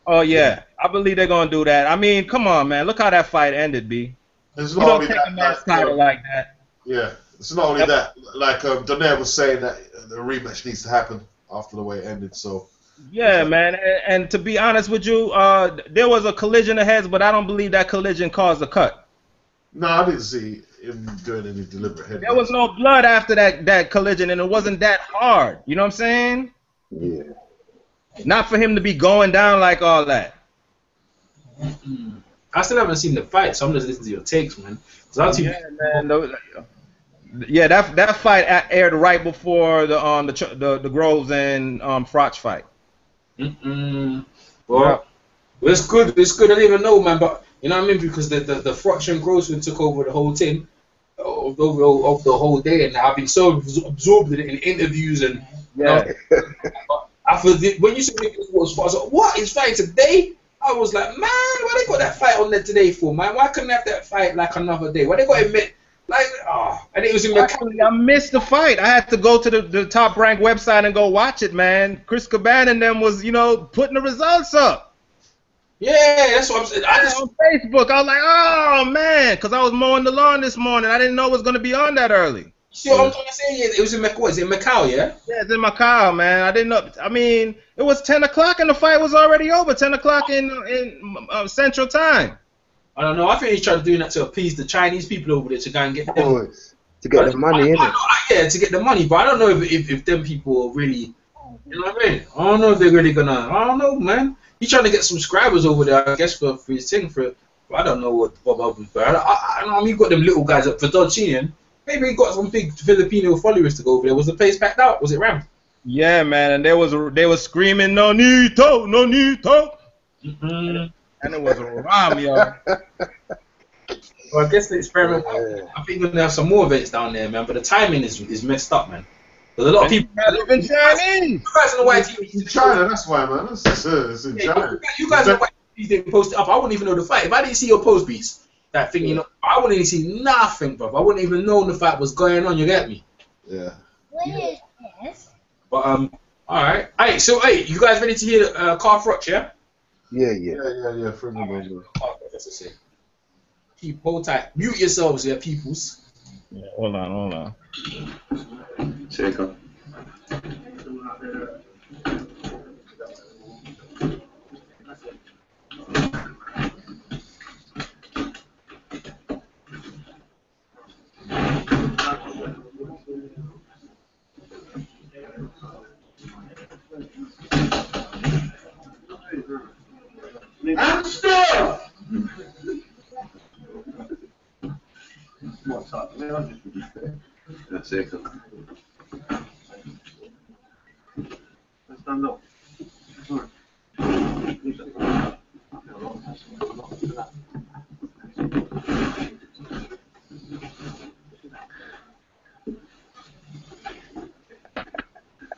Oh yeah, I believe they're gonna do that. I mean, come on, man, look how that fight ended, B. It's You not don't only take that, a man's title like that. Yeah, it's not only that. Like Donaire was saying that the rematch needs to happen after the way it ended. So. Yeah, man, and to be honest with you, there was a collision of heads, but I don't believe that collision caused a cut. No, I didn't see him doing any deliberate head. There was no blood after that collision, and it wasn't that hard. You know what I'm saying? Yeah. Not for him to be going down like all that. I still haven't seen the fight, so I'm just listening to your takes, man. Yeah, that fight aired right before the Groves and Froch fight. Well, it's good. It's good. I didn't even know, man. But you know what I mean, because the Froch and Groves took over the whole thing of the whole day, and I've been so absorbed in it in interviews and. Yeah. When you said it was, I was like, what? He's fighting today? I was like, man, why they got that fight on there today for, man? Why couldn't they have that fight like another day? Why they got it like, and it was in I missed the fight. I had to go to the Top Rank website and go watch it, man. Chris Caban and them was, putting the results up. Yeah, that's what I'm saying. On Facebook, I was like, oh, man, because I was mowing the lawn this morning. I didn't know it was going to be on that early. See what I'm trying to say? It was in Macau, yeah? Yeah, it's in Macau, man. I didn't know. I mean, it was 10 o'clock and the fight was already over. 10 o'clock in Central Time. I don't know. I think he's trying to do that to appease the Chinese people over there to go and get them. To get the money, innit? Yeah, to get the money. But I don't know if them people are really, you know what I mean? I don't know if they're really gonna. I don't know, man. He's trying to get some subscribers over there, I guess, for his thing. I don't know what Bob Hubble. But I know he got them little guys up for Dodginian. Maybe he got some big Filipino followers to go over there. Was the place packed out? Was it rammed? Yeah, man, and they was screaming Nonito, Nonito, and it was a ram, yo. Well, I guess the experiment. I think we're gonna have some more events down there, man. But the timing is messed up, man. There's a lot of people. Even Chinese. You guys in the white TV. In China, that's why, man. It's in China. You guys in the white TV didn't post it up. I wouldn't even know the fight if I didn't see your post beats. That thing, I wouldn't even see nothing, bro. I wouldn't even know the fight was going on. You get me? Yeah. Yes. But all right. Hey, so you guys ready to hear Carl Froch, yeah? Yeah. From the Keep hold tight. Mute yourselves, yeah, peoples. Yeah, hold on. Take off. And stuff! What's up? That's it. Stand up.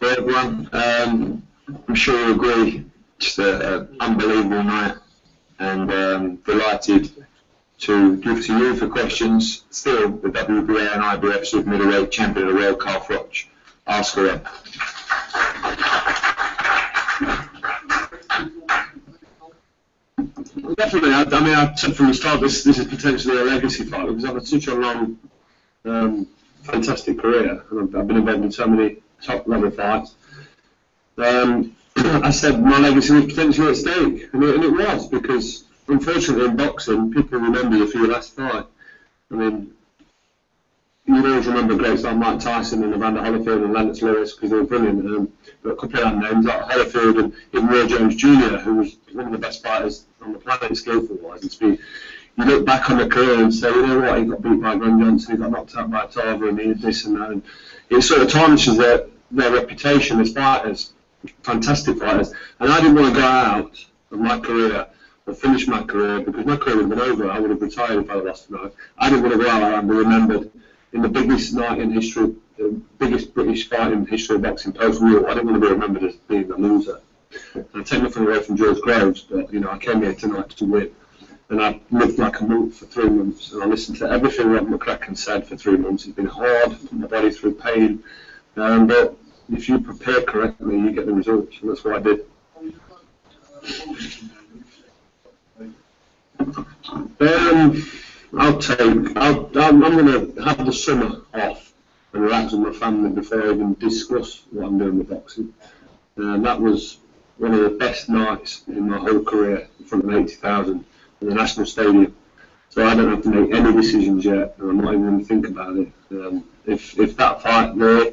Well, everyone, I'm sure you agree. Just an unbelievable night, and delighted to give to you for questions. Still, the WBA and IBF Super Middleweight Champion of the World, Carl Froch. Ask away. Definitely. I mean, I said from the start, this is potentially a legacy fight because I've had such a long, fantastic career. I've been involved in so many top-level fights. I said my legacy was potentially at stake, and it was, because unfortunately in boxing, people remember you for your last fight. I mean, you always remember greats like Mike Tyson and Evander Holyfield and Lennox Lewis because they were brilliant. But a couple of other names like Holyfield and even Roy Jones Jr., who was one of the best fighters on the planet, skillful-wise and speed. You look back on the career and say, you know what, he got beat by Glenn Johnson, he got knocked out by Tarver, and he did this and that. And it sort of tarnishes their reputation as fighters, fantastic fighters. And I didn't want to go out of my career or finish my career because my career would have been over. I would have retired if I had lost tonight. I didn't want to go out and be remembered in the biggest night in history, the biggest British fight in history of boxing post-war. I didn't want to be remembered as being a loser. And I take nothing away from George Groves, but you know, I came here tonight to win. And I lived like a monk for 3 months, and I listened to everything Rob McCracken said for 3 months. It's been hard, put my body through pain, but if you prepare correctly, you get the results, and that's what I did. I'm going to have the summer off and relax with my family before I even discuss what I'm doing with boxing. That was one of the best nights in my whole career in front of 80,000 in the National Stadium. So I don't have to make any decisions yet, and I'm not even going to think about it. If that fight there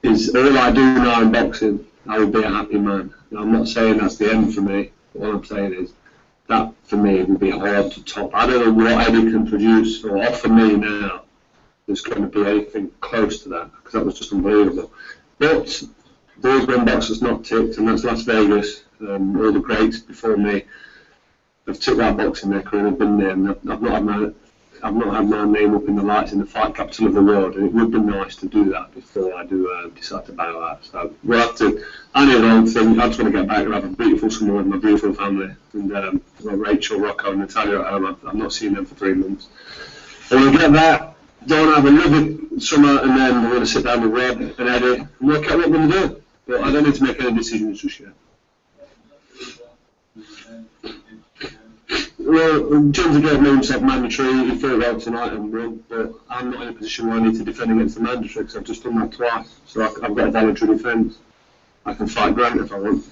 is all I do now in boxing, I would be a happy man. Now, I'm not saying that's the end for me, but what I'm saying is that for me would be hard to top. I don't know what Eddie can produce or offer me now that's going to be anything close to that, because that was just unbelievable. But there is one box that's not ticked, and that's Las Vegas. All the greats before me have ticked that box in their career and have been there, and I've not had my name up in the lights in the fight capital of the world, and it would be nice to do that before I do decide to bow out. So we'll have to. I need a long thing. I just want to get back and have a beautiful summer with my beautiful family, and I've got Rachel, Rocco, and Natalia at home. I've not seen them for 3 months. And we'll get that. Don't have a lovely summer, and then we're going to sit down with Rob and Eddie and work out what we're going to do. But I don't need to make any decisions just yet. Well, James DeGale made himself mandatory. He fought well tonight and won, but I'm not in a position where I need to defend against the mandatory because I've just done that twice. So I've got a voluntary defence. I can fight Grant if I want.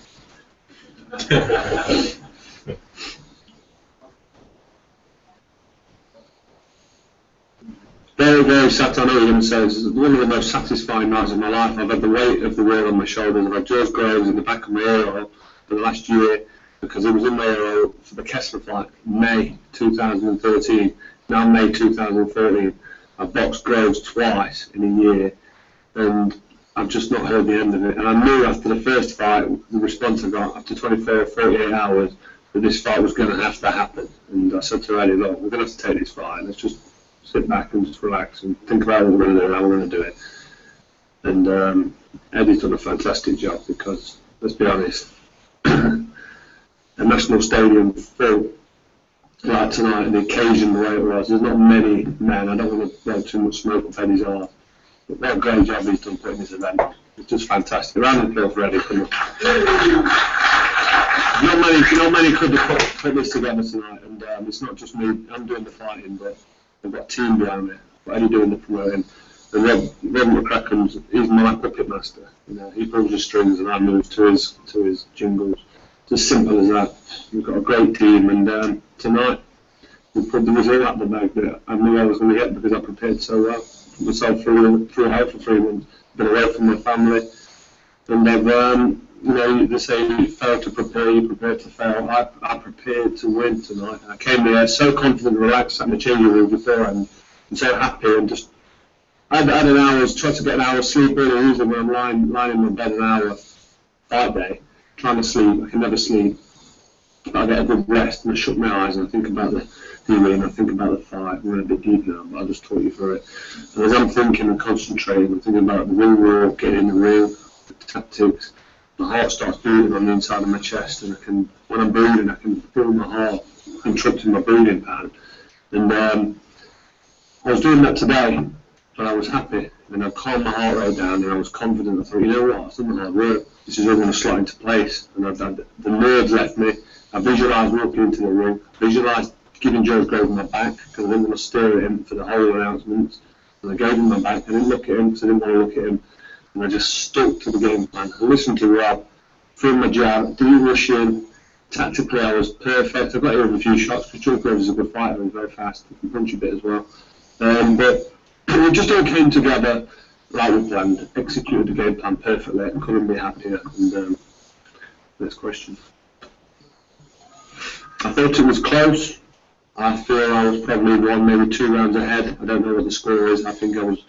Very, very sad. I know you're going to say this is one of the most satisfying nights of my life. I've had the weight of the world on my shoulders. I've had George Groves in the back of my ear for the last year, because it was in my ear for the Kessler fight, May 2013, now May 2014. I've boxed Groves twice in a year, and I've just not heard the end of it. And I knew after the first fight, the response I got after 24 or 48 hours, that this fight was going to have to happen. And I said to Eddie, look, we're going to have to take this fight. Let's just sit back and just relax and think about what we're going to do and how we're going to do it. And Eddie's done a fantastic job because, let's be honest, a National Stadium full like tonight, and the occasion the way it was, there's not many men. I don't want to blow too much smoke up Eddie's arse, but what a great job he's done putting this event. It's just fantastic. Round of applause for Eddie. Not many could have put this together tonight, and it's not just me. I'm doing the fighting, but I've got a team behind me. But Eddie doing the promoting, and Rob McCracken's, he's my puppet master. You know, he pulls the strings and I move to his jingles. It's as simple as that. We've got a great team, and tonight we put the result out the bag that I knew I was going to get because I prepared so well. Put myself through hell for 3 months, been away from my family, and I've, you know, they say you fail to prepare, you prepare to fail. I prepared to win tonight. I came here so confident and relaxed, sat in the changing room before, and so happy, and just I had an hour's, tried to get an hour's sleep early, usually when I'm lying in my bed an hour fight day, trying to sleep. I can never sleep, but I get a good rest and I shut my eyes and I think about the arena, I think about the fight. We're a bit deep now, but I'll just talk you through it. And as I'm thinking and concentrating, I'm thinking about the ring walk, getting in the ring, the tactics. My heart starts beating on the inside of my chest, and I can, when I'm breathing, I can feel my heart interrupting my breathing pattern. And I was doing that today, but I was happy, and I calmed my heart rate down, and I was confident. I thought, you know what, I've done the hard work. This is all going to slot into place. And I've had the nerves left me. I visualised walking into the ring. Visualised giving George Groves my back because I didn't want to stare at him for the whole announcements. And I gave him my back. I didn't look at him because I didn't want to look at him. And I just stuck to the game plan. I listened to Rob, threw my jab, didn't rush in. Tactically, I was perfect. I got him with a few shots because George Groves is a good fighter. He's very fast. He can punch a bit as well. But it just all came together like we planned. Executed the game plan perfectly. Couldn't be happier. And next question. I thought it was close. I feel I was probably one, maybe 2 rounds ahead. I don't know what the score is. I think I was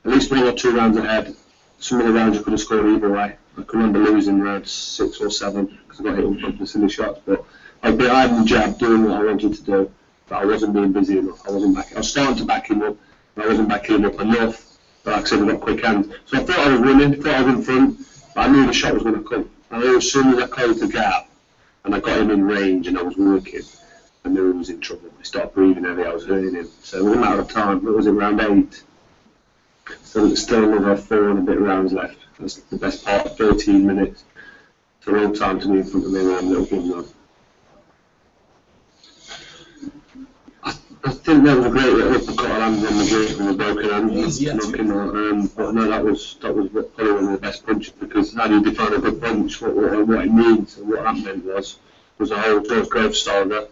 at least 1 or 2 rounds ahead. Some of the rounds I could have scored either way. I can remember losing round 6 or 7 because I got hit with a couple of silly shots. But I was behind the jab doing what I wanted to do. But I wasn't being busy enough. I was starting to back him up, but I wasn't backing him up enough. But like I said, I got quick hands. So I thought I was winning, thought I was in front, but I knew the shot was going to come. I knew as soon as I closed the gap and I got him in range and I was working, I knew he was in trouble. He started breathing heavy, I was hurting him. So it was a matter of time. What was it, round 8? So there's still another 4 and a bit rounds left. That's the best part, 13 minutes. It's a long time to be in front of me when I'm little game run. I think that was a great little uppercut I landed on the gate with a broken hand. But no, that was probably one of the best punches, because how do you define a good punch? What it means and what that meant was a whole George Groves saga.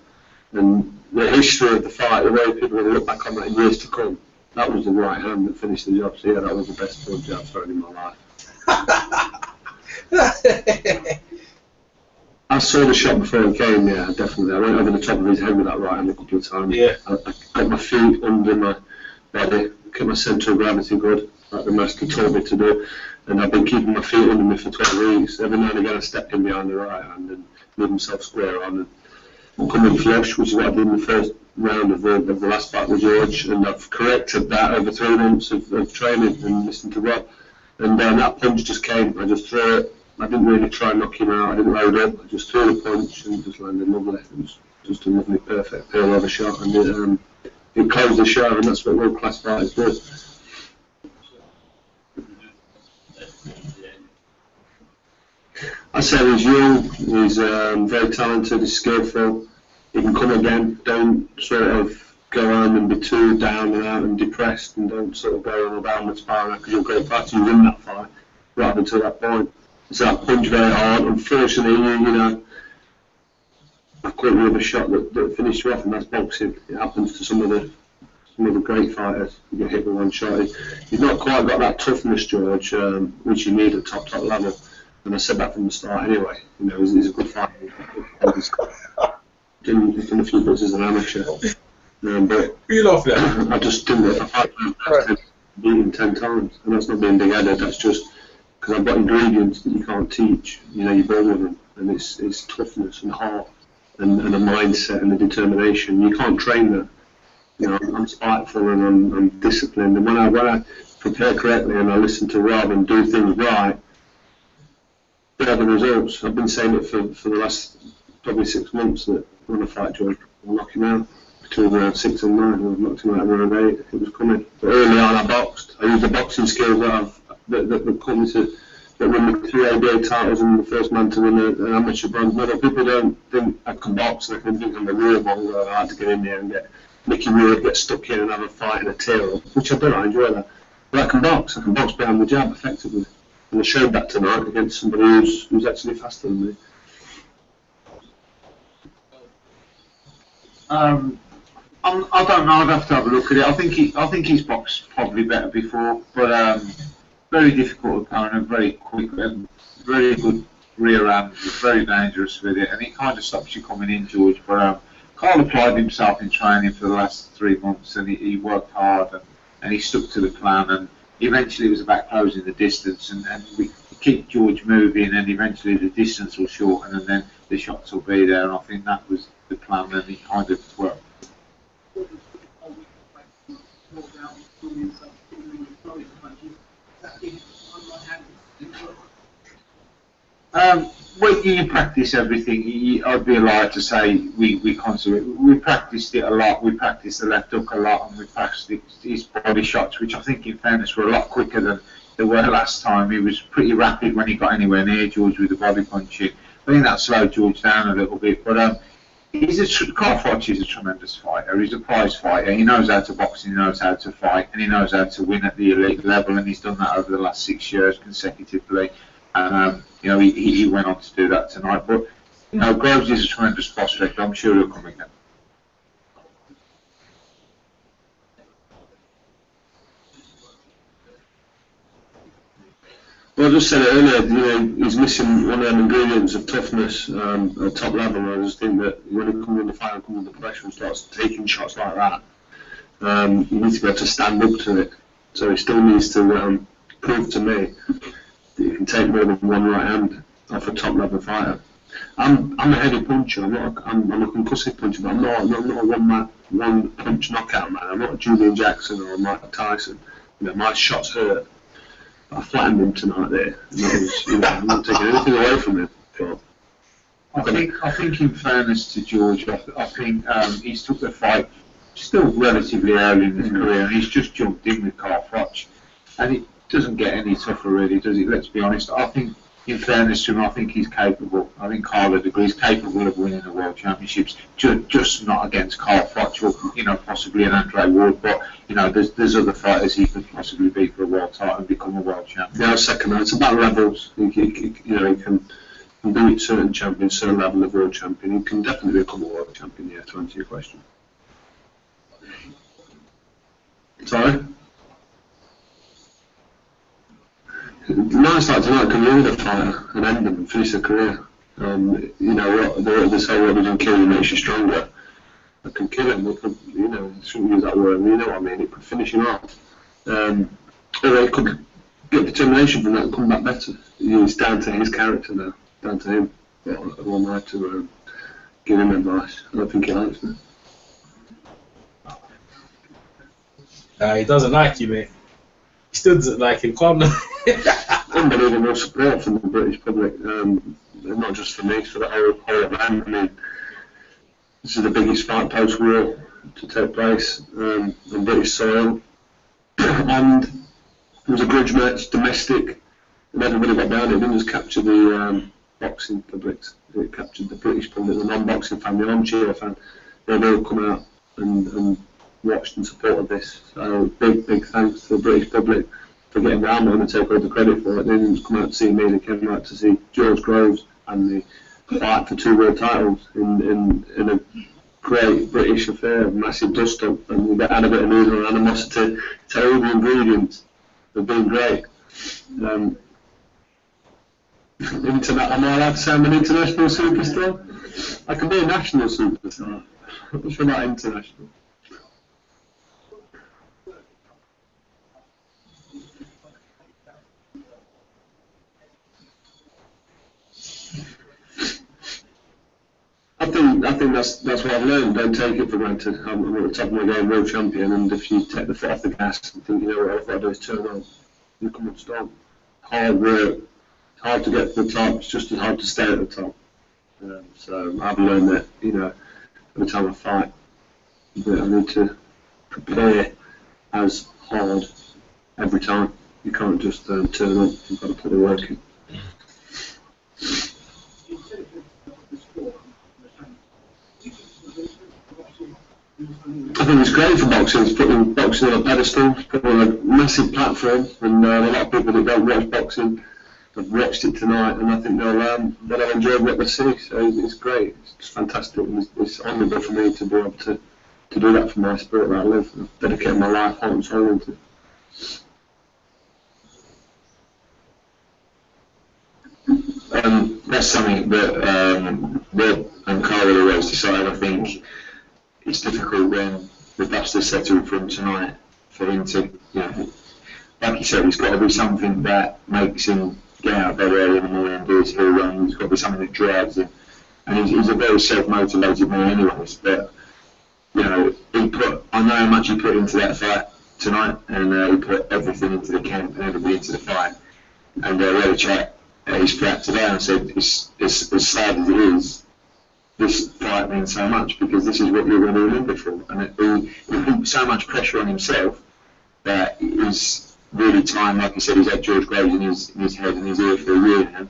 And the history of the fight, the way people will look back on that in years to come, that was the right hand that finished the job. So yeah, that was the best punch I've thrown in my life. I saw the shot before it came, yeah, definitely. I went over the top of his head with that right hand a couple of times. Yeah. I got my feet under my body, kept my centre of gravity good, like the master told me to do. And I've been keeping my feet under me for 12 weeks. Every now and again I step in behind the right hand and move myself square on and come in flush, which is what I did in the first round of the last fight with George. And I've corrected that over 3 months of training and listening to Rob. And that punch just came. I just threw it. I didn't really try and knock him out. I didn't load up. I just threw the punch and it just landed lovely. It was just a lovely, perfect peel over shot, and it closed the show, and that's what world class fighters do. I said he's young. He's very talented. He's skillful. He can come again. Don't sort of go on and be too down and out and depressed, and don't sort of go on a downward spiral because you're a great fighter. You win that fight right until that point. So I punched very hard. Unfortunately, you know, I couldn't with a shot that finished you off, and that's boxing. It happens to some of the great fighters. You get hit with one shot. He's not quite got that toughness, George, which you need at top level. And I said that from the start anyway. You know, he's a good fighter. He's done a few bits as an amateur. But you love that. I just didn't. If I fight beat him 10 times, and that's not being big-headed. That's just because I've got ingredients that you can't teach. You know, you're born with them, and it's toughness and heart and a mindset and a determination. You can't train that. You know, I'm spiteful and I'm disciplined, and when I prepare correctly and I listen to Rob and do things right, better the results. I've been saying it for the last probably 6 months that when I fight George, I'll knock him out between round 6 and 9. I've knocked him out in round 8. It was coming. But early on, I boxed. I used the boxing skills that come to that won me 3 ABA titles and the first man to win an amateur bronze medal. People don't think I can box. They can think I'm a real mongrel. I like to get in there and get Mickey Rourke, get stuck in and have a fight and a tear up, which I do. I enjoy that. But I can box. I can box behind the jab effectively. And I showed that tonight against somebody who's actually faster than me. I don't know. I'd have to have a look at it. I think he's boxed probably better before, but very difficult opponent, very quick, very good rear hand, very dangerous with it, and it kind of stops you coming in, George. But Carl applied himself in training for the last 3 months, and he worked hard, and he stuck to the plan, and eventually it was about closing the distance, and we keep George moving, and eventually the distance will shorten, and then the shots will be there, and I think that was the plan, and it kind of worked. When you practice everything, I'd be a liar to say we constantly. We practiced it a lot. We practiced the left hook a lot, and we practiced his body shots, which I think, in fairness, were a lot quicker than they were last time. He was pretty rapid when he got anywhere near George with the body punching. I think that slowed George down a little bit, but Carl Froch is a tremendous fighter. He's a prize fighter. He knows how to box, and he knows how to fight, and he knows how to win at the elite level, and he's done that over the last 6 years consecutively. And you know, he went on to do that tonight. But you know, Groves is a tremendous prospect. I'm sure he'll come again. Well, I just said it earlier, you know, he's missing one of them ingredients of toughness at top level. I just think that when he comes in the final, comes under pressure and starts taking shots like that, he needs to be able to stand up to it. So he still needs to prove to me that he can take more than one right hand off a top level fighter. I'm a heavy puncher. I'm a concussive puncher, but I'm not a one punch knockout man. I'm not a Julian Jackson or a Mike Tyson. You know, my shots hurt. I flattened him tonight there. And that was, you know, I'm not taking anything away from him. But I think in fairness to George, I think he's took the fight still relatively early in his career, and he's just jumped in with Carl Froch, and it doesn't get any tougher really, does it? Let's be honest. I think, in fairness to him, I think he's capable. I think Carl agrees capable of winning the World Championships, just not against Carl Froch or, you know, possibly an Andre Ward, but, you know, there's other fighters he could possibly beat for a world title and become a world champion. yeah, second, it's about levels. You know, he can beat certain champions, certain level of world champion. He can definitely become a world champion, yeah, to answer your question. Sorry? Nice like tonight can ruin a fighter and end them and finish their career. You know, they say what doesn't kill you makes you stronger. It can kill him, it could, you know, I shouldn't use that word, you know what I mean, it could finish him off. Or it could get determination from that and come back better. It's down to his character now, down to him. But I won't have to give him advice. I don't think he likes me. He doesn't like you, mate. He still doesn't like him. Calm down. Unbelievable support from the British public, not just for me, it's for the whole event. I mean, this is the biggest fight post-war to take place on British soil, and it was a grudge match, domestic, and everybody got behind it. It didn't just capture the boxing public, it captured the British public, the non-boxing fan, the armchair fan. They all come out and watched and supported this. So big thanks to the British public for getting down there and take all the credit for it. They didn't just come out to see me, they came out to see George Groves and the fight for 2 world titles in a great British affair, massive dust up, and we had a bit of noodle and animosity. So all the ingredients have been great. Am I allowed to say I'm an international superstar? I can be a national superstar. I'm not sure about international. I think that's what I've learned. Don't take it for granted. I'm at the top of my game, world champion, and if you take the foot off the gas and think, you know what, all I've got to do is turn on, you come up strong. Hard work, hard to get to the top, it's just as hard to stay at the top. So I've learned that, you know, every time I fight, that I need to prepare as hard every time. You can't just turn up, you've got to put the work in. I think it's great for boxing. It's putting boxing on a pedestal, it's put on a massive platform, and a lot of people that don't watch boxing have watched it tonight, and I think they'll enjoy what they see. So it's great. It's fantastic. And it's honourable for me to be able to do that for my sport that I live. I've dedicated my life, heart and soul into. That's something that Rob and Carl will always decide. I think it's difficult when the dust is settled from tonight for him to, you know, like you said, it's got to be something that makes him get out very early in the morning, do his hill run. It's got to be something that drives him. And he's a very self-motivated man anyways, but, you know, I know how much he put into that fight tonight, and he put everything into the camp and everything into the fight. And we had a chat at his flat today and said, it's as sad as it is, this fight means so much because this is what you're going to remember for. And he put so much pressure on himself that it's really time, like I said, he's had George Groves in his head and his ear for a year now,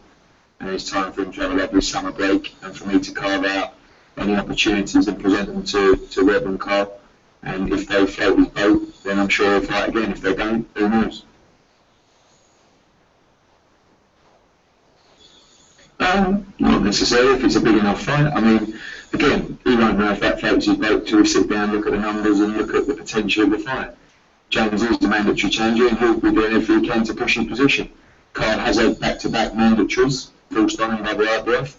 and it's time for him to have a lovely summer break and for me to carve out any opportunities and present them to Rob and Carl. And if they float his boat, then I'm sure he'll fight again. If they don't, who knows? Not necessarily if it's a big enough fight. I mean, again, he won't know if that floats his boat till we sit down, look at the numbers and look at the potential of the fight. James is the mandatory changer and he'll be doing everything he can to push his position. Carl has had back-to-back mandatories forced on him by the IBF,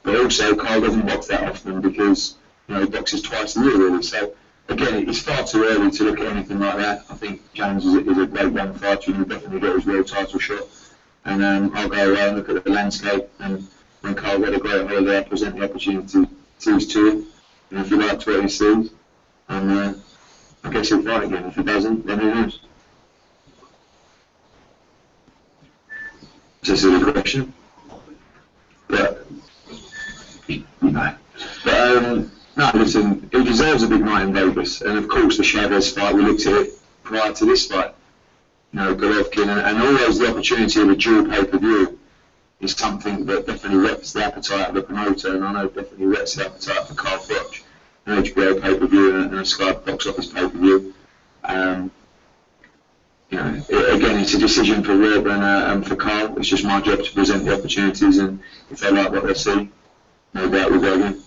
but also Carl doesn't box that often because he boxes twice a year really. So again, it's far too early to look at anything like that. I think James is a great young fighter and he'll definitely get his world title shot. And I'll go away and look at the landscape, and when Carl had a great holiday, I'll present the opportunities to him. And if he likes what he sees, and I guess he'll fight again. If he doesn't, then who knows? It's a silly question. But, no, listen, he deserves a big night in Vegas. And of course, the Chavez fight, we looked at it prior to this fight. Golovkin, and always the opportunity of a dual pay-per-view is something that definitely whets the appetite of the promoter, and I know definitely whets the appetite for Carl Froch. An HBO pay-per-view and a Sky box office pay-per-view. Again, it's a decision for Rob and for Carl. It's just my job to present the opportunities, and if they like what they see, no doubt we'll go again.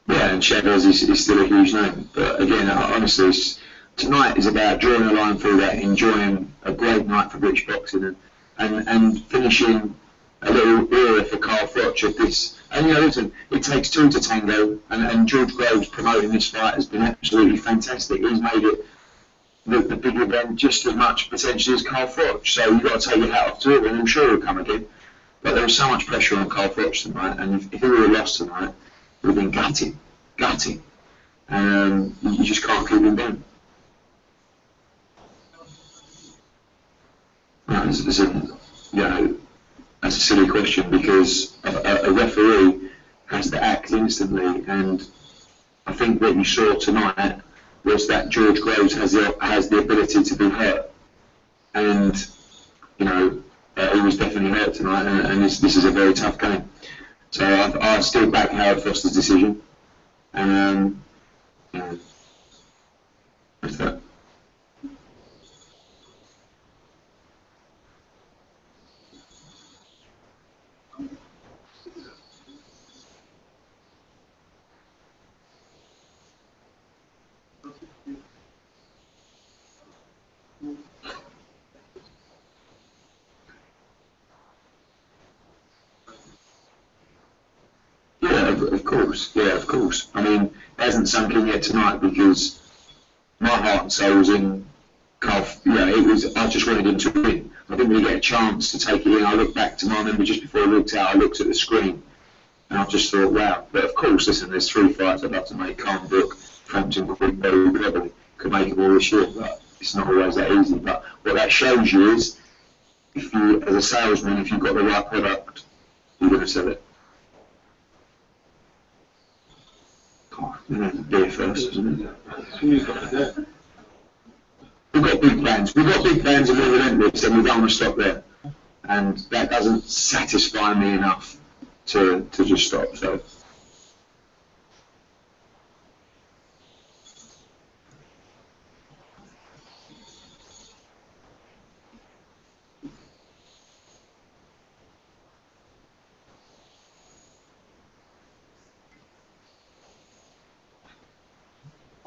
Yeah, and Chavez is still a huge name. But again, honestly, tonight is about drawing a line through that, enjoying a great night for British boxing, and finishing a little era for Carl Froch of this. And listen, it takes two to tango, and George Groves promoting this fight has been absolutely fantastic. He's made it the big event just as much potentially as Carl Froch. So you've got to take your hat off to it, and I'm sure he'll come again. But there was so much pressure on Carl Froch tonight, and if he would have lost tonight, would have been gutting. You just can't keep him down. That's a silly question because a referee has to act instantly, and I think what you saw tonight was that George Groves has the ability to be hurt, and he was definitely hurt tonight, and this is a very tough game. So I still back Howard Foster's decision, and that's that. Of course. I mean, it hasn't sunk in yet tonight because my heart and soul was in Carl. I just wanted him to win. I didn't really get a chance to take it in. I looked back to my memory just before I looked out. I looked at the screen, and I just thought, wow. But of course, listen, there's 3 fights I'd love to make. Calm Brook, Frampton Creek, very cleverly. Could make them all this year, but it's not always that easy. But what that shows you is, if you, as a salesman, if you've got the right product, you're going to sell it. Beer first, isn't it? We've got big plans. We've got big plans and we're relentless, and we don't want to stop there. And that doesn't satisfy me enough to just stop. So.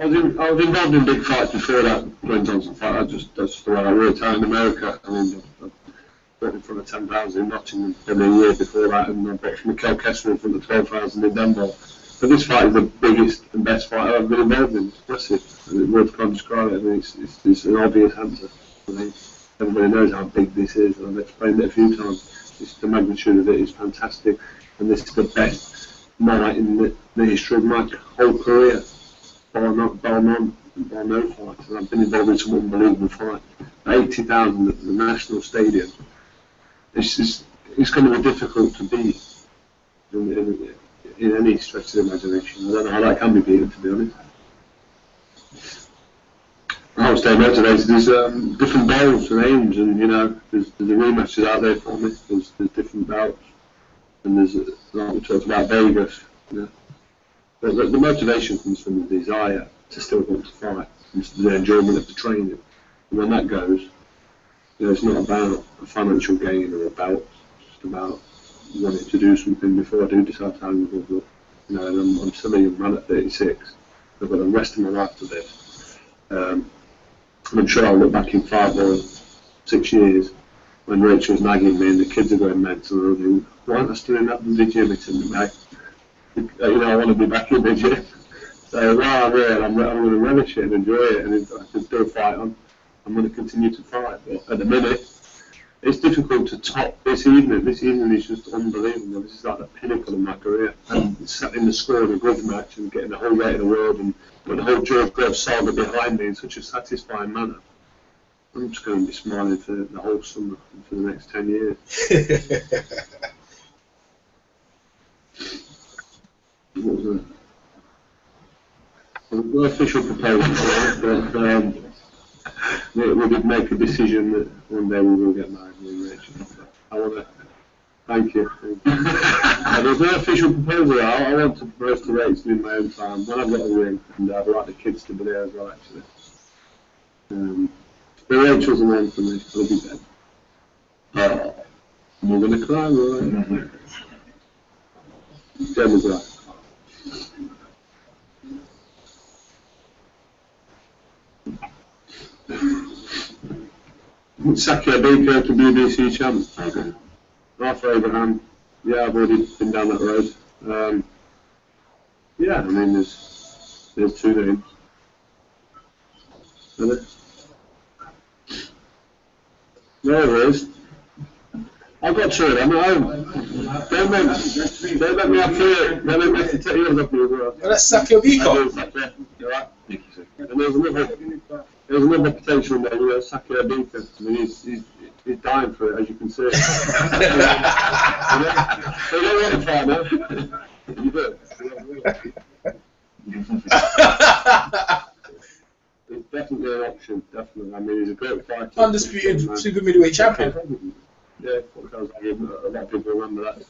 I was involved in big fights before that Glenn Johnson fight. That's the way I worked out in America. I mean, I fought in front of 10,000 in Nottingham every year before that, and I boxed Mikel Kessler in front of 12,000 in Denver. But this fight is the biggest and best fight I've been involved in. It's massive. And words can't describe it. I mean, it's an obvious answer. I mean, everybody knows how big this is, and I've explained it a few times. The magnitude of it is fantastic, and this is the best night in the history of my whole career. Bar no fights, and I've been involved in some unbelievable fights. 80,000 at the National Stadium. It's going to be difficult to beat in any stretch of the imagination. I don't know how that can be beaten, to be honest. I will stay motivated. There's different goals and aims, and there's the rematches out there for me. There's different bouts, and there's like we talked about Vegas. The motivation comes from the desire to still want to fight, and the enjoyment of the training. And when that goes, it's not about a financial gain or a bout. It's just about wanting to do something before I do decide to hang myself up. And I'm still a young man at 36. I've got the rest of my life to live. And I'm sure I'll look back in 5 or 6 years when Rachel's nagging me and the kids are going mental. And I'll think, why aren't I still in that bloody gym? It's in the night. You know, I want to be back in the gym. So while I'm here, I'm going to relish it and enjoy it. And if I can still fight on, I'm going to continue to fight. But at the minute, it's difficult to top this evening. This evening is just unbelievable. This is like the pinnacle of my career. And sat in the score of a good match and getting the whole rate of the world and with the whole George Groves saga behind me in such a satisfying manner. I'm just going to be smiling for the whole summer and for the next 10 years. What was that? Well, no official proposal for it, but we did make a decision that one day we will get married with Rachel. I want to thank you. There's no official proposal. I want to propose to Rachel in my own time when I've got a ring, and I'd like the kids to be there as well, actually. But Rachel's the one for me. I'll be dead. Oh, we're going to cry, right? Jen was right. Saki Abika to BBC champ. Okay. Arthur Abraham. Yeah, I've already been down that road. Yeah, I mean, there's 2 names. Are there? There is. I've got 2 of them at home. Don't let me have 3. Don't let me take yours off you as well. That's Saki Abika. You're right. And there's another potential name, Saki Abika. I mean, he's dying for it, as you can see. So you don't want to fight now. You do. It's definitely an option, definitely. I mean, he's a great fighter. Undisputed super middleweight champion. Yeah, a lot of people remember that.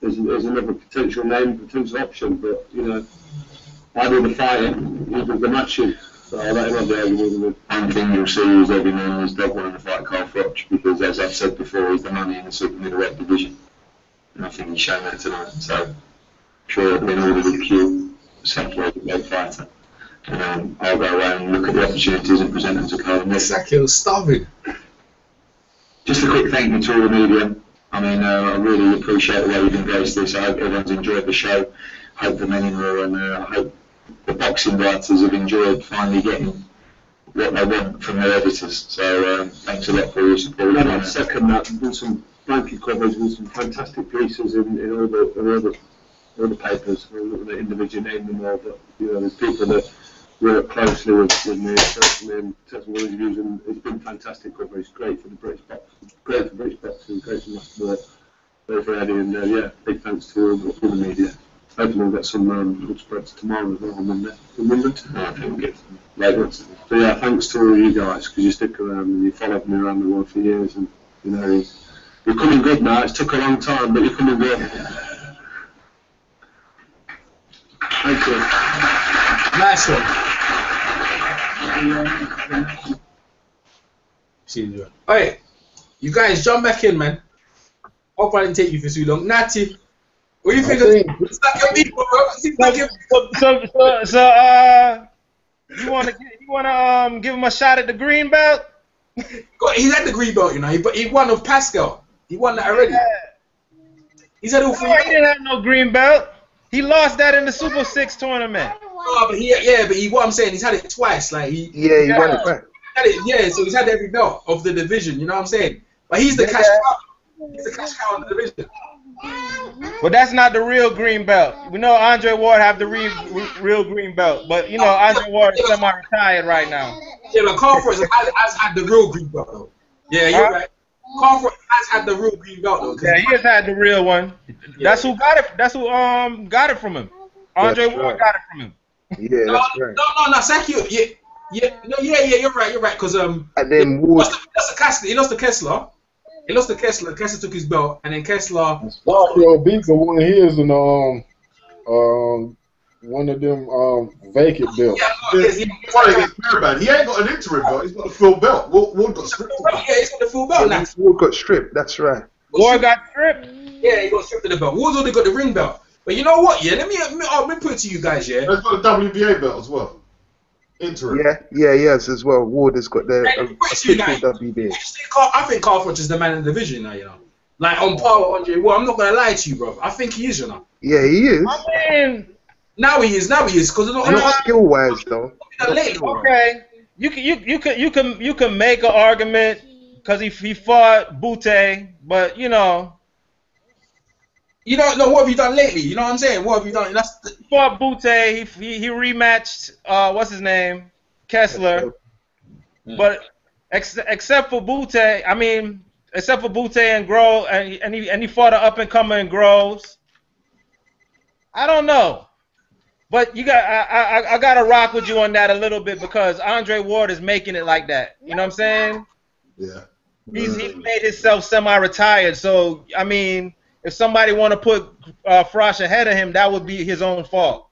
There's another potential name, potential option, but, you know, I do the fighting, he does the matching. So I'll let him have the argument with me. One thing you'll see is every man is dog wanting to fight Carl Froch because, as I've said before, he's the money in the super middleweight division. And I think he's shown that tonight. So, sure, it'll be an order with Q, separate the great fighter. I'll go around and look at the opportunities and present them to Carl. Exactly, was starving. Just a quick thank you to all the media. I mean, I really appreciate the way you've embraced this. I hope everyone's enjoyed the show. Hope the men in Raw, and I hope the boxing writers have enjoyed finally getting what they want from their editors. So thanks a lot for your support. I'd second that. There's been some blanket coverage and some fantastic pieces in all the papers. I'm not going to individually name them all, but you know, there's people that work closely with me, and technical interviews, and it's been fantastic coverage. Great for the British boxing, great for British boxing, great for my sport, great for Eddie, and yeah, big thanks to all the media. Hopefully we'll get some good spreads tomorrow as well on Monday. I think we'll get some later. So yeah, thanks to all of you guys because you stick around and you followed me around the world for years, and you know you're coming good now. It's took a long time, but you're coming good. Thank you. Nice one. Alright, you guys jump back in, man. Hope I didn't take you for too long. Natty, what do you think? So, you wanna give him a shot at the green belt? He's at the green belt, you know, but he won with Pascal. He won that already. He's had all 3. He didn't have no green belt. He lost that in the Super 6 tournament. Oh, but what I'm saying, he's had it twice. Like he won it back. So he's had every belt of the division. You know what I'm saying? But he's the cash cow. He's the cash cow in the division. But that's not the real green belt. We know Andre Ward have the real green belt, but you know Andre Ward is semi-retired right now. Yeah, but Carford has had the real green belt though. Yeah, you're right. Carford has had the real green belt though. Yeah, he has had the real one. That's who got it. That's who got it from him. Andre Ward got it from him. Yeah, that's right. No, Saki. Yeah, you're right. Because and then Ward. He lost to Kessler. Kessler took his belt, and then Kessler. Saki Abika won his in one of them vacant belts. He ain't got an interim belt. He's got a full belt. Ward got stripped. Yeah, he's got the full belt now. Ward got stripped. That's right. Ward got stripped. Yeah, he got stripped of the belt. Ward's only got the ring belt. But you know what? Yeah, let me put it to you guys. Yeah, he's got a WBA belt as well. Interim. Yeah, he has as well. Ward has got the official WBA. I think Carl Froch is the man in the division now, you know. Like on par with Andre Ward. I'm not gonna lie to you, bro. I think he is, you know. Yeah, he is. I mean, now he is, because not skill wise though. Okay, you can make an argument because he fought Butte, but you know. You don't know what have you done lately? You know what I'm saying? What have you done? He fought Butte. He rematched what's his name, Kessler. But except for Butte, I mean, except for Butte and Groves, and he fought an up and comer in Groves. I don't know, but I gotta rock with you on that a little bit because Andre Ward is making it like that. You know what I'm saying? Yeah. He's made himself semi-retired, so I mean. If somebody want to put Froch ahead of him, that would be his own fault.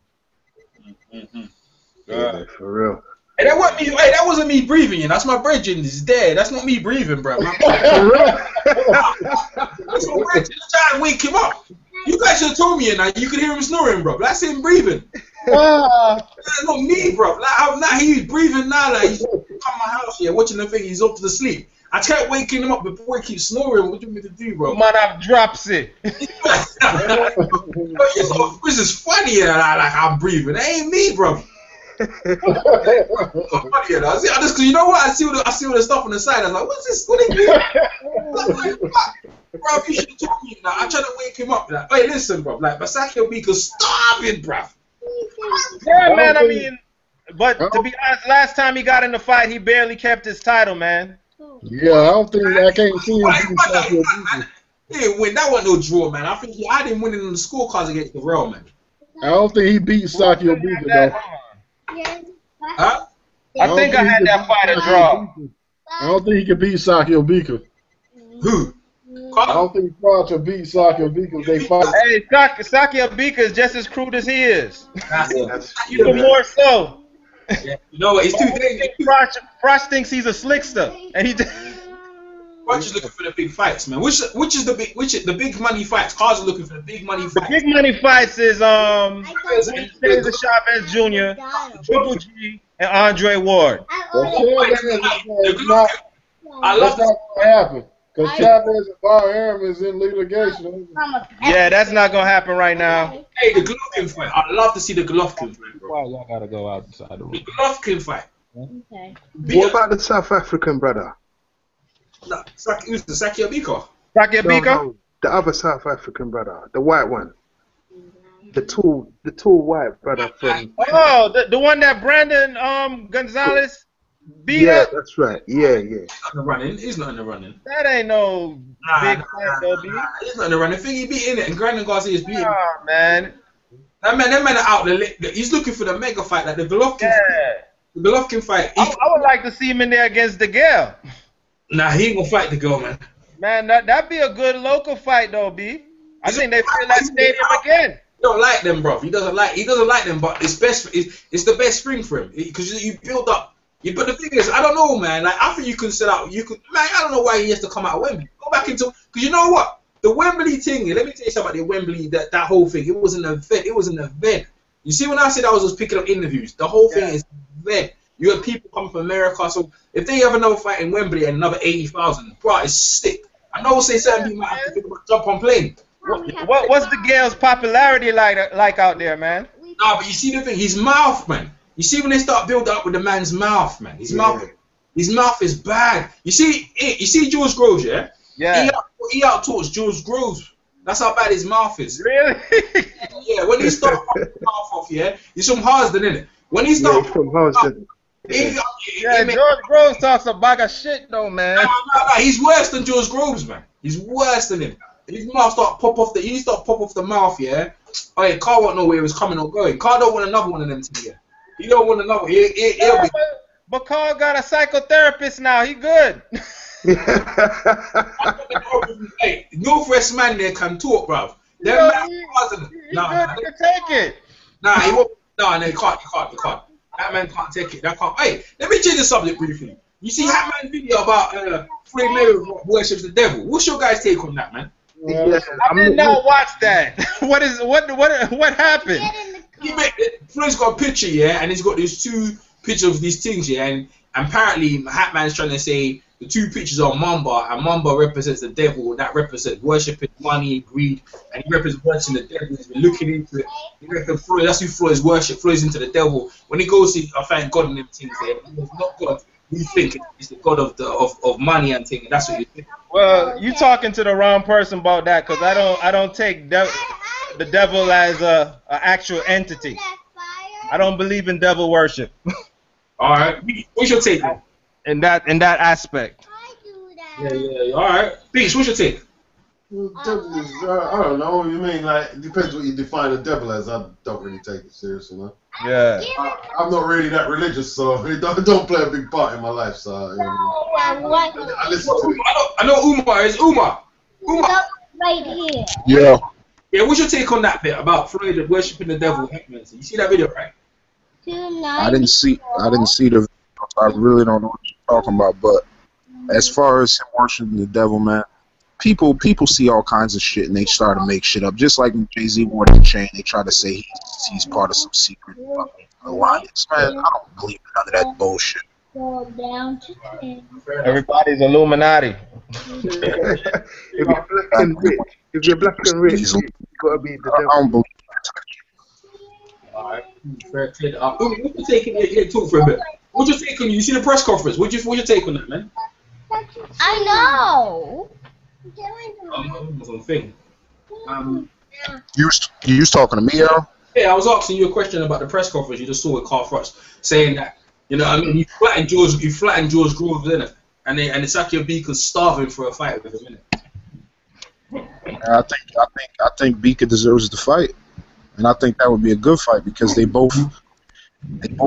Yeah, for real. Hey, that wasn't me breathing. That's my bridging is dead. That's not me breathing, bro. That's my bridging. Trying to wake him up. You guys should have told me, and you could hear him snoring, bro. That's him breathing. That's not me, bro. Like, he's breathing now. Like he's come my house here, watching the thing. He's up to the sleep. I tried waking him up before he keeps snoring. What do you want me to do, bro? Man, I've drops it. This is funny, like I'm breathing. That ain't me, bro. Funny, because you know what? I see all the stuff on the side. I was like, what's this? What are you doing? Bro, you should have told me. Like, I tried to wake him up. Like, hey, listen, bro. Like, Masaki Obika's starving, bro. Yeah, man. I mean, but to be honest, last time he got in the fight, he barely kept his title, man. Yeah, I can't see him beating Saki Obika. He didn't win. That wasn't no draw, man. I think I didn't win in the scorecards against the Real, man. I don't think he beat Saki Obika, though. Huh? I think I had that fight a draw. I don't think he can beat Saki Obika. Who? I don't think Froch will beat Saki Obika if they fight. Hey, Saki Obika is just as crude as he is. Even more so. Yeah. You know what? It's too dangerous. Froch thinks he's a slickster, and he. Froch is looking for the big fights, man. Which is the big money fights? Cars are looking for the big money fights. The big money fiits is Cesar Chavez Jr., Triple G, and Andre Ward. I love that happen because Chavez and Bar is in litigation. Yeah, that's not gonna happen right now. Hey, the Golovkin fight. I'd love to see the Golovkin fight, bro. Why y'all gotta go outside the room? The Golovkin fight. Okay. What about the South African brother? No, who's the Saki Obika? Saki Obika? No, the other South African brother, the white one. The tall white brother from. Oh, the one that Brandon Gonzalez beat Yeah, up? that's right. Yeah. He's not in the running. That ain't no big fight, though, B. He's not in the running. Think he beat in it, and Brandon Garcia's beating. Nah, man. That man are out there. He's looking for the mega fight, like the Golovkin. Yeah. The Golovkin fight. I would like to see him in there against DeGale. Nah, he ain't gonna fight the girl, man. Man, that'd be a good local fight, though, B. I think they fill that stadium again. He don't like them, bro. He doesn't like them, but it's the best spring for him because you build up. But the thing is, I don't know, man. Like I think you can set out. Man, I don't know why he has to come out of Wembley. Go back into because you know what the Wembley thing. Let me tell you something about the Wembley. That whole thing. It was an event. It was an event. You see, when I said I was just picking up interviews, the whole thing is an event. You have people coming from America, so if they have another fight in Wembley and another 80,000, bro, it's stick. I know say certain people might have to jump on plane. What's DeGale's popularity like out there, man? Nah, but you see the thing, his mouth, man. You see when they start building up with the man's mouth, man. His mouth is bad. You see George Groves, yeah? Yeah. He out-talks George Groves. That's how bad his mouth is. Really? Yeah, when he starts popping his mouth off, yeah? He's from Harsden, innit? When he starts from Harsden. George Groves talks a bag of shit, though, man. No, he's worse than George Groves, man. He's worse than him. His mouth start pop off the mouth, yeah? Oh, yeah, Carl won't know where he was coming or going. Carl don't want another one of them to be here. He don't want another one. He'll be... But Carl got a psychotherapist now. He good. Hey, Northwest man there can talk, bruv. He good to take it. Nah, he won't. No, he can't. That man can't take it. Hey, let me change the subject briefly. You see Hatman video about Floyd Mayweather worships the devil. What's your guys' take on that, man? I did not watch that. What happened? Floyd's got a picture, yeah, and he's got these two picture of these things, yeah, and apparently Hatman's trying to say the two pictures are Mamba, and Mamba represents the devil, that represents worshiping money and greed, and he represents worshiping the devil. He's been looking into it. He reckons that's who Floyd's worship, flows into the devil. When he goes to find God and them things there, it's not God. You think it's the God of money and things, and that's what you think. Well, you talking to the wrong person about that, because I don't take the devil as a actual entity. I don't believe in devil worship. All right, what's your take on? In that aspect. Yeah. All right, Beach, what's your take? Well, devil is, I don't know. You mean like it depends what you define a devil as. I don't really take it seriously, man. Yeah. I'm not really that religious, so it don't play a big part in my life. So you know, I listen to it. I know Umar is Umar. Right here. Yeah. Yeah, what's your take on that bit about Floyd worshiping the devil? You see that video, right? I didn't see the. I really don't know what you're talking about. But as far as him worshiping the devil, man, people see all kinds of shit and they start to make shit up. Just like when Jay-Z wore the chain, they try to say he's part of some secret alliance. Man, I don't believe in none of that bullshit. Go down to 10. Everybody's Illuminati. If you're black and rich, you gotta be the devil. I don't believe Alright, fair clear up. What you taking? Yeah, talk for a bit. What you take on? You see the press conference? What you take on that, man? I know. Thing. You was talking to me, Al? Yeah, I was asking you a question about the press conference you just saw with Carl Froch, saying that, you know, I mean, you flattened George Groves, innit? And it's like your Beaker's starving for a fight with him, innit? I think Beaker deserves the fight, and I think that would be a good fight because they both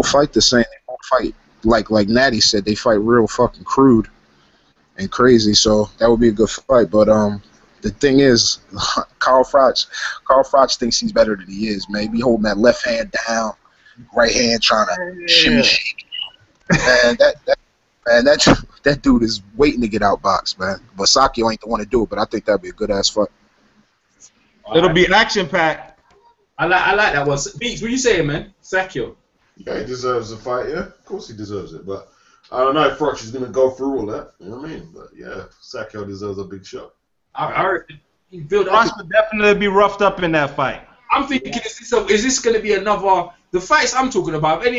fight the same. They both fight like Natty said. They fight real fucking crude and crazy. So that would be a good fight. But the thing is, Carl Froch thinks he's better than he is. Man, he be holding that left hand down, right hand trying to shimmy. And that dude is waiting to get outboxed, man. But Sakio ain't the one to do it. But I think that'd be a good ass fight. It'll be action packed. I like that one. Beats, what you saying, man? Sakio. Yeah, he deserves a fight. Yeah, of course he deserves it. But I don't know if Froch is gonna go through all that. You know what I mean? But yeah, Sakio deserves a big shot. Froch would definitely be roughed up in that fight. I'm thinking, is this going to be another? The fights I'm talking about, if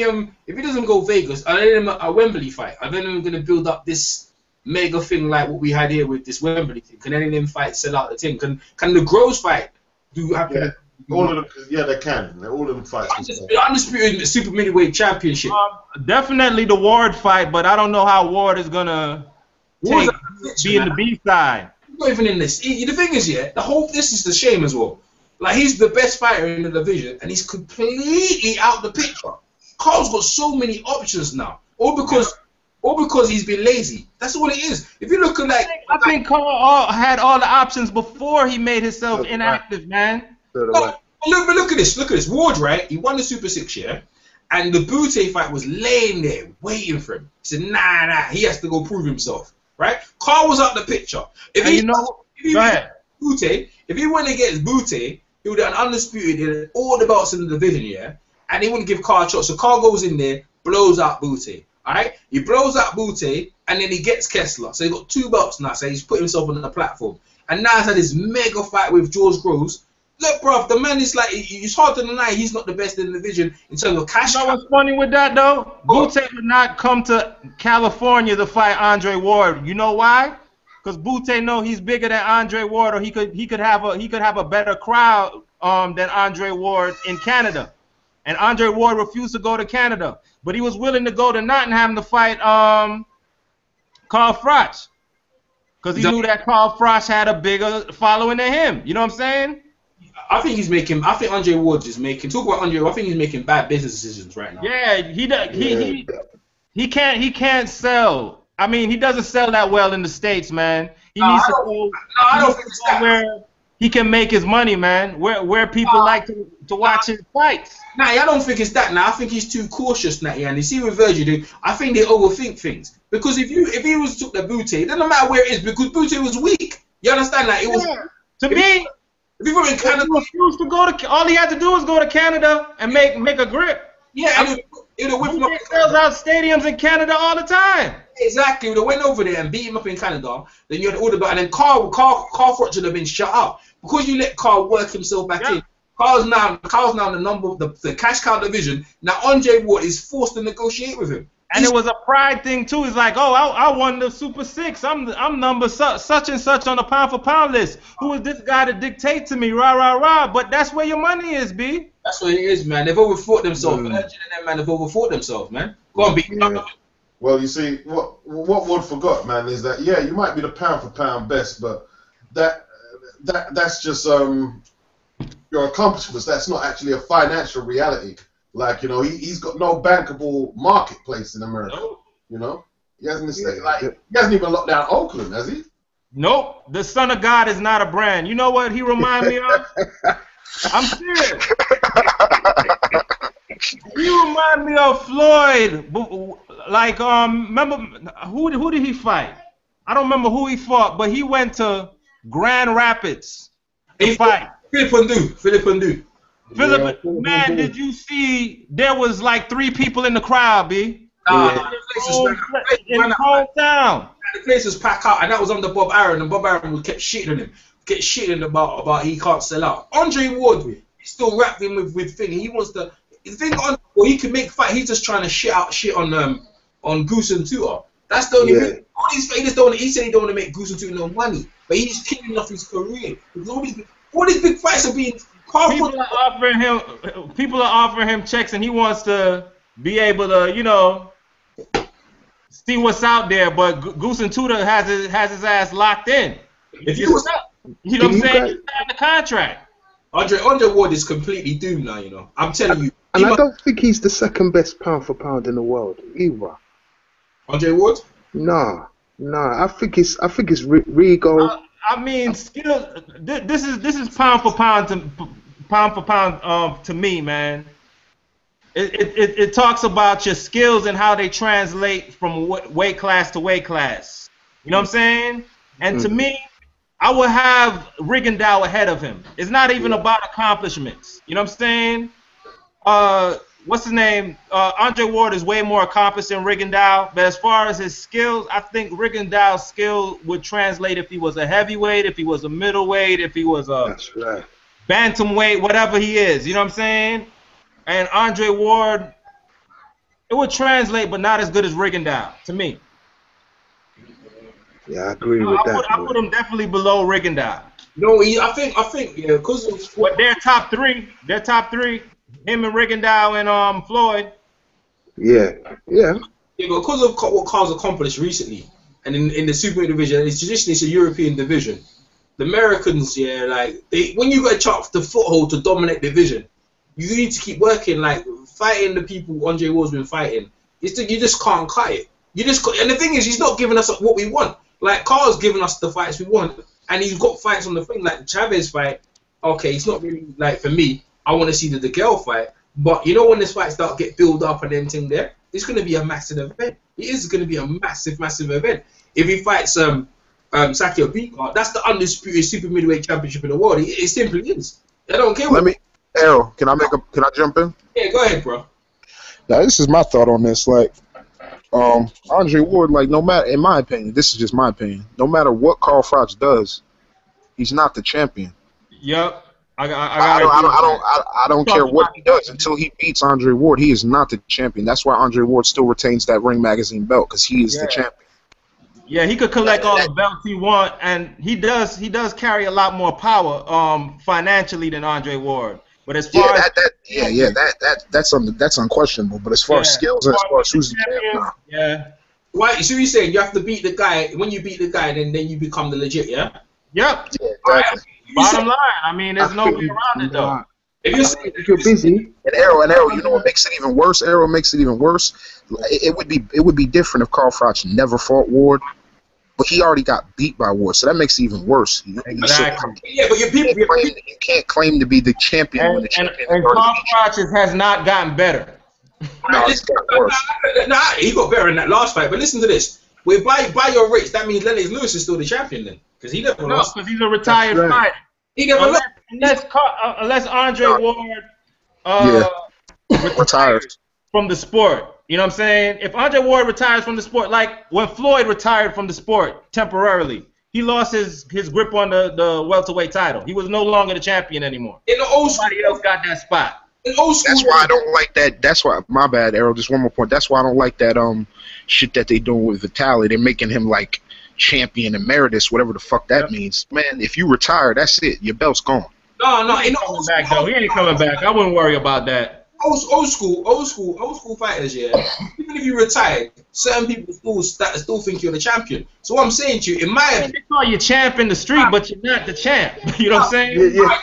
he doesn't go Vegas, are any of them a Wembley fight? Are any of them going to build up this mega thing like what we had here with this Wembley thing? Can any of them fights sell out the thing? Can the Groves fight happen? Yeah. All of them, yeah, they can. All of them fights. Undisputed super middleweight championship. Definitely the Ward fight, but I don't know how Ward is gonna be in the B side. Not even in this. The thing is, yeah, this is the shame as well. Like, he's the best fighter in the division, and he's completely out the picture. Carl's got so many options now, all because he's been lazy. That's all it is. If you look at I think Carl had all the options before he made himself inactive, man. Look at this. Look at this. Ward, right? He won the Super 6, yeah? And the Butte fight was laying there, waiting for him. He said, nah, he has to go prove himself, right? Carl was out the picture. If he went against Butte, he would have undisputed in all the belts in the division, yeah? And he wouldn't give Carl a shot. So Carl goes in there, blows out Butte, all right? He blows out Butte, and then he gets Kessler. So he's got 2 belts now, so he's put himself on the platform. And now he's had this mega fight with George Groves. Look, bruv, the man is like, it's hard to deny he's not the best in the division in terms of cash. You know what's funny with that, though? Butte would not come to California to fight Andre Ward. You know why? Because Butte know he's bigger than Andre Ward, or he could have a better crowd than Andre Ward in Canada. And Andre Ward refused to go to Canada, but he was willing to go to Nottingham to fight Carl Froch, because he knew that Carl Froch had a bigger following than him. You know what I'm saying? I think Andre Ward is making. Talk about Andre. I think he's making bad business decisions right now. Yeah, he can't sell. I mean, he doesn't sell that well in the States, man. He needs to go where he can make his money, man. Where people like to watch his fights. Nah, I don't think it's that. Now I think he's too cautious now. And you see with Virgil, I think they overthink things. Because if he was took the Butte, it doesn't matter where it is, because Butte was weak. You understand? Like, it was to me. If he were in Canada, he refused to go to. All he had to do was go to Canada and make a grip. Yeah, He would have whipped him up. Sells out stadiums in Canada all the time. Exactly. He would have went over there and beat him up in Canada. Then you had all the and then Carl Froch should have been shut up because you let Carl work himself back in. Carl's now the number of the cash cow division. Now Andre Ward is forced to negotiate with him. And it was a pride thing too. He's like, oh, I won the Super 6. I'm number such and such on the pound for pound list. Who is this guy to dictate to me? Rah rah rah. But that's where your money is, B. That's what it is, man. They've overthought themselves. Virgin and them, man, they've overthought themselves, man. Go on, B. Yeah. Well, you see, what Wood forgot, man, is that you might be the pound for pound best, but that's just your accomplishments. That's not actually a financial reality. Like, he's got no bankable marketplace in America. No. He hasn't even locked down Oakland, has he? Nope. The Son of God is not a brand. You know what he remind me of? I'm serious. He remind me of Floyd. Like, remember who did he fight? I don't remember who he fought, but he went to Grand Rapids to fight. Philip Undu. Philip, man, did you see there was like 3 people in the crowd, B? In the hometown. The place was packed out, and that was under Bob Aaron, and Bob Aaron kept shitting on him. Kept shitting about he can't sell out. Andre Ward, he still rapped him with thing. He wants to he can make fight. He's just trying to shit on Goose and Tutor. That's the only reason. He said he don't want to make Goose and Tutor no money, but he's killing off his career. All these big fights are being. People are offering him checks, and he wants to be able to, see what's out there. But Goose and Tutor has his ass locked in. If you know what I'm saying? He's signed the contract. Andre Ward is completely doomed now. I'm telling you. And I don't think he's the second best pound for pound in the world either. Andre Ward? No. I think it's Rigo. I mean, skill. This is pound for pound to me, man. It talks about your skills and how they translate from weight class to weight class. You know what I'm saying? And to me, I would have Rigondeaux ahead of him. It's not even about accomplishments. You know what I'm saying? What's his name? Andre Ward is way more accomplished than Rigondeaux. But as far as his skills, I think Rigondeaux's skill would translate if he was a heavyweight, if he was a middleweight, if he was a bantamweight, whatever he is. You know what I'm saying? And Andre Ward, it would translate, but not as good as Rigondeaux to me. Yeah, I agree with that. I put him definitely below Rigondeaux. No, I think because but they're top 3. They're top 3. Him and Rigondeaux and Floyd. Yeah, but because of what Carl's accomplished recently, and in the super division, it's traditionally a European division. The Americans, when you got a chance the foothold to dominate division, you need to keep working, like fighting the people Andre Ward's been fighting. You just can't cut it. And the thing is, he's not giving us what we want. Like Carl's giving us the fights we want, and he's got fights on the thing like the Chavez fight. Okay, it's not really like for me. I want to see the DeGale fight, but when this fight start get build up and everything there, it's going to be a massive event. It is going to be a massive event. If he fights Sakio Bika, that's the undisputed super middleweight championship in the world. It simply is. I don't care. Errol, can I jump in? Yeah, go ahead, bro. Now this is my thought on this. Like, Andre Ward, like, no matter, in my opinion, this is just my opinion. No matter what Carl Froch does, he's not the champion. Yep. I don't care what he does until he beats Andre Ward. He is not the champion. That's why Andre Ward still retains that Ring Magazine belt, because he is the champion. Yeah, he could collect all the belts he wants, and he does carry a lot more power financially than Andre Ward. But as far that's unquestionable. But as far as skills, as far as who's the champion, Why? So you're saying you have to beat the guy. When you beat the guy, then you become the legit, yeah? Yep. Exactly. Bottom line, I mean, there's no way around it though. If you're busy, and Arrow, you know what makes it even worse? Arrow makes it even worse. It would be different if Carl Froch never fought Ward, but he already got beat by Ward, so that makes it even worse. Exactly. But you can't claim to be the champion when the champion. And Carl Froch has not gotten better. No, it's got worse. He got better in that last fight. But listen to this: by your rates, that means Lennox Lewis is still the champion then, because he never lost. No, because he's a retired fighter. He never unless Andre Ward retires. from the sport. You know what I'm saying? If Andre Ward retires from the sport, like when Floyd retired from the sport temporarily, he lost his grip on the welterweight title. He was no longer the champion anymore. In the old school, somebody else got that spot. In old school, that's why I don't like that. That's why, my bad, Errol. Just one more point. That's why I don't like that shit that they doing with Vitaly. They're making him like champion emeritus, whatever the fuck that means. Man, if you retire, that's it. Your belt's gone. No, he ain't coming back though. He ain't coming back. I wouldn't worry about that. Old school fighters, yeah. Even if you retired, certain people still think you're the champion. So what I'm saying to you, in my opinion, they call you champ in the street, but you're not the champ. You know what I'm saying? Yeah.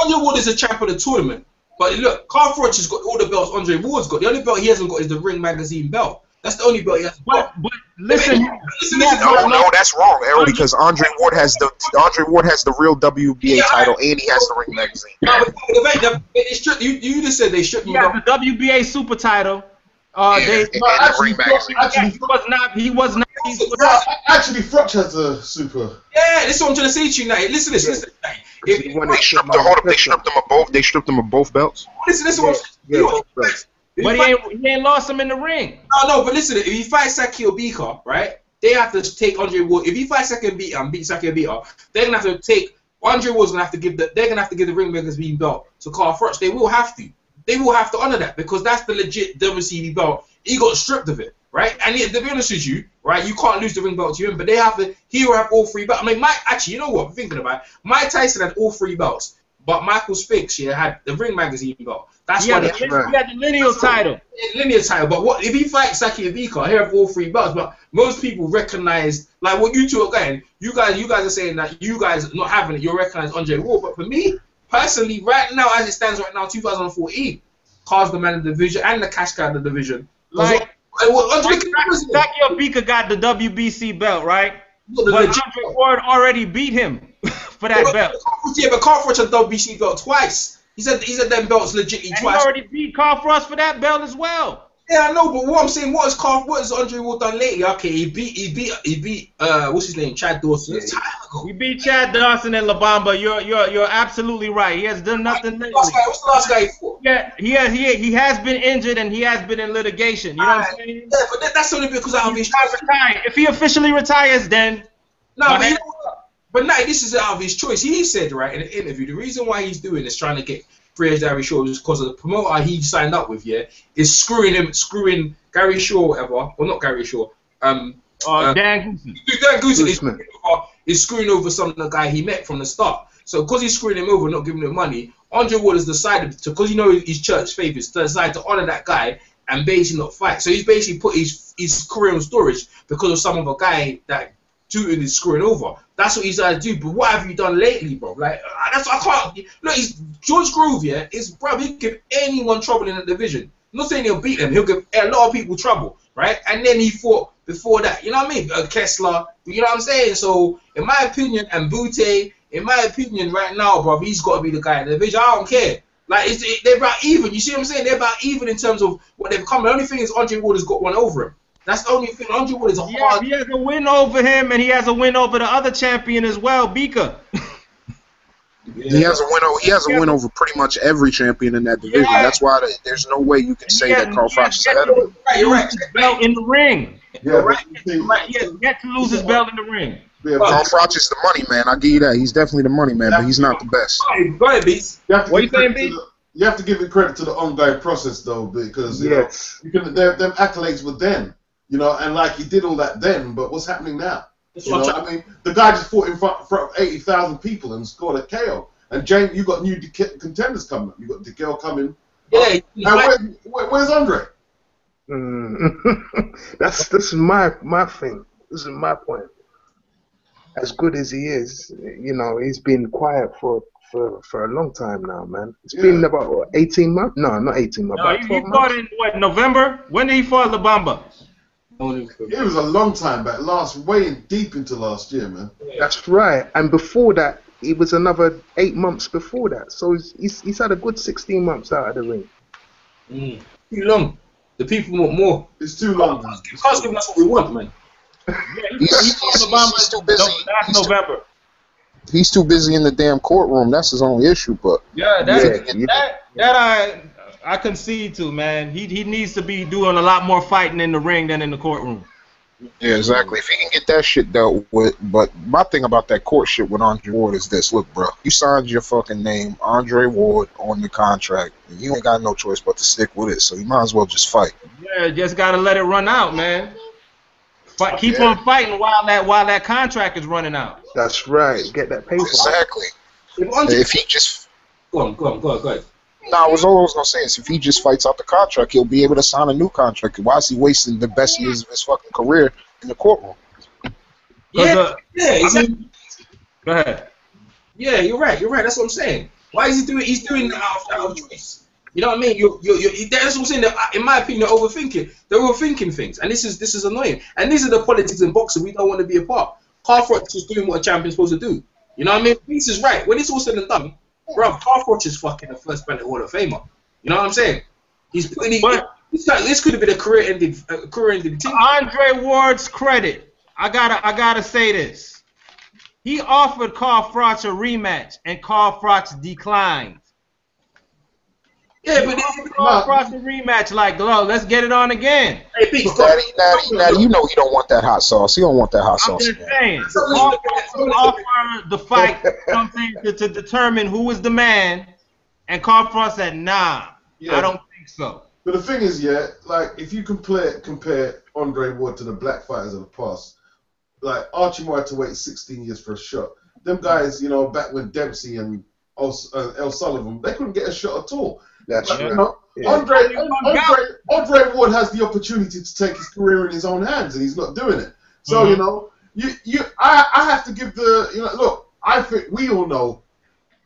Andre Ward is a champ of the tournament. But look, Carl Froch has got all the belts Andre Ward's got. The only belt he hasn't got is the Ring Magazine belt. That's the only belt he hasn't got. But listen, no, that's wrong, Errol, because Andre Ward has the real WBA title and he has the Ring Magazine. No, but you just said they stripped him of the WBA super title. He was not. Actually, Froch has the super. Yeah, this is what I'm trying to say to you now. Listen. They stripped him of both belts. Listen, what I'm saying. But he ain't lost him in the ring. No, but listen, if he fights Sakio Bika, right, they have to take Andre Ward. If he fights Sakio Bika and beat Sakio Bika, they're gonna have to take Andre Ward's gonna have to give the Ring Magazine belt to Carl Froch. They will have to. They will have to honor that because that's the legit WCB belt. He got stripped of it, right? And to be honest with you, right, you can't lose the ring belt to him, but they have to. He will have all three belts. I mean, you know what? I'm thinking about it. Mike Tyson had all three belts, but Michael Spinks had the Ring Magazine belt. That's why he had the lineal title. Lineal title, but what if he fights Sakio Bika? He have all three belts, but most people recognize like what you two are getting. You guys are saying that you guys not having it. You recognize Andre Ward, but for me personally, right now as it stands right now, 2014, Carl's the man of the division and the cash guy of the division. Like Sakio Bika got the WBC belt, right? But Andre Ward already beat him for that belt. Yeah, but Carl Froch had the WBC belt twice. He said them belts legitly twice. He already beat Carl Froch for that belt as well. Yeah, I know, but what I'm saying, what has Andre Ward done lately? Okay, he beat what's his name, Chad Dawson. He beat Chad Dawson and La Bamba. You're absolutely right. He has done nothing lately. What's the last guy for? Yeah, he has been injured and he has been in litigation. You know what I'm saying? Yeah, but that's only because out of his choice. If he officially retires, then but you know what? But now this is out of his choice. He said right in an interview, the reason why he's doing this, trying to get free as Gary Shaw, is because of the promoter he signed up with. Yeah, is screwing Gary Shaw, whatever. Well, not Gary Shaw. Dan Goosen is screwing over the guy he met from the start. So because he's screwing him over, not giving him money, Andre Ward has decided to, because his church favors, to decide to honor that guy and basically not fight. So he's basically put his career on storage because of some of a guy that Tootin is screwing over. That's what he's trying to do. But what have you done lately, bro? Like I can't. Look, he's George Groves. Yeah, he'll give anyone trouble in the division. I'm not saying he'll beat them. He'll give a lot of people trouble, right? And then he fought before that. You know what I mean? Kessler. You know what I'm saying? So in my opinion, and Butte, in my opinion, right now, bro, he's got to be the guy in the division. I don't care. Like they're about even. You see what I'm saying? They're about even in terms of what they've come. The only thing is Andre Ward has got one over him. That's the only thing. Andre Ward is a hard. He has a win over him, and he has a win over the other champion as well, Bika. He has a win over pretty much every champion in that division. Yeah. That's why there's no way you can say that Carl Froch is ahead of him. You're right. Belt in the ring. Yeah, he has yet to lose his belt in the ring. Yeah, Carl Froch is the money man. I give you that. He's definitely the money man, but he's not the best. Go ahead, Beats. What are you saying, Beats? You have to give it credit to the ongoing process, though, because them accolades were then. You know, and like he did all that then, but what's happening now? I mean, the guy just fought in front of 80,000 people and scored a KO. And James, you got new contenders coming up. You got DeGale coming. Yeah. Where's Andre? That's my thing. This is my point. As good as he is, you know, he's been quiet for a long time now, man. It's been about 18 months. No, not 18 months. No, he fought in November. When did he fight La Bamba? It was a long time back, way deep into last year, man. That's right. And before that, it was another 8 months before that. So he's had a good 16 months out of the ring. Too long. The people want more. It's too long. That's what we want, man. He's too busy. Last November. He's too busy in the damn courtroom. That's his only issue. But I concede to, man. He needs to be doing a lot more fighting in the ring than in the courtroom. Yeah, exactly. If he can get that shit dealt with, but my thing about that court shit with Andre Ward is this: look, bro, you signed your fucking name, Andre Ward, on the contract, and you ain't got no choice but to stick with it. So you might as well just fight. Yeah, just gotta let it run out, man. Keep on fighting while that contract is running out. That's right. Get that paper. Exactly. If he just go on. No, all I was gonna say is if he just fights out the contract, he'll be able to sign a new contract. Why is he wasting the best years of his fucking career in the courtroom? Yeah. Go ahead. Yeah, you're right. That's what I'm saying. Why is he doing? He's doing that out of choice. You know what I mean? That's what I'm saying. In my opinion, they're overthinking. They're overthinking things, and this is annoying. And these are the politics in boxing we don't want to be a part. Carl Froch is doing what a champion's supposed to do. You know what I mean? This is right. When it's all said and done, bro, Carl Froch is fucking the first ballot Hall of Famer. You know what I'm saying? He's putting this could have been a career-ending thing. Andre Ward's credit, I gotta say this. He offered Carl Froch a rematch, and Carl Froch declined. Yeah, but Carl Froch a rematch, like, let's get it on again. Hey, Natty, you know he don't want that hot sauce. He don't want that hot sauce. I'm just saying. Carl Froch offered the fight something to determine who was the man, and Carl Froch said, nah, I don't think so. But the thing is, like, if you compare Andre Ward to the black fighters of the past, like Archie Moore had to wait 16 years for a shot. Them guys, back when Dempsey and El Sullivan, they couldn't get a shot at all. That's right. Andre Ward has the opportunity to take his career in his own hands, and he's not doing it. So I have to give look. I think we all know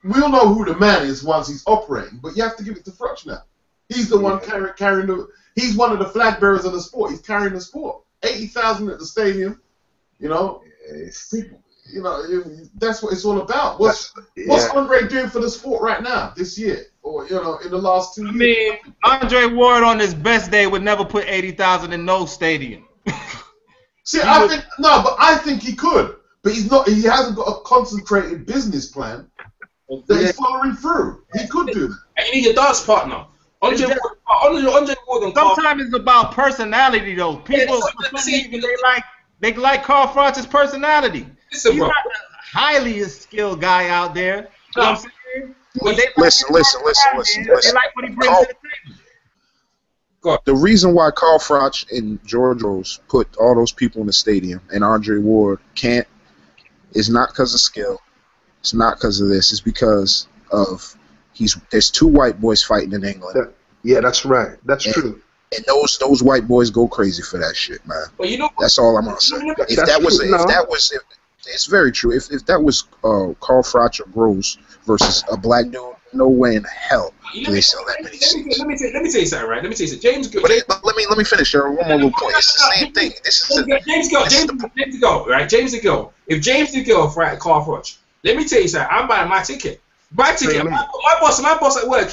who the man is once he's operating, but you have to give it to Froch now. He's the one carrying the. He's one of the flag bearers of the sport. He's carrying the sport. 80,000 at the stadium. That's what it's all about. What's Andre doing for the sport right now, this year, or in the last 2 years? I mean, Andre Ward on his best day would never put 80,000 in no stadium. See, I think he could, but he's not. He hasn't got a concentrated business plan that he's following through. He could do that. And you need a dance partner. Andre Ward and sometimes it's about personality, though. People, they like Carl Froch's personality. He's not a highly skilled guy out there. You know what I'm saying? Listen. They like what he brings to the table. The reason why Carl Froch and George Groves put all those people in the stadium and Andre Ward can't is not because of skill. It's not because of this. It's because of there's two white boys fighting in England. Yeah, that's right. That's true. And those white boys go crazy for that shit, man. Well, that's all I'm gonna say. It's very true. If that was Carl Froch or Groves versus a black dude, no way in hell do they sell that many seats. Let me tell you something, right? Let me tell you something. Let me finish there. One more little point. It's the same thing. James DeGale, right? James DeGale. If James DeGale fight Carl Froch, let me tell you something. I'm buying my ticket. My boss at work,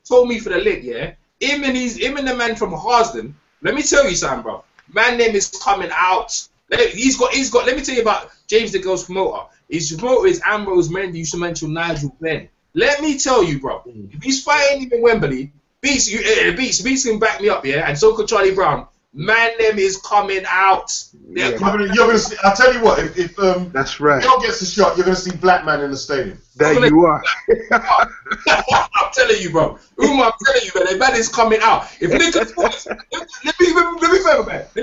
told me for the link, Him and the man from Harsden. Let me tell you something, bro. Man name is coming out. He's got. Let me tell you about James DeGale's promoter. His promoter is Ambrose Mendy. You should mention Nigel Benn. Let me tell you, bro. If he's fighting in Wembley, Beats can back me up, and so could Charlie Brown. Man name is coming out. You're gonna see, I'll tell you what. If that's right. Joe gets a shot, you're gonna see black man in the stadium. There you are. I'm telling you, bro. I'm telling you, man. The man is coming out. If Nicholas Waters, let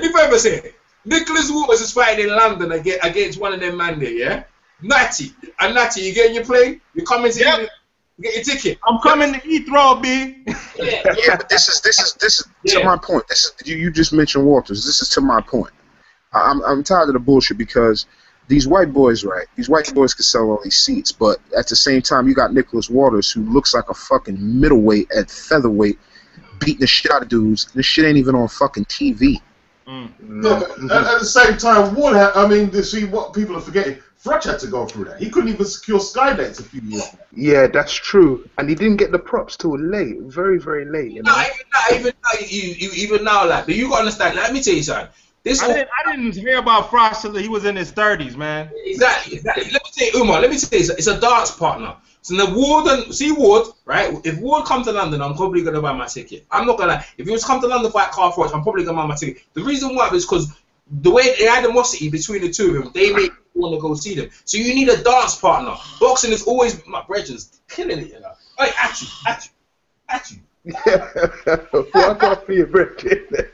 me further say it. Nicholas Waters is fighting in London against one of them man there, Natty, you getting your plane? You coming to England? Get your ticket. I'm coming to Heathrow, B. Yeah, but this is to my point. This is you just mentioned Waters. This is to my point. I'm tired of the bullshit because these white boys, right? These white boys can sell all these seats, but at the same time, you got Nicholas Waters who looks like a fucking middleweight at featherweight, beating the shit out of dudes. This shit ain't even on fucking TV. Yeah, but at the same time, see what people are forgetting. Froch had to go through that. He couldn't even secure sky dates a few years ago. Yeah, that's true. And he didn't get the props till late, very, very late. Even now, like, you got to understand. Let me tell you something. I didn't hear about Froch till he was in his 30s, man. Exactly. Let me tell you, Umar. Let me tell you, it's a dance partner. So the Ward, right? If Ward comes to London, I'm probably gonna buy my ticket. I'm not gonna lie. If he was to come to London fight Carl Froch, I'm probably gonna buy my ticket. The reason why is because the way the animosity between the two of them, they make people want to go see them. So you need a dance partner. Boxing is always my brethren's killing it, you know. Hey, at you. Walk off for your brethren.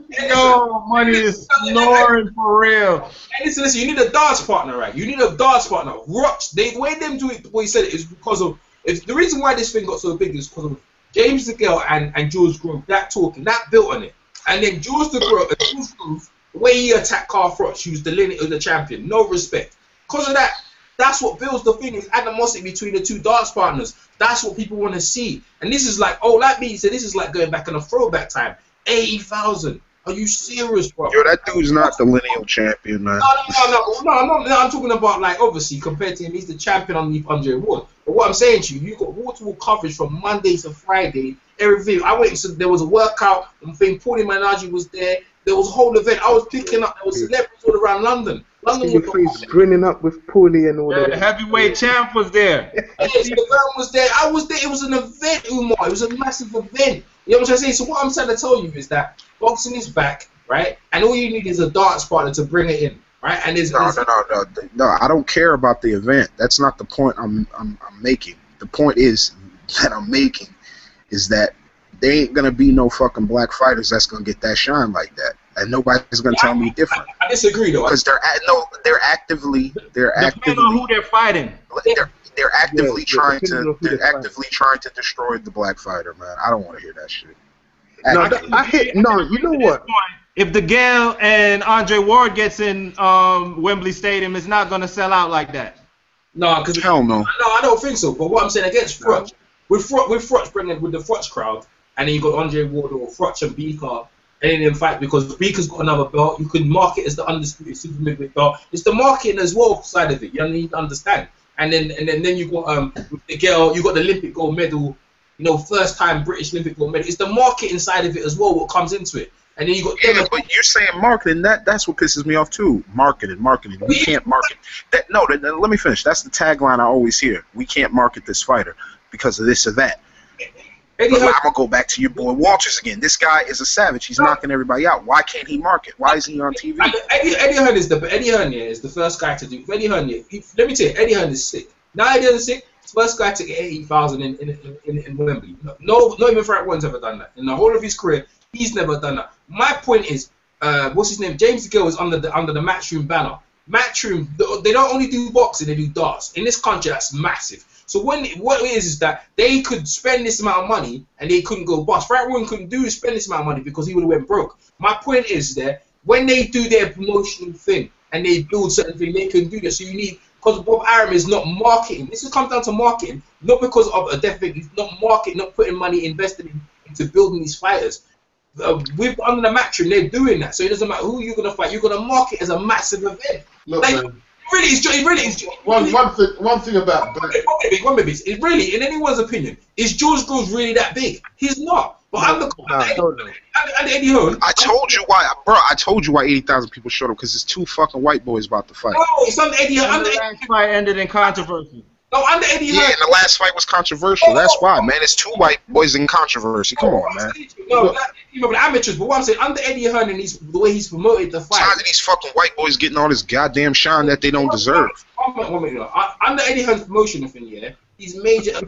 Yo, money is snoring for real. Hey, listen, you need a dance partner, right? You need a dance partner. The way them do it, the way he said it, is because of the reason why this thing got so big is because of James DeGale and George Groves, that talking, that built on it. And then George Groves, the way he attacked Carl Froch, he was the lineage of the champion, no respect. Because of that, that's what builds the thing, is animosity between the two dance partners. That's what people want to see. And this is like, like me, so this is like going back in a throwback time. 80,000. Are you serious, bro? Yo, that dude's not the lineal champion, man. No, I'm talking about, like, obviously, compared to him, he's the champion underneath Andre Ward. But what I'm saying to you got wall-to-wall coverage from Monday to Friday, everything. I went, so there was a workout, Paulie Manaji was there, there was a whole event. I was picking up, there was celebrities all around London. Your face grinning up with Paulie and all that. The heavyweight champ was there. Yes, the event was there. I was there. It was an event, Umar. It was a massive event. You know what I'm saying? So what I'm trying to tell you is that boxing is back, right? And all you need is a dance partner to bring it in, right? And No, I don't care about the event. That's not the point I'm making. The point is that I'm making is that there ain't gonna be no fucking black fighters that's gonna get that shine like that, and nobody's gonna tell me different. I disagree though. Because they're actively depending on who they're fighting. They're actively trying to destroy the black fighter, man. I don't want to hear that shit. You know what? If DeGale and Andre Ward gets in Wembley Stadium, it's not gonna sell out like that. No, because hell no. No, I don't think so. But what I'm saying against Froch, with Froch bringing with the Froch crowd, and then you got Andre Ward or Froch and Beaker, and then in fact because Beaker's got another belt, you can mark it as the undisputed super middleweight belt. It's the marketing as well side of it. You need to understand. And then you got DeGale, you got the Olympic gold medal, first time British Olympic gold medal. It's the marketing side of it as well what comes into it. And then you got but you're saying marketing. That's what pisses me off too. Marketing. We can't market that. No, let me finish. That's the tagline I always hear. We can't market this fighter because of this or that. I'm gonna go back to your boy Walters again. This guy is a savage. He's knocking everybody out. Why can't he market? Why isn't he on TV? Eddie Hearn is the first guy to do. Eddie Hearn, let me tell you, Eddie Hearn is sick. Now Eddie Hearn is sick. He's the first guy to get 80,000 in Wembley. No, not even Frank Warren's ever done that in the whole of his career. He's never done that. My point is, what's his name? James DeGale is under the Matchroom banner. Matchroom, they don't only do boxing, they do darts. In this country, that's massive. So what it is that they could spend this amount of money and they couldn't go bust. Frank Warren couldn't spend this amount of money because he would have went broke. My point is that when they do their promotional thing and they build certain things, they can do that. So you need, because Bob Arum is not marketing. This comes down to marketing, not because of a definite. He's not marketing, not putting money invested into building these fighters. With under the Matchroom, they're doing that. So it doesn't matter who you're gonna fight. You're gonna market as a massive event. Look, like, man. It really is. One thing about one baby. It really, in anyone's opinion, is George Groves really that big? He's not. But under Eddie Hearn, I told you why, bro. I told you why 80,000 people showed up because it's two fucking white boys about to fight. No, it's under Eddie Hearn. The last fight ended in controversy. No, under Eddie Hearn. Yeah, and the last fight was controversial. That's why, man. It's two white boys in controversy. Come on, man. No, even the amateurs. But what I'm saying, under Eddie Hearn and the way he's promoted the fight. Tired of these fucking white boys getting all this goddamn shine that they don't deserve. One minute. Under Eddie Hearn's promotion thing, yeah, he's major,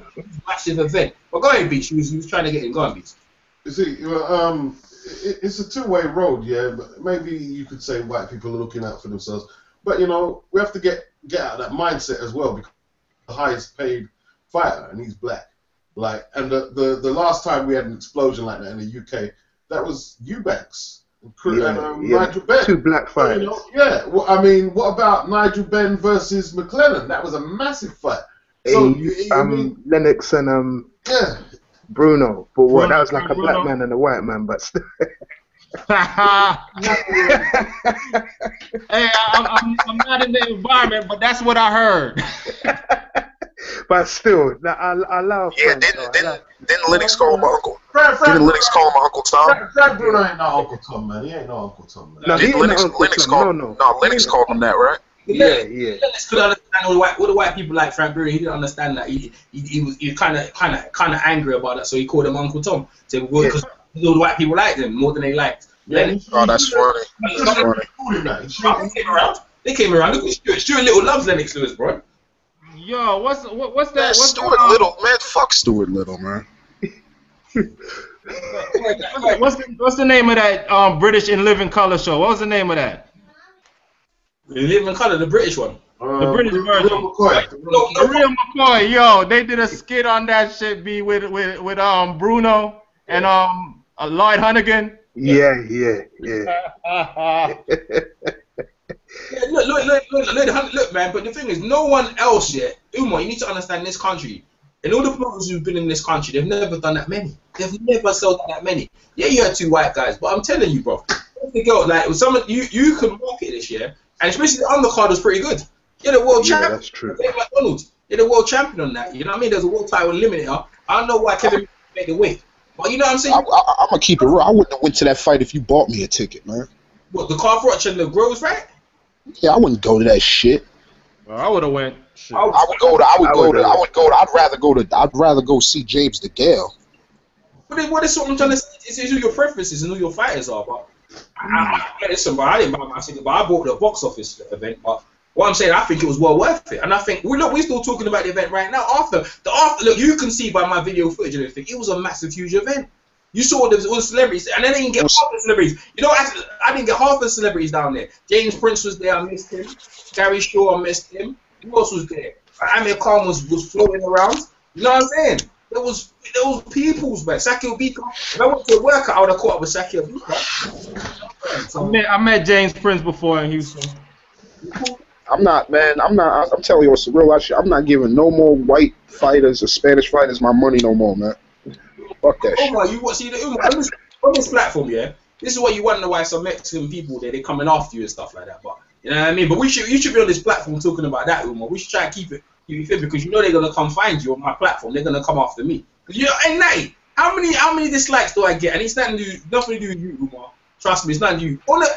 massive event. But go ahead, Beach. He was trying to get in. Go on, Beach. You see, it's a two-way road, yeah. But maybe you could say white people are looking out for themselves, but we have to get out of that mindset as well because the highest paid fighter and he's black. And the last time we had an explosion like that in the UK, that was Eubanks and Nigel Benn. Two black fighters. Well, I mean, what about Nigel Benn versus McLennan? That was a massive fight. So Lennox and Bruno, but what? That was like a black man and a white man, but still. Hey, I'm not in the environment, but that's what I heard. But still, I love. Yeah, didn't Lennox call my uncle? Didn't Lennox call my Uncle Tom? Frank Bruno ain't no Uncle Tom, man. He ain't no Uncle Tom, man. No, Lennox called him that, right? Yeah. Lennox could understand all the white people like Frank Berry. He didn't understand that. He was kind of angry about that, so he called him Uncle Tom. So because all the white people liked him more than they liked Lennox. Oh, that's funny. They came around. Look at Stuart. Stuart Little loves Lennox Lewis, bro. Yo, what's that? Man, What's Stuart Little, man, fuck Stuart Little, man. What's the name of that British in Living Color show? What was the name of that? In Living Color, the British one. The British version. Real McCoy, yo, they did a skit on that shit, B, with Bruno and Lloyd Hunnigan. Yeah. Look, man. But the thing is, no one else yet. Umar, you need to understand this country. And all the promoters who've been in this country, they've never done that many. They've never sold that many. Yeah, you had 2 white guys, but I'm telling you, bro. Like you can market this year, and especially the undercard was pretty good. You're the world champion. That's true. McDonald's, you're the world champion on that. You know what I mean? There's a world title limiter. I don't know why Kevin made the weight, but you know what I'm saying. I'm gonna keep it real. I wouldn't have went to that fight if you bought me a ticket, man. What, the Froch and the Groves, right? Yeah, I wouldn't go to that shit. Well, I would have went. Shit. I'd rather go see James DeGale. But what is what I'm trying to say is who your preferences and who your fighters are. But listen, bro, I didn't buy my ticket, but I bought the box office event. But what I'm saying, I think it was well worth it. And I think we're still talking about the event right now. Look, you can see by my video footage and everything, it was a massive, huge event. You saw all the celebrities, and then they didn't get half the celebrities. You know, I didn't get half the celebrities down there. James Prince was there, I missed him. Gary Shaw, I missed him. Who else was there? Amir Khan was floating around. You know what I'm saying? There was peoples, man. Sakil Bika. If I went to a workout, I would have caught up with Sakil Bika. I met James Prince before in Houston. I'm telling you what's the real shit. I'm not giving no more white fighters or Spanish fighters my money no more, man. Fuck that shit. On this platform, yeah, this is what you wonder why some Mexican people they coming after you and stuff like that. But you know what I mean? But you should be on this platform talking about that, Umar. We should try and keep it because you know they're gonna come find you on my platform. They're gonna come after me. You know, and Natty, how many dislikes do I get? And it's nothing to do with you, Umar. Trust me, it's not you. I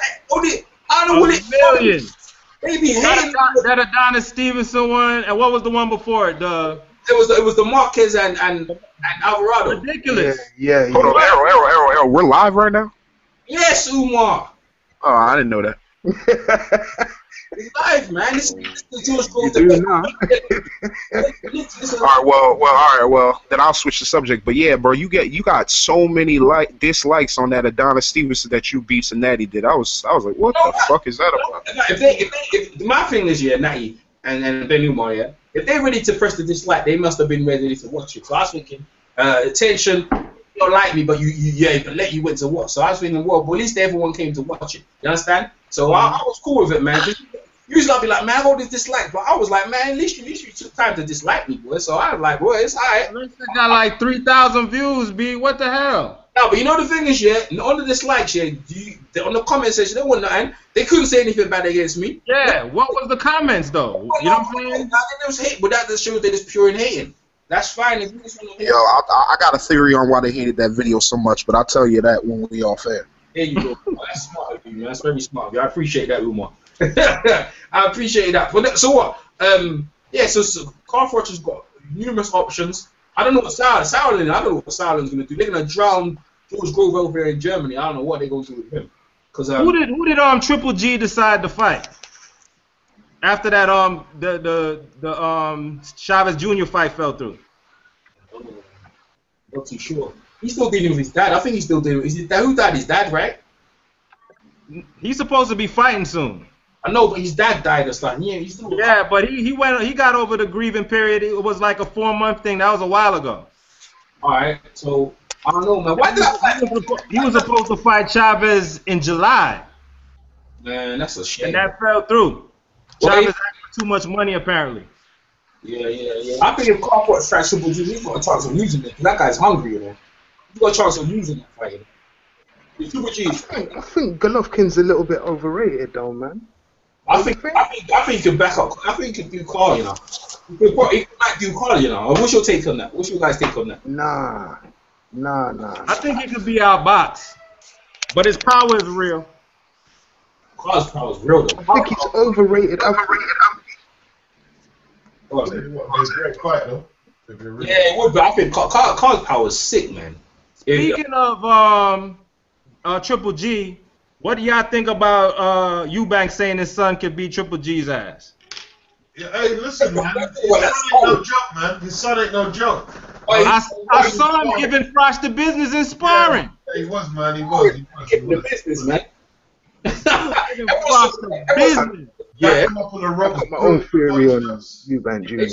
don't know what it million. Maybe that Adonis Stevenson one, and what was the one before it? It was the Marquez and Alvarado. Ridiculous. Yeah. Hold on, Arrow, we're live right now? Yes, Umar. Oh, I didn't know that. It's live, man. This is George Groves. All right, well, then I'll switch the subject. But yeah, bro, you got so many dislikes on that Adonis Stevenson that you beat and Natty did. I was like, what the fuck is that about? If my thing is, yeah, Natty and Ben Umar, yeah, if they're ready to press the dislike, they must have been ready to watch it. So I was thinking, attention, you don't like me, but you went to watch. So I was thinking, well, at least everyone came to watch it. You understand? So I was cool with it, man. Usually I'll be like, man, I got this dislike, but I was like, man, at least you took time to dislike me, boy. So I was like, boy, it's alright. Got like 3,000 views, B. What the hell? No, but you know the thing is, yeah, on the dislikes, yeah, on the comment section, they weren't nothing. They couldn't say anything bad against me. Yeah, what was the comments though? You know what I'm saying? It was hate, but that just shows they just pure in hating. That's fine. If you just want to hate. Yo, I got a theory on why they hated that video so much, but I'll tell you that when we off air. There you go. That's smart of you, man. That's very smart of you. I appreciate that, Umar. I appreciate that. But so what? Yeah. So Carl Froch has got numerous options. I don't know what Sauerland's gonna do. They're gonna drown George Groves over there in Germany. I don't know what they're gonna do with him. Cause who did Triple G decide to fight? After that the Chavez Jr. fight fell through. Not too sure. He's still dealing with his dad. I think he's still dealing with his dad. Who died? His dad, right? He's supposed to be fighting soon. I know, but his dad died or something. Yeah, but he got over the grieving period. It was like a 4-month thing. That was a while ago. All right, so I don't know, man. Why did he was supposed to fight Chavez in July? Man, that's a shame. And that fell through. Chavez asked for too much money, apparently. Yeah. I think if Carl Froch strikes Triple G, he's got a chance of losing it. That guy's hungry, you know. He's got a chance of losing that fight. Triple G. I think Golovkin's a little bit overrated, though, man. I think he can back up. I think he can do Carl, you know. He might do Carl, you know. What's your take on that? What's your guys' take on that? Nah. I think he could be outboxed, but his power is real. Carl's power is real though. I think he's overrated. It's a great fight though. Yeah, it would, but I think Carl's power is sick, man. Speaking of Triple G, what do y'all think about Eubanks saying his son could beat Triple G's ass? Yeah, hey, listen, man. His son ain't no joke, man. His son ain't no joke. I saw him giving Froch the business in sparring. Yeah, he was, man. He was. Giving the business, man. Giving Froch the business. Yeah. I've got my own theory on Eubank Jr.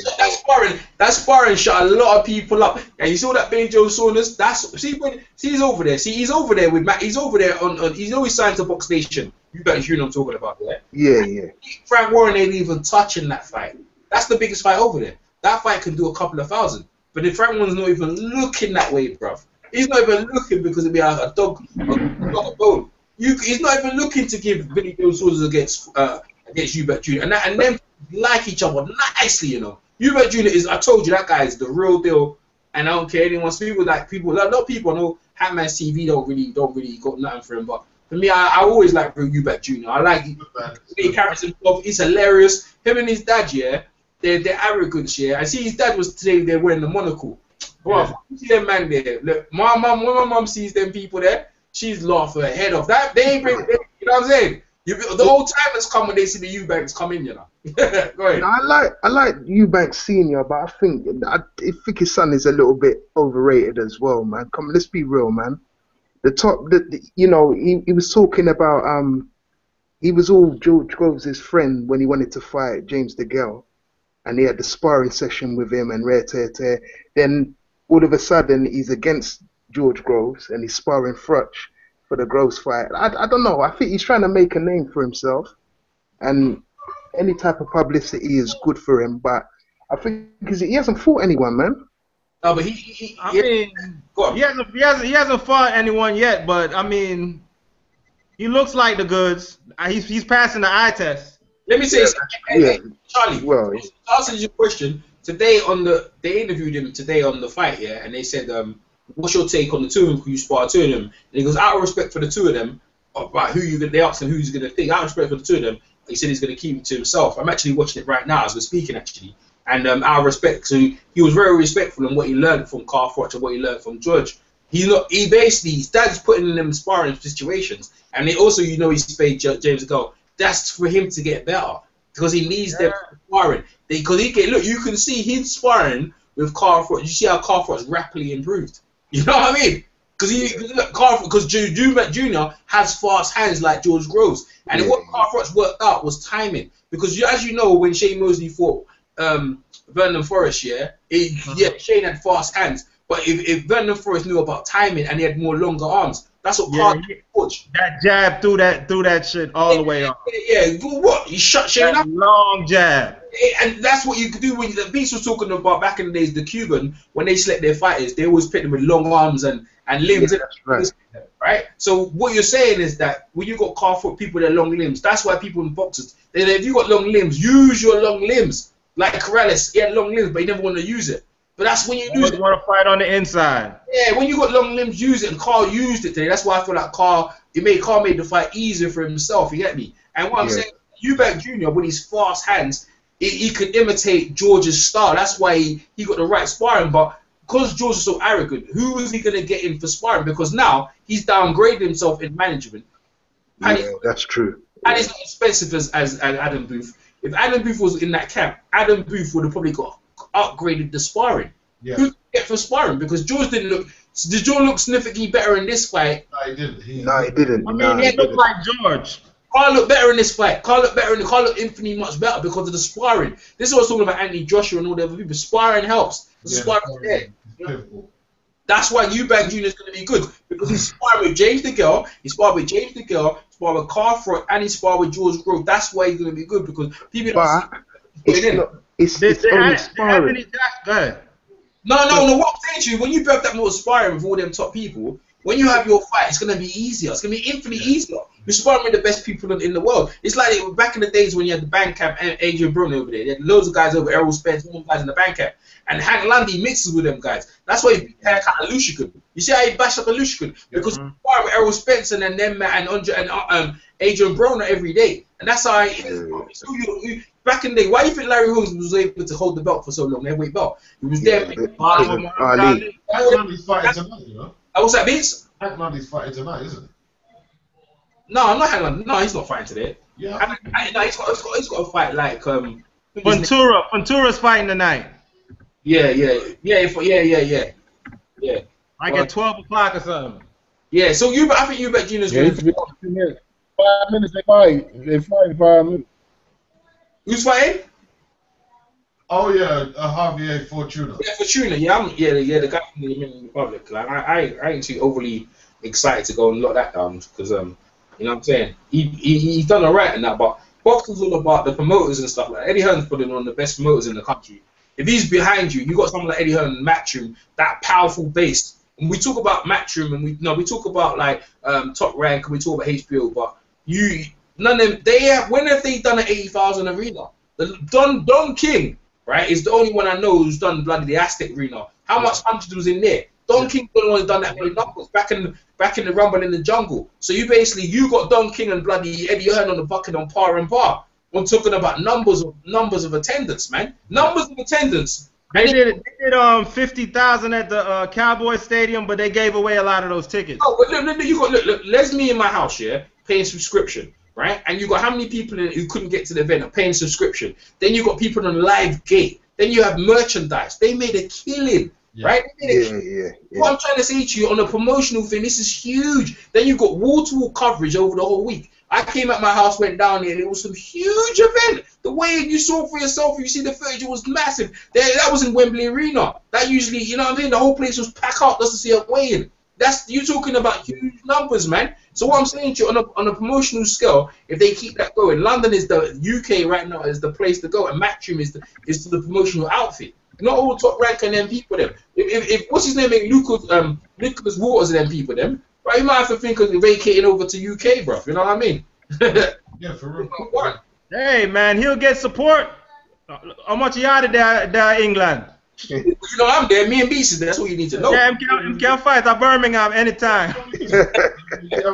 That sparring shut a lot of people up. And you saw that Billy Joe Saunders. See, he's over there. See, he's over there with Matt. He's over there on. He's always signed to Box Nation. Eubank Jr. I'm talking about there. Yeah. Frank Warren ain't even touching that fight. That's the biggest fight over there. That fight can do a couple of thousand. But if Frank Warren's not even looking that way, bruv. He's not even looking because it'd be a dog, a bone. He's not even looking to give Billy Joe Saunders against Eubank Jr. And them like each other nicely, you know. Eubank Jr. is, I told you, that guy is the real deal. And I don't care anyone. People, a lot of people know Hatman's TV don't really got nothing for him. But for me, I always like Eubank Jr. I like he carries himself. He's hilarious. Him and his dad, yeah, they're arrogant, yeah. I see his dad was today. They're wearing the monocle. Bro, you see them man there. Look, when my mum sees them people there, she's laughing her head off. That they ain't bring, you know what I'm saying? The old timers come when they see the Eubanks come in, you know. Go ahead. I like Eubank Senior, but I think his son is a little bit overrated as well, man. Come on, let's be real, man. He was talking about he was all George Groves' friend when he wanted to fight James DeGale, and he had the sparring session with him and rare. Then all of a sudden he's against George Groves and he's sparring Froch for the Groves fight. I don't know. I think he's trying to make a name for himself, and any type of publicity is good for him. But I think because he hasn't fought anyone, man. No, but he hasn't fought anyone yet. But I mean, he looks like the goods. He's passing the eye test. Let me say something, Charlie. Well, to answer your question, they interviewed him today on the fight, yeah, and they said, what's your take on the two of them? Because you spar two of them. And he goes, out of respect for the two of them, right? They asked him who he's going to think. Out of respect for the two of them, he said he's going to keep it to himself. I'm actually watching it right now as we're speaking, actually. And out of respect, so he was very respectful in what he learned from Carl Froch and what he learned from George. His dad's putting in them sparring situations, and they also, he's paid James DeGale. That's for him to get better because he needs them sparring. Because you can see his sparring with Carl Froch. You see how Carl Froch rapidly improved. You know what I mean? Because Eubank Jr. has fast hands like George Groves, and what Carl Froch worked out was timing. Because as you know, when Shane Mosley fought Vernon Forrest, Shane had fast hands. But if Vernon Forrest knew about timing and he had more longer arms, that's what Carl Froch. That jab threw that shit all the way up. Yeah, what? He shut Shane up. Long jab. And that's what you could do when the Beast was talking about back in the days, the Cuban, when they select their fighters, they always pick them with long arms and limbs. Yeah, that's right. So what you're saying is that when you got Carl Froch, people with their long limbs, that's why people in boxers, if you got long limbs, use your long limbs. Like Corrales, he had long limbs, but he never wanted to use it. But that's when you use it. You want to fight on the inside. Yeah, when you got long limbs, use it. And Carl used it today. That's why I feel like Carl made the fight easier for himself. You get me? And what I'm saying, Eubank Jr., with his fast hands, he could imitate George's style. That's why he got the right sparring. But because George is so arrogant, who is he going to get in for sparring? Because now he's downgraded himself in management. And that's true. And it's not expensive as Adam Booth. If Adam Booth was in that camp, Adam Booth would have probably got upgraded the sparring. Yeah. Who get for sparring? Because George didn't look. Did George look significantly better in this fight? No, he didn't. No, he didn't. I mean, he looked like George. Carl looked better in this fight. Carl looked infinitely much better because of the sparring. This is what I was talking about Anthony Joshua and all the other people. Sparring helps. The sparring there. That's why Eubank Jr. is going to be good because he's sparring with James DeGale. He sparred with James DeGale, sparred with Carl Froch, and he sparred with George Groves. That's why he's going to be good because people don't see it's only sparring. No, what I'm saying to you, when you build that more sparring with all them top people, when you have your fight, it's gonna be easier. It's gonna be infinitely easier. You're sparring with the best people in the world. It's like back in the days when you had the Bandcamp and Adrian Broner over there. You had loads of guys over, Errol Spence, all guys in the Bandcamp. And Hank Landy mixes with them guys. That's why he beat Hank out of Lushikun. You see how he bashed up a Lushikun? Because he sparred with Errol Spence and then them and Adrian Broner every day. And that's how so back in the day, why do you think Larry Holmes was able to hold the belt for so long, heavyweight belt? He was there. Hank Landy's fighting tonight, you know? What's that, Vince? Hank Landy's fighting tonight, isn't it? No, I'm not Hank Landy. No, he's not fighting today. Yeah. No, he's got to fight like Ventura's fighting tonight. Yeah. I get 12 o'clock or something. Yeah, so I think you bet Gina's going to 5 minutes they fight. They fight 5 minutes. Who's fighting? Oh yeah, Javier Fortuna. Yeah, Fortuna. Yeah, the guy from the Dominican Republic. Like, I ain't too overly excited to go and lock that down because you know what I'm saying. He's done alright in that, but boxing's all about the promoters and stuff. Like Eddie Hearn's putting on the best promoters in the country. If he's behind you, you got someone like Eddie Hearn and Matchroom, that powerful base. And we talk about Matchroom and we talk about like Top Rank and we talk about HBO, but none of them when have they done an 80,000 arena? Don King, right, is the only one I know who's done bloody the Aztec arena. How much hundred was in there? Don King's the only one who's done that many numbers back in the Rumble in the Jungle. So you got Don King and bloody Eddie Hearn on the bucket on par and par. I'm talking about numbers of attendance, man. Numbers of attendance. They did 50,000 at the Cowboy Stadium, but they gave away a lot of those tickets. Oh, but look, there's me in my house, yeah, paying subscription, right? And you got how many people in it who couldn't get to the event are paying subscription? Then you got people on live gate. Then you have merchandise. They made a killing, right? Yeah. What I'm trying to say to you on a promotional thing, this is huge. Then you got wall-to-wall coverage over the whole week. I came at my house, went down there, and it was some huge event. The way you saw for yourself, you see the footage, it was massive. That was in Wembley Arena. That usually, you know what I mean? The whole place was packed out just to see a weigh-in. You talking about huge numbers, man. So what I'm saying to you, on a promotional scale, if they keep that going, London is the UK right now is the place to go, and Matchroom is the promotional outfit. Not all Top Rank and them people them. If what's his name, Nicholas Waters and them people them. Right, you might have to think of vacating over to UK, bro. You know what I mean? Yeah, for real. Hey, man, he'll get support. How much you out of there, England? You know, I'm there. Me and Beast is there. That's what you need to know. Yeah, I'm can fight at Birmingham anytime. Yeah,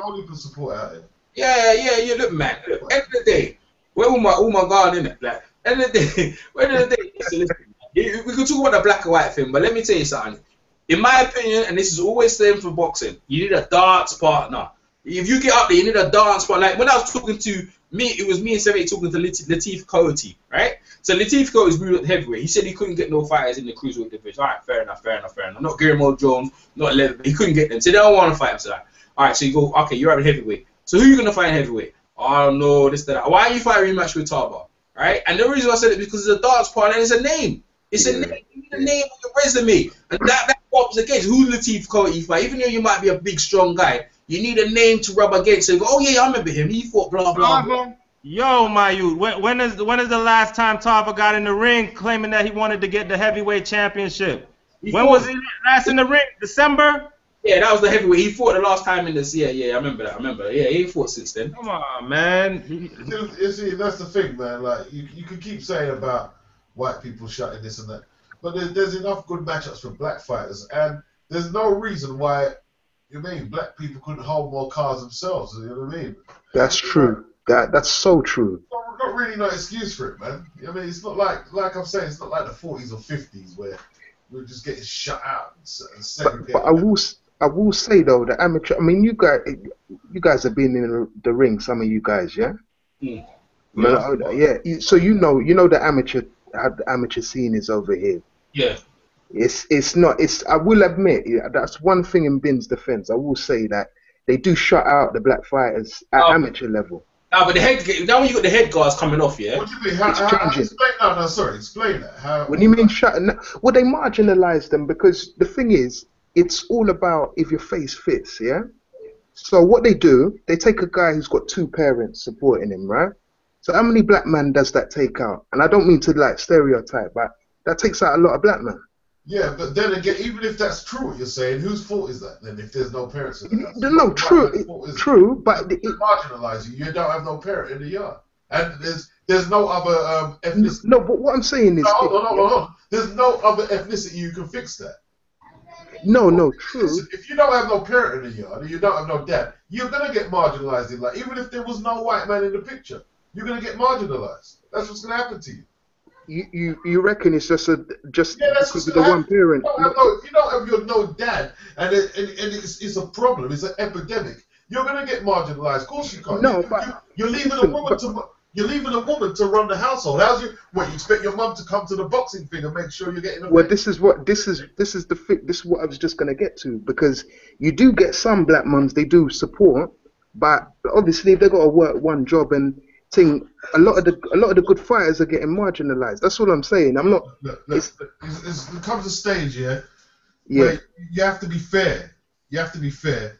only for support out there. Yeah. Look, man. Look, end of the day, where all my God in it? Like, end of the day, listen. We could talk about the black and white thing, but let me tell you something. In my opinion, and this is always the same for boxing, you need a dance partner. If you get up there, you need a dance partner. Like when I was talking to me, it was me and Seve talking to Latif Coyote, right? So Latif Coyote is moving heavyweight. He said he couldn't get no fighters in the cruiserweight division. All right, fair enough. Not Guillermo Jones, not Leather. He couldn't get them. So they don't want to fight him. So like, all right, so you go, okay, you're at heavyweight. So who are you going to fight in heavyweight? Oh, no, this, that. Why are you fighting a rematch with Taba? Right? And the reason I said it is because it's a dance partner and it's a name. It's a name. You need a name on your resume. And that's what was against. Who's Latif Coyote fight? Even though you might be a big, strong guy, you need a name to rub against. So you go, oh, yeah, I remember him. He fought blah, blah, blah. Yo, my youth, when is the last time Tava got in the ring claiming that he wanted to get the heavyweight championship? When was he last in the ring? December? Yeah, that was the heavyweight. He fought the last time in this. Yeah, I remember that. Yeah, he fought since then. Come on, man. You see, that's the thing, man. Like you can keep saying about white people shutting this and that, but there's enough good matchups for black fighters, and there's no reason why. Black people couldn't hold more cards themselves. You know what I mean? That's true. That's so true. Not really no excuse for it, man. I mean, it's not like I'm saying, it's not like the 40s or 50s where we're just getting shut out and segregated. But I will say though, the amateur. I mean, you guys have been in the ring. Some of you guys, yeah. Yeah. So you know the amateur, how the amateur scene is over here. Yeah. It's not. I will admit, that's one thing in Bin's defense. I will say that they do shut out the black fighters at amateur level. But now when you got the head guards coming off, yeah. What do you mean? It's changing. Explain that. How? When you mean shutting? Well, they marginalize them because the thing is, it's all about if your face fits, yeah. So what they do, they take a guy who's got two parents supporting him, right? So how many black men does that take out? And I don't mean to like stereotype, but that takes out a lot of black men. Yeah, but then again, even if that's true, what you're saying, whose fault is that then? If there's no parents in the house, No, true, but they marginalise you. You don't have no parent in the yard, and there's no other ethnicity. No, but what I'm saying is, Hold on. There's no other ethnicity you can fix that. No, true. Listen, if you don't have no parent in the yard and you don't have no dad, you're gonna get marginalised in life. Even if there was no white man in the picture, you're gonna get marginalised. That's what's gonna happen to you. You reckon it's just because of the gonna one parent? If you don't have your no dad, and it's a problem, it's an epidemic. You're gonna get marginalised. Of course you can't. No, you're leaving a woman to. You're leaving a woman to run the household. What, you expect your mum to come to the boxing thing and make sure you're getting? Well, this is what I was just gonna get to, because you do get some black mums, they do support, but obviously they got to work one job and thing. A lot of the good fighters are getting marginalised. That's all I'm saying. I'm not. It comes a stage, where you have to be fair. You have to be fair,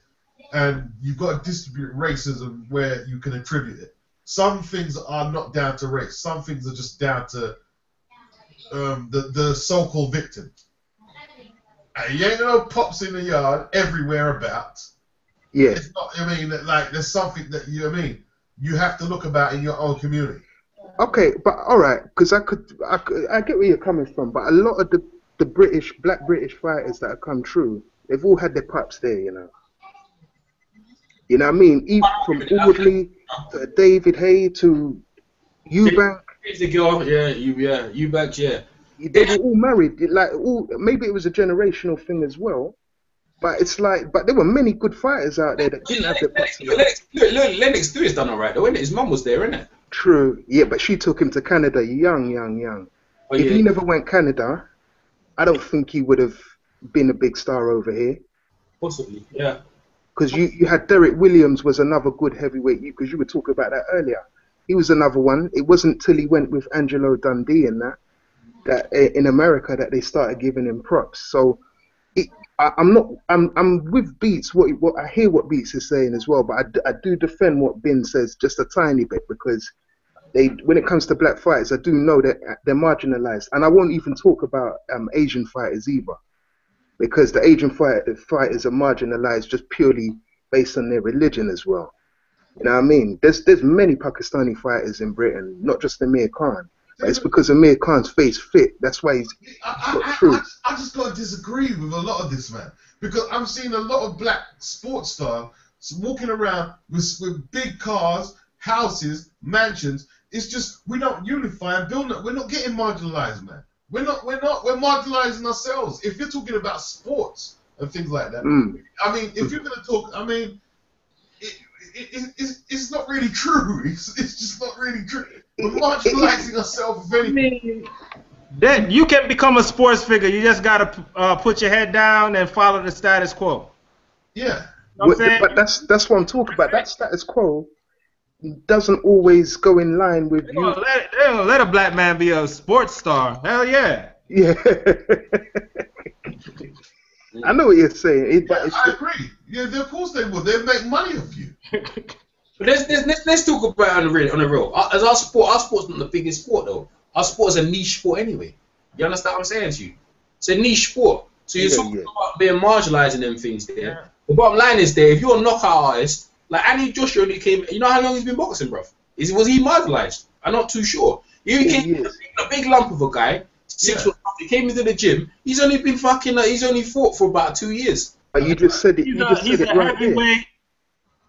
and you've got to distribute racism where you can attribute it. Some things are not down to race. Some things are just down to the so-called victim. You ain't no pops in the yard everywhere about. Yeah. It's not, I mean, like, there's something that you have to look about in your own community. Okay, but all right, because I get where you're coming from, but a lot of the black British fighters that have come true, they've all had their pops there, you know. You know what I mean? Even from Audley to David Haye to Eubank. James DeGale, Eubank, yeah. They were all married. Maybe it was a generational thing as well. But it's like, but there were many good fighters out there that didn't have their pops. Lennox Lewis done alright though, innit? His mum was there, innit? True. Yeah, but she took him to Canada young. Oh, if he never went Canada, I don't think he would have been a big star over here. Possibly, yeah. Because you had Derek Williams was another good heavyweight, because you were talking about that earlier. He was another one. It wasn't till he went with Angelo Dundee and that in America that they started giving him props. So I'm with Beats. What I hear what Beats is saying as well, but I do defend what Bin says just a tiny bit, because when it comes to black fighters, I do know that they're marginalized, and I won't even talk about Asian fighters either. Because the Asian fighters are marginalized just purely based on their religion as well. You know what I mean? There's many Pakistani fighters in Britain, not just Amir Khan. But it's because Amir Khan's face fit. That's why he's got through. I just got to disagree with a lot of this, man. Because I'm seeing a lot of black sports stars walking around with big cars, houses, mansions. It's just, we don't unify and build it. We're not getting marginalized, man. We're marginalizing ourselves. If you're talking about sports and things like that, I mean, if you're going to talk, I mean, it's not really true. It's just not really true. We're marginalizing ourselves. Then you can become a sports figure. You just gotta put your head down and follow the status quo. Yeah, you know but that's what I'm talking about. That status quo doesn't always go in line with you. Let a black man be a sports star. Hell yeah. Yeah. I know what you're saying. I agree. Yeah, of course they will. They'll make money off you. But let's talk about it on the real. As our sport's not the biggest sport though. Our sport is a niche sport anyway. You understand what I'm saying to you? It's a niche sport. So you're talking about being marginalizing them things there. Yeah. The bottom line is there, if you're a knockout artist, like Andy Joshua only came, you know how long he's been boxing, bruv? Was he marginalized? I'm not too sure. He came a big lump of a guy, 6 foot. He came into the gym. He's only been he's only fought for about 2 years. But you just said it. He's a heavyweight.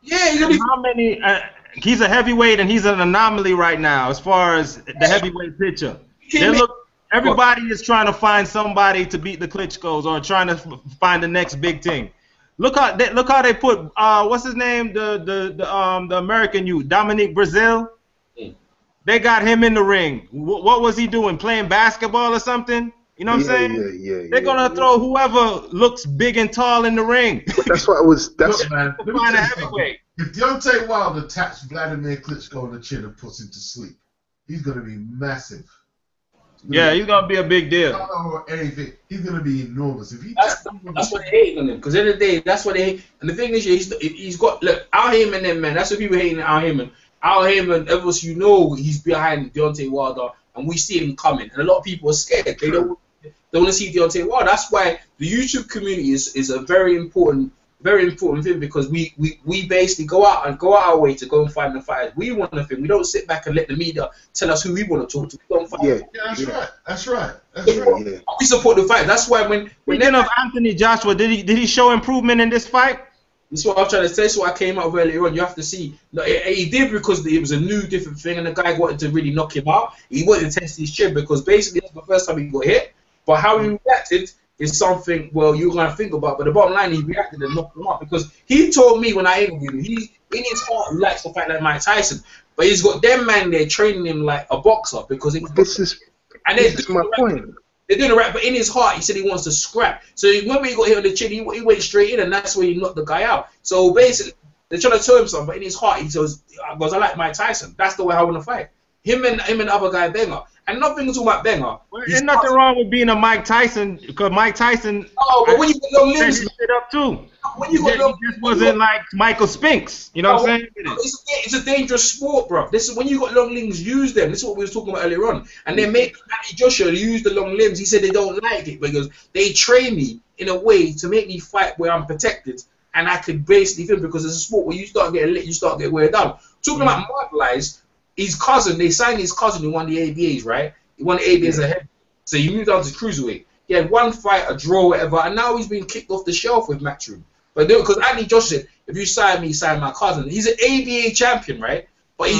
Yeah, he's a heavyweight, and he's an anomaly right now as far as the heavyweight picture. Everybody is trying to find somebody to beat the Klitschko's or trying to find the next big thing. Look how they put what's his name, the American youth, Dominique Brazil. They got him in the ring. What was he doing? Playing basketball or something? You know what I'm saying? They're gonna throw whoever looks big and tall in the ring. But that's what it was. Look, man, find a heavyweight. If Deontay Wilder taps Vladimir Klitschko on the chin and puts him to sleep, he's gonna be massive. He's gonna be a big deal. I don't know anything. He's gonna be enormous. If he that's what they hate on him. Because at the end of the day, that's what they hate. And the thing is, he's got Al Heyman and them, man. That's what people hating Al Heyman. Al Heyman, ever since he's behind Deontay Wilder, and we see him coming. And a lot of people are scared. They don't. They want to see Deontay Wilder. That's why the YouTube community is a very important thing, because we basically go out our way to go and find the fighters we want to think. We don't sit back and let the media tell us who we want to talk to. We don't fight. Yeah, that's right. We support the fight. That's why when Speaking of Anthony Joshua, did he show improvement in this fight? That's what I'm trying to say. That's what I came out with earlier on. You have to see. He did, because it was a new, different thing, and the guy wanted to really knock him out. He wanted to test his chin, because basically that's the first time he got hit. But how he reacted is something, well, you're going to think about. But the bottom line, he reacted and knocked him out, because he told me when I interviewed him, he in his heart he likes to fight like Mike Tyson, but he's got them man there training him like a boxer, because this is my point. They're doing the right, but in his heart, he said he wants to scrap. So when he got hit on the chin, he went straight in, and that's where he knocked the guy out. So basically, they're trying to tell him something, but in his heart, he goes, I like Mike Tyson. That's the way I want to fight. Him and the other guy, Banger. And nothing talking about Banger. There's nothing wrong with being a Mike Tyson, because Mike Tyson. Oh, but when you got long limbs, it up too. When you got long, he just wasn't like Michael Spinks. You know what I'm saying? It's a dangerous sport, bro. This is when you got long limbs, use them. This is what we were talking about earlier on. And they make Anthony Joshua use the long limbs. He said they don't like it because they train me in a way to make me fight where I'm protected, and I could basically feel, because it's a sport where you start getting lit, you start getting wear down. Talking about marginalized, his cousin, they signed his cousin who won the ABAs, right? He won the ABAs ahead. So he moved on to cruiserweight. He had one fight, a draw, whatever, and now he's been kicked off the shelf with Matchroom. But because Anthony Joshua said, if you sign me, sign my cousin. He's an ABA champion, right? But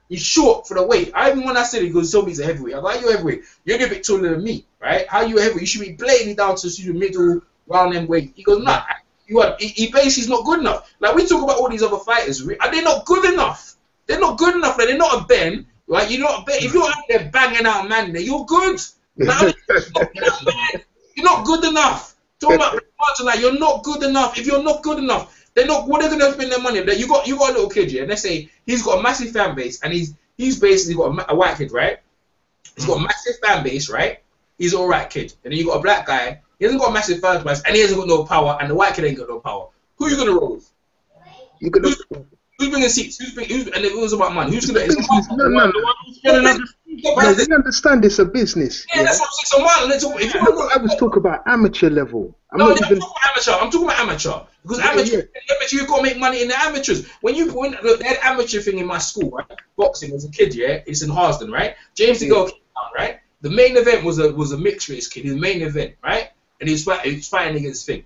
he's short for the weight. When I said it, he goes, tell me he's a heavyweight. I'm like, you're a heavyweight. You're a bit taller than me, right? How you a heavyweight? You should be blatantly down to the middle, round and weight. He goes, nah. He basically not good enough. Like, we talk about all these other fighters. Are they not good enough? They're not good enough. Like, they're not a Ben, right? You're not a Ben. If you're out there banging out man, you're good. Now, you're not good enough. Talk about like, you're not good enough. If you're not good enough, they're not. What are they gonna spend their money on? You got a little kid, yeah. And let's say he's got a massive fan base, and he's basically got a white kid, right? He's got a massive fan base, right? He's an alright kid. And then you got a black guy. He hasn't got a massive fan base, and he hasn't got no power. And the white kid ain't got no power. Who are you gonna roll with? Who's bringing seats? And if it was about money, who's gonna? No, they understand it's a business. Yeah, that's what I'm saying. I was talking about amateur level. I'm talking about amateur. Because amateur, you've got to make money in the amateurs. Look, they had amateur thing in my school, right? Boxing as a kid, yeah. It's in Harsden, right? James DeGale came down, right? The main event was a mixed race kid. The main event, right? And he was fighting against thing.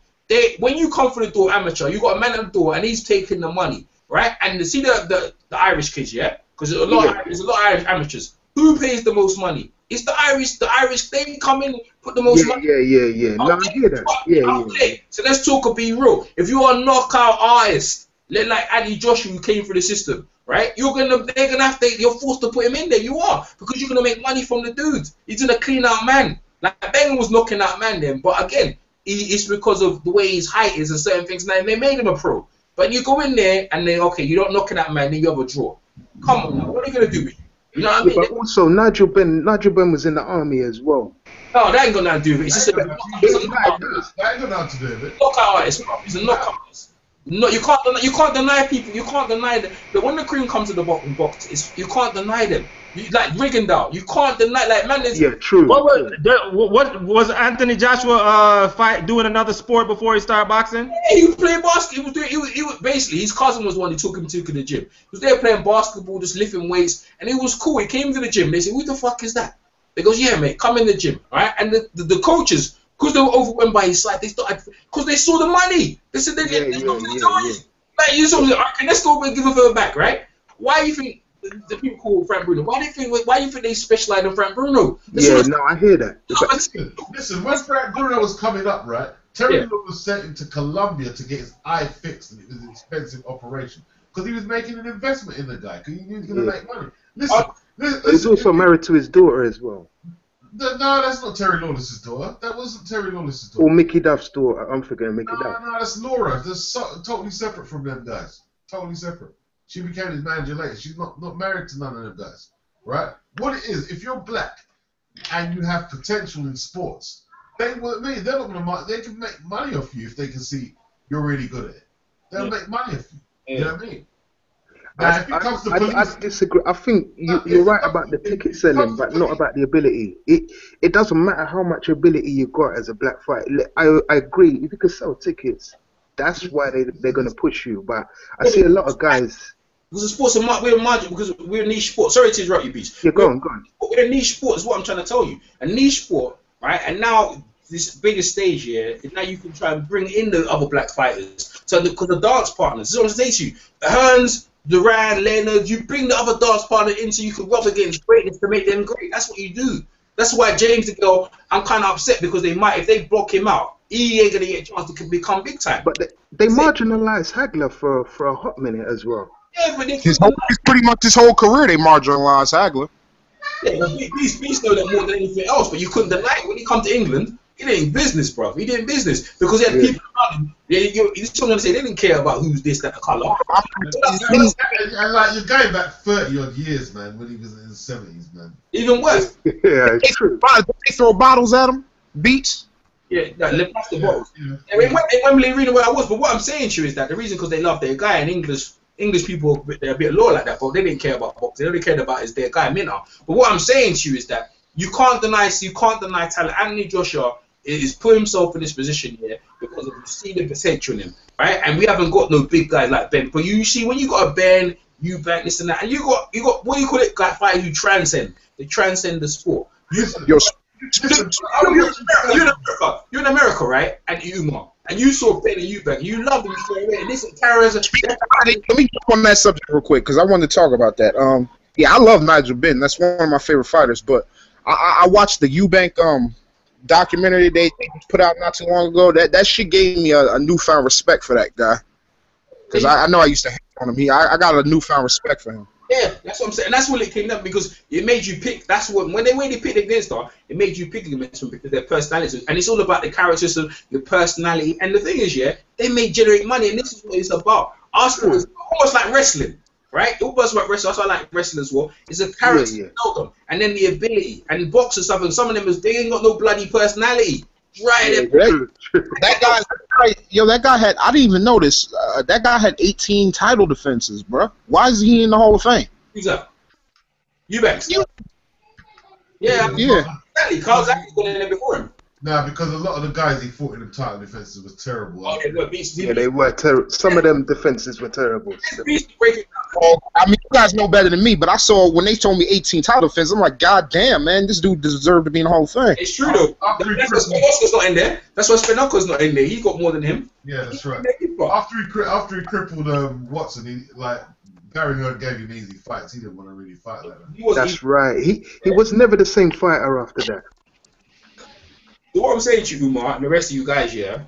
When you come for the door amateur, you got a man at the door, and he's taking the money, right? And you see the Irish kids, yeah? Because there's a lot of Irish amateurs. Who pays the most money? It's the Irish. The Irish, they come in, put the most money. Yeah. No, I hear that. Yeah. So let's talk or be real. If you're a knockout artist, like Anthony Joshua, who came through the system, right? You're forced to put him in there. You are, because you're gonna make money from the dude. He's gonna clean out man. Like Ben was knocking out man then, but again, it's because of the way his height is and certain things. Now they made him a pro, but you go in there and then you don't knock out man, then you have a draw. Come on now, what are you gonna do with you? You know what I mean? But also, Nigel Ben was in the army as well. No, that ain't got nothing to do with it. It's just that ain't got nothing to do with it. Knockout artist, bro. He's a knockout artist. No, you can't deny people. You can't deny them. But when the cream comes to the box, you can't deny them. Like Rigondeaux, you can't deny. Like man, true. What was Anthony Joshua doing another sport before he started boxing? Yeah, he was playing basketball. He was basically, his cousin was one who took him to the gym. He was there playing basketball, just lifting weights, and it was cool. He came to the gym. They said, "Who the fuck is that?" They goes, "Yeah, mate, come in the gym, right?" And the coaches, because they were overwhelmed by his side, they started, because they saw the money. They said, "Like you saw, okay, let's go and give a further back, right?" Why do you think the people call Frank Bruno? Why do you think they specialize in Frank Bruno? I hear that. Listen, when Frank Bruno was coming up, right? Terry Lewis was sent him to Colombia to get his eye fixed, and it was an expensive operation because he was making an investment in the guy because he knew he was going to make money. Listen, he's also married to his daughter as well. No, that's not Terry Lawless's daughter. That wasn't Terry Lawless's daughter. Or Mickey Duff's daughter. I'm forgetting Mickey Duff. No, that's Laura. They're totally separate from them guys. Totally separate. She became his manager later. She's not married to none of them guys, right? What it is, if you're black and you have potential in sports, they're not gonna. They can make money off you if they can see you're really good at it. They'll make money off you. You know what I mean? I disagree. I think you're right about the ticket selling, but not about the ability. It doesn't matter how much ability you got as a black fighter. I agree. If you can sell tickets, that's why they're going to push you. But I see a lot of guys. Because the sports we're a margin, because we're a niche sport. Sorry to interrupt you, Beach. Yeah, go on. We're a niche sport is what I'm trying to tell you. A niche sport, right? And now this bigger stage here, now you can try and bring in the other black fighters. So because the dance partners, this is what I'm saying to you. The Hearns, Duran, Leonard, you bring the other dance partner in so you can rub against greatness to make them great. That's what you do. That's why James DeGale, I'm kind of upset because if they block him out, he ain't going to get a chance to become big time. But they marginalised Hagler for a hot minute as well. Yeah, but His pretty much his whole career they marginalised Hagler. Yeah, but Beast know that more than anything else, but you couldn't deny it. When he come to England, he didn't business, bro. He didn't business because he had people around him. You're still going to say they didn't care about who's this, that, the colour. And like you're going back 30 odd years, man, when he was in his 70s, man. Even worse. Yeah, it's true. They throw bottles at him, beats. Yeah, live past the bottles. I mean, in Wembley Arena where I was, but what I'm saying to you is that the reason because they love their guy, and English people, they're a bit low like that, but they didn't care about boxing. They only cared about their guy Minter. But what I'm saying to you is that you can't deny talent. Anthony Joshua is put himself in this position here because of you see the potential in him, right? And we haven't got no big guys like Ben. But you see when you got a Ben, Eubank, this and that, and you got what do you call it? Like fighters who transcend. They transcend the sport. You're in America, right? And Umar. And you saw Ben and Eubank. You love them straight away. And this carries. Let me jump on that subject real quick because I wanted to talk about that. Yeah, I love Nigel Benn. That's one of my favorite fighters. But I watched the Eubank documentary they put out not too long ago. That shit gave me a newfound respect for that guy. Because I know I used to hate on him. I got a newfound respect for him. Yeah, that's what I'm saying. And that's what it came up because it made you pick. That's what when they picked against her, it made you pick against them because their personalities. And it's all about the characters of your personality. And the thing is, yeah, they may generate money, and this is what it's about. Arsenal is almost like wrestling, right? It almost like wrestling. That's why I like wrestling as well. It's a character, you know them, and then the ability. And boxers stuff, and some of them they ain't got no bloody personality. Right, that guy had. I didn't even notice. That guy had 18 title defenses, bro. Why is he in the Hall of Fame? Who's that? Eubanks. Yeah. Exactly. Carl's actually going in there before him. Nah, because a lot of the guys he fought in the title defenses was terrible. They were terrible. Some of them defenses were terrible. I mean, you guys know better than me, but I saw when they told me 18 title defenses, I'm like, God damn, man, this dude deserved to be in the Hall of Fame. It's true though. That's why Spinoza's not in there. That's why Spinoza's not in there. He got more than him. Yeah, that's right. After he crippled Watson, Barry Hearn gave him easy fights. He didn't want to really fight like that. That's right. He was never the same fighter after that. So what I'm saying to you, Umar, and the rest of you guys, yeah,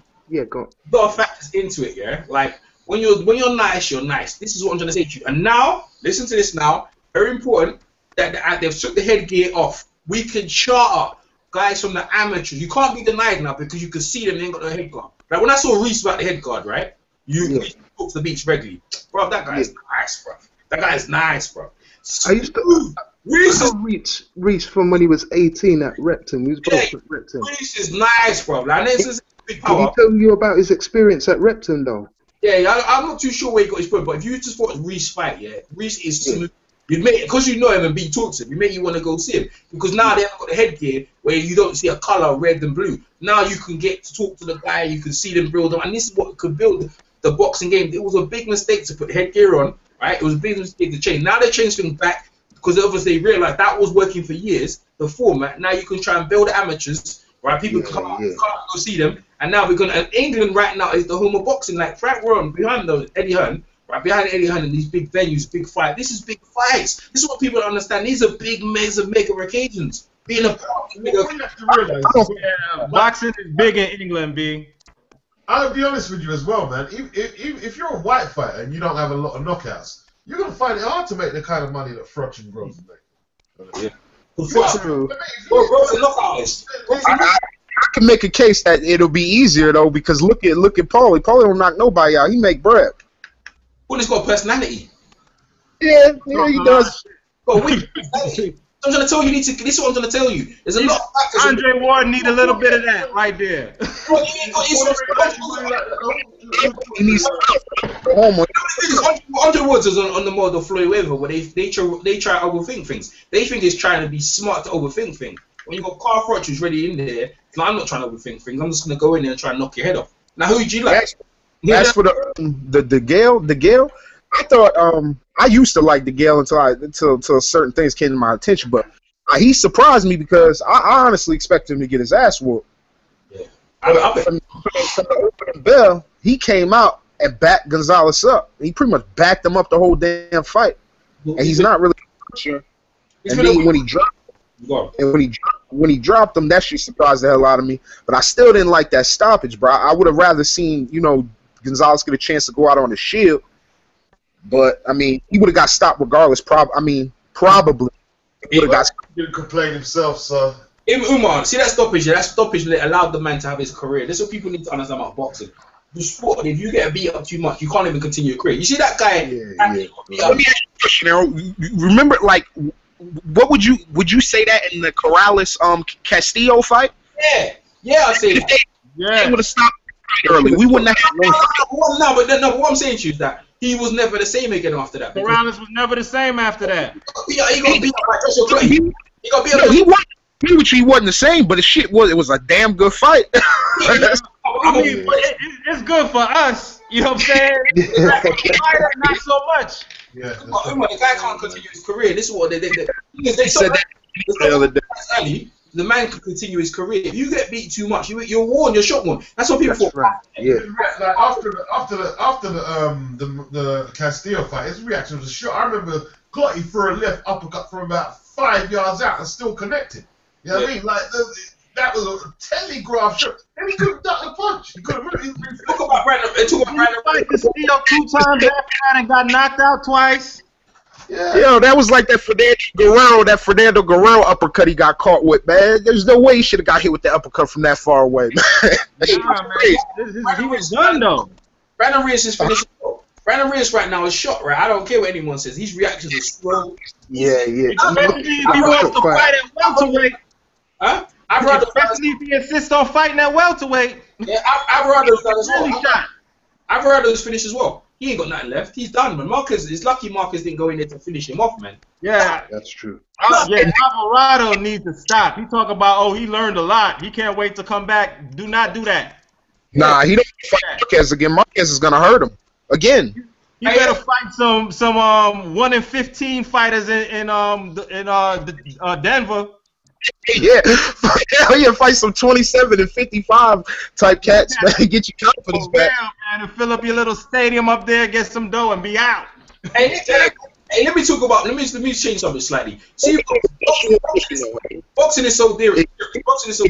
go on. You got factors into it, yeah. Like when you're nice, you're nice. This is what I'm trying to say to you. And now, listen to this now. Very important that they've took the headgear off. We can charter guys from the amateurs. You can't be denied now because you can see them. They ain't got no head guard. Like when I saw Reese about the head guard, right? You talk to the beach regularly, bro. That guy is nice, bro. That guy is nice, bro. I used to. Reese from when he was 18 at Repton. He was both at Repton. Reese is nice, bro. Like, this is big power. Did he tell you about his experience at Repton, though? Yeah, I'm not too sure where he got his point, but if you just watch Reese fight, Reese is smooth. Because you know him and be talked to him, it made you want to go see him. Because now they haven't got the headgear where you don't see a colour red and blue. Now you can get to talk to the guy, you can see them build them, and this is what could build the boxing game. It was a big mistake to put the headgear on, right? It was a big mistake to change. Now they changed things back. Because obviously they realised that was working for years, the format. Now you can try and build amateurs, right? People come out, go see them. And now we're going to, and England right now is the home of boxing. Like Frank Warren, behind those, Eddie Hearn, right? Behind Eddie Hearn in these big venues, big fights. This is big fights. This is what people don't understand. These are big mega occasions. Being a boxing is big in England, B. I'll be honest with you as well, man. If you're a white fighter and you don't have a lot of knockouts, you're going to find it hard to make the kind of money that Froch and Groves make. Yeah. I can make a case that it'll be easier, though, because look at Paulie. Paulie don't knock nobody out. He make bread. Well, he's got personality. Yeah, he does. Got weak personality. I'm trying to tell you. This is what I'm trying to tell you. There's a lot of factors. Andre Ward need a little bit of that right there. He needs homework. Andre Woods is on the model Floyd Weaver, where they try to overthink things. They think it's trying to be smart to overthink things. When you got Carl Froch who's ready in there, no, I'm not trying to overthink things. I'm just gonna go in there and try and knock your head off. Now, who do you like? As for the Gale, I thought I used to like DeGale until certain things came to my attention, but he surprised me because I honestly expected him to get his ass whooped. Yeah. From the opening bell, he came out and backed Gonzalez up. He pretty much backed him up the whole damn fight, and he's not really sure. And then when he dropped him, that shit surprised the hell out of me. But I still didn't like that stoppage, bro. I would have rather seen Gonzalez get a chance to go out on the shield. But I mean, he would have got stopped regardless. Probably. He would have got. He didn't complain himself, so. Umar, see that stoppage? That stoppage that allowed the man to have his career. This is what people need to understand about boxing. The sport, if you get beat up too much, you can't even continue your career. You see that guy? Let me ask you a question, Errol. Remember, like, what would you say that in the Corrales Castillo fight? Yeah, I say that. They would have stopped early. We wouldn't have. No, but what I'm saying to you is that he was never the same again after that. Morales was never the same after that. He got beat up by Joshua Clay. He got beat up. He wasn't the same, but it was a damn good fight. I mean, it's good for us. You know what I'm saying? Not so much. Yeah. The guy can't continue his career. This is what they did. They said that the other day. The man can continue his career. If you get beat too much, you're worn, you're shot one. That's what people thought. Right. Yeah. Like after the Castillo fight, his reaction was a shot. I remember Clotty threw a left uppercut from about 5 yards out and still connected. You know what I mean? Like that was a telegraph shot. And he couldn't duck the punch. He couldn't really. Talk about Brandon. Castillo 2 times after that and got knocked out twice. Yeah. Yo, that was like that Fernando Guerrero uppercut he got caught with, man. There's no way he should have got hit with that uppercut from that far away. He was done though. Brandon Reyes is finished. Brandon Reyes right now is shot, right? I don't care what anyone says. His reactions are slow. Yeah. He wants to fight at welterweight. Huh? Especially if he insists on fighting at welterweight. Yeah, Alvarado's done as well. Really shot. Alvarado's finished as well. He ain't got nothing left. He's done, man. It's lucky Marcus didn't go in there to finish him off, man. Yeah. That's true. Alvarado needs to stop. He talk about, he learned a lot. He can't wait to come back. Do not do that. Nah, he don't fight Marquez again. Marquez is gonna hurt him again. He better fight some 1 in 15 fighters in Denver. Yeah, hell yeah, fight some 27 and 55 type cats, man. Get your confidence back. Man, and fill up your little stadium up there, get some dough, and be out. Hey, let me talk about. Let me change something slightly. See, boxing is so serious. Boxing is so.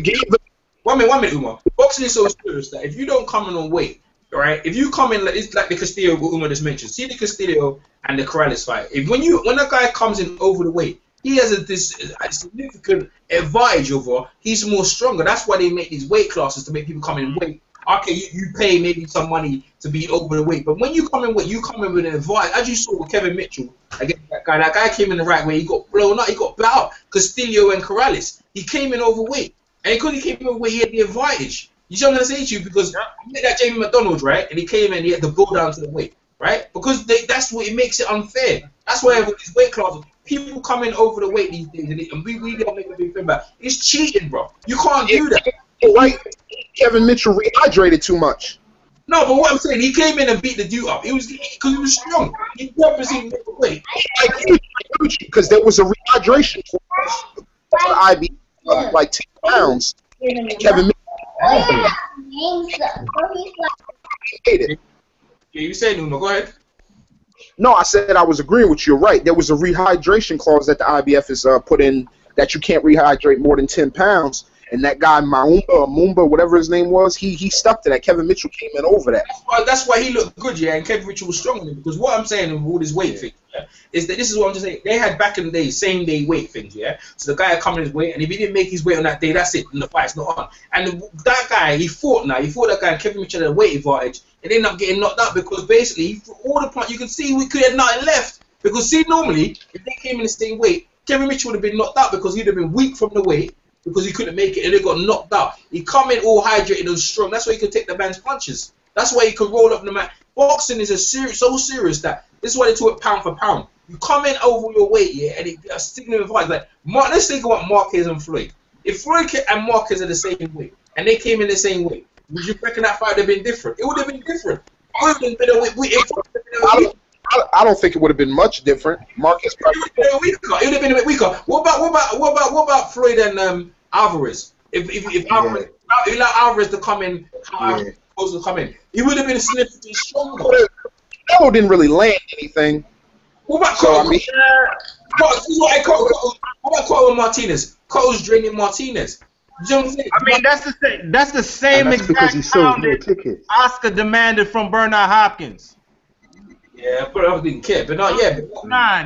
1 minute, Umar. Boxing is so serious that if you don't come in on weight, right? If you come in, it's like the Castillo Umar just mentioned. See the Castillo and the Corrales fight. When a guy comes in over the weight, he has a significant advantage over. He's more stronger. That's why they make these weight classes to make people come in weight. Okay, you pay maybe some money to be over the weight, but when you come in weight, you come in with an advantage. As you saw with Kevin Mitchell against that guy came in the right way. He got blown up. He got beat out. Castillo and Corrales. He came in overweight, and because he came in overweight, he had the advantage. You see what I'm gonna say to you? Because you met that Jamie McDonald, right? And he came in, he had to go down to the weight, right? Because that's what it makes it unfair. That's why with these weight classes, people come in over the weight these days, and we don't make a big thing about it. It's cheating, bro. You can't do that. Right? Kevin Mitchell rehydrated too much. No, but what I'm saying, he came in and beat the dude up. Because he was strong. He purposely made the weight. Because there was a rehydration for the IB, like 10 pounds. Kevin Mitchell. Yeah, you say Numa, go ahead. No, I said I was agreeing with you. You're right. There was a rehydration clause that the IBF has put in that you can't rehydrate more than 10 pounds. And that guy, Mumba, whatever his name was, he stuck to that. Kevin Mitchell came in over that. That's why he looked good, yeah, and Kevin Mitchell was strong on him. Because what I'm saying with all this weight thing, yeah, is that this is what I'm just saying. They had back in the day, same day weight things, yeah? So the guy had come in his weight, and if he didn't make his weight on that day, that's it, and the fight's not on. And that guy, he fought that guy, and Kevin Mitchell had a weight advantage, and ended up getting knocked out because basically, all the point you can see, we could have nothing left. Because see, normally, if they came in the same weight, Kevin Mitchell would have been knocked out because he'd have been weak from the weight because he couldn't make it and he got knocked out. He come in all hydrated and strong. That's why he could take the man's punches. That's why he could roll up the man. Boxing is so serious that this is why they talk pound for pound. You come in over your weight, yeah, and it sticking in fights like let's think about Marquez and Floyd. If Floyd and Marquez are the same weight and they came in the same weight, would you reckon that fight would have been different? It would have been different. I don't think it would have been much different. Marquez probably it would have been a bit weaker. What about Floyd and Alvarez? If Alvarez, you allow Alvarez to come in, supposed to come in, he would have been significantly stronger. Canelo didn't really land anything. What about Cotto? What about Cotto Martinez? Cotto's draining Martinez. You know what I'm saying? I mean, that's the same exact sound that Oscar demanded from Bernard Hopkins. Yeah, but I didn't care. But not yet.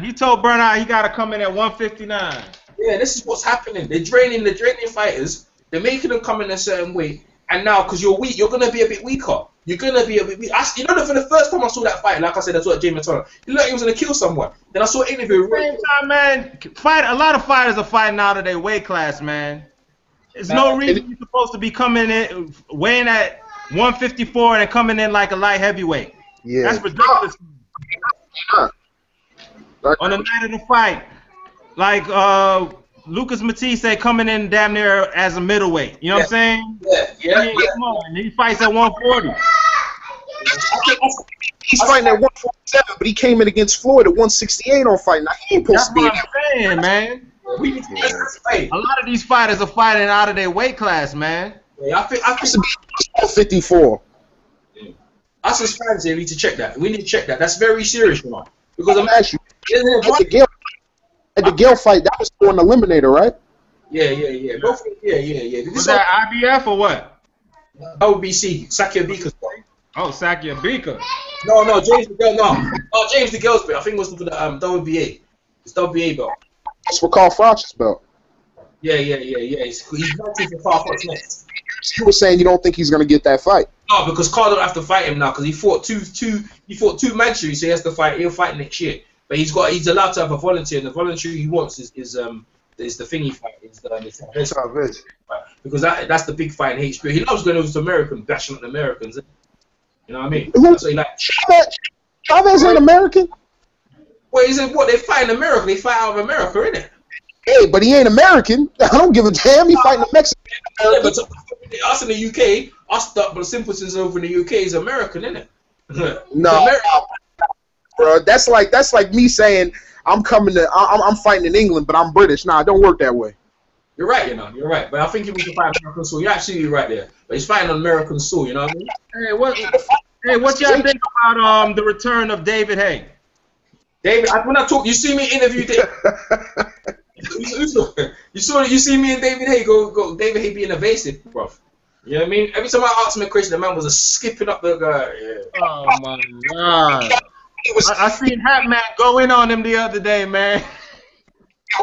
He told Bernard he got to come in at 159. Yeah, this is what's happening. They're draining fighters. They're making them come in a certain way. And now, because you're weak, you're gonna be a bit weaker. You're gonna be a bit weak. You know, for the first time I saw that fight, like I said, I saw James DeGale. He looked like he was gonna kill someone. Then I saw an interview. Same time, man. A lot of fighters are fighting out of their weight class, man. There's no reason you're supposed to be coming in, weighing at 154 and coming in like a light heavyweight. Yeah. That's ridiculous. On the night of the fight, like Lucas Matisse coming in damn near as a middleweight. You know what I'm saying? Yeah. Come on, he fights at 140. He's fighting at 147, but he came in against Floyd at 168 on fight. Now he ain't supposed to be. That's what I'm saying, man. A lot of these fighters are fighting out of their weight class, man. Yeah, I think 54. Us as fans here need to check that. We need to check that. That's very serious, you know. Because I'm actually at the Gale fight, that was for an eliminator, right? Yeah. Both. Yeah. Was that IBF or what? OBC, Sakia Bika's fight. Oh, Sakia Bika. No, James DeGale, no. Oh, James DeGale's belt. I think it was for the WBA. It's WBA belt. That's for Carl Froch's belt. Yeah. He's fighting for Carl Froch next. You were saying you don't think he's gonna get that fight? No, because Carl don't have to fight him now because he fought two mandatory, so he has to fight. He'll fight next year, but he's allowed to have a volunteer, and the volunteer he wants is the thingy fight. Is the Chavez. Because that's the big fight in HBO. He loves going over to American, bashing up the Americans. You know what I mean? That's what he like. Chavez ain't American. Well, he said what they fight in America. They fight out of America, innit? Hey, but he ain't American. I don't give a damn. He fighting a Mexican. Yeah, but us in the UK, but the simpletons over in the UK is American, isn't it? No, bro. That's like me saying I'm fighting in England, but I'm British. Nah, it don't work that way. You're right, you're right. But I think he was to fight American soil. You're absolutely right there. But he's fighting on American soil, you know what I mean? What y'all think about the return of David Haye? David, when I talk, you see me interview David. You see me and David Haye go David Haye being evasive, bro. You know what I mean? Every time I asked him a question, the man was skipping up the guy. Yeah. Oh my god! I seen Hat Man go in on him the other day, man.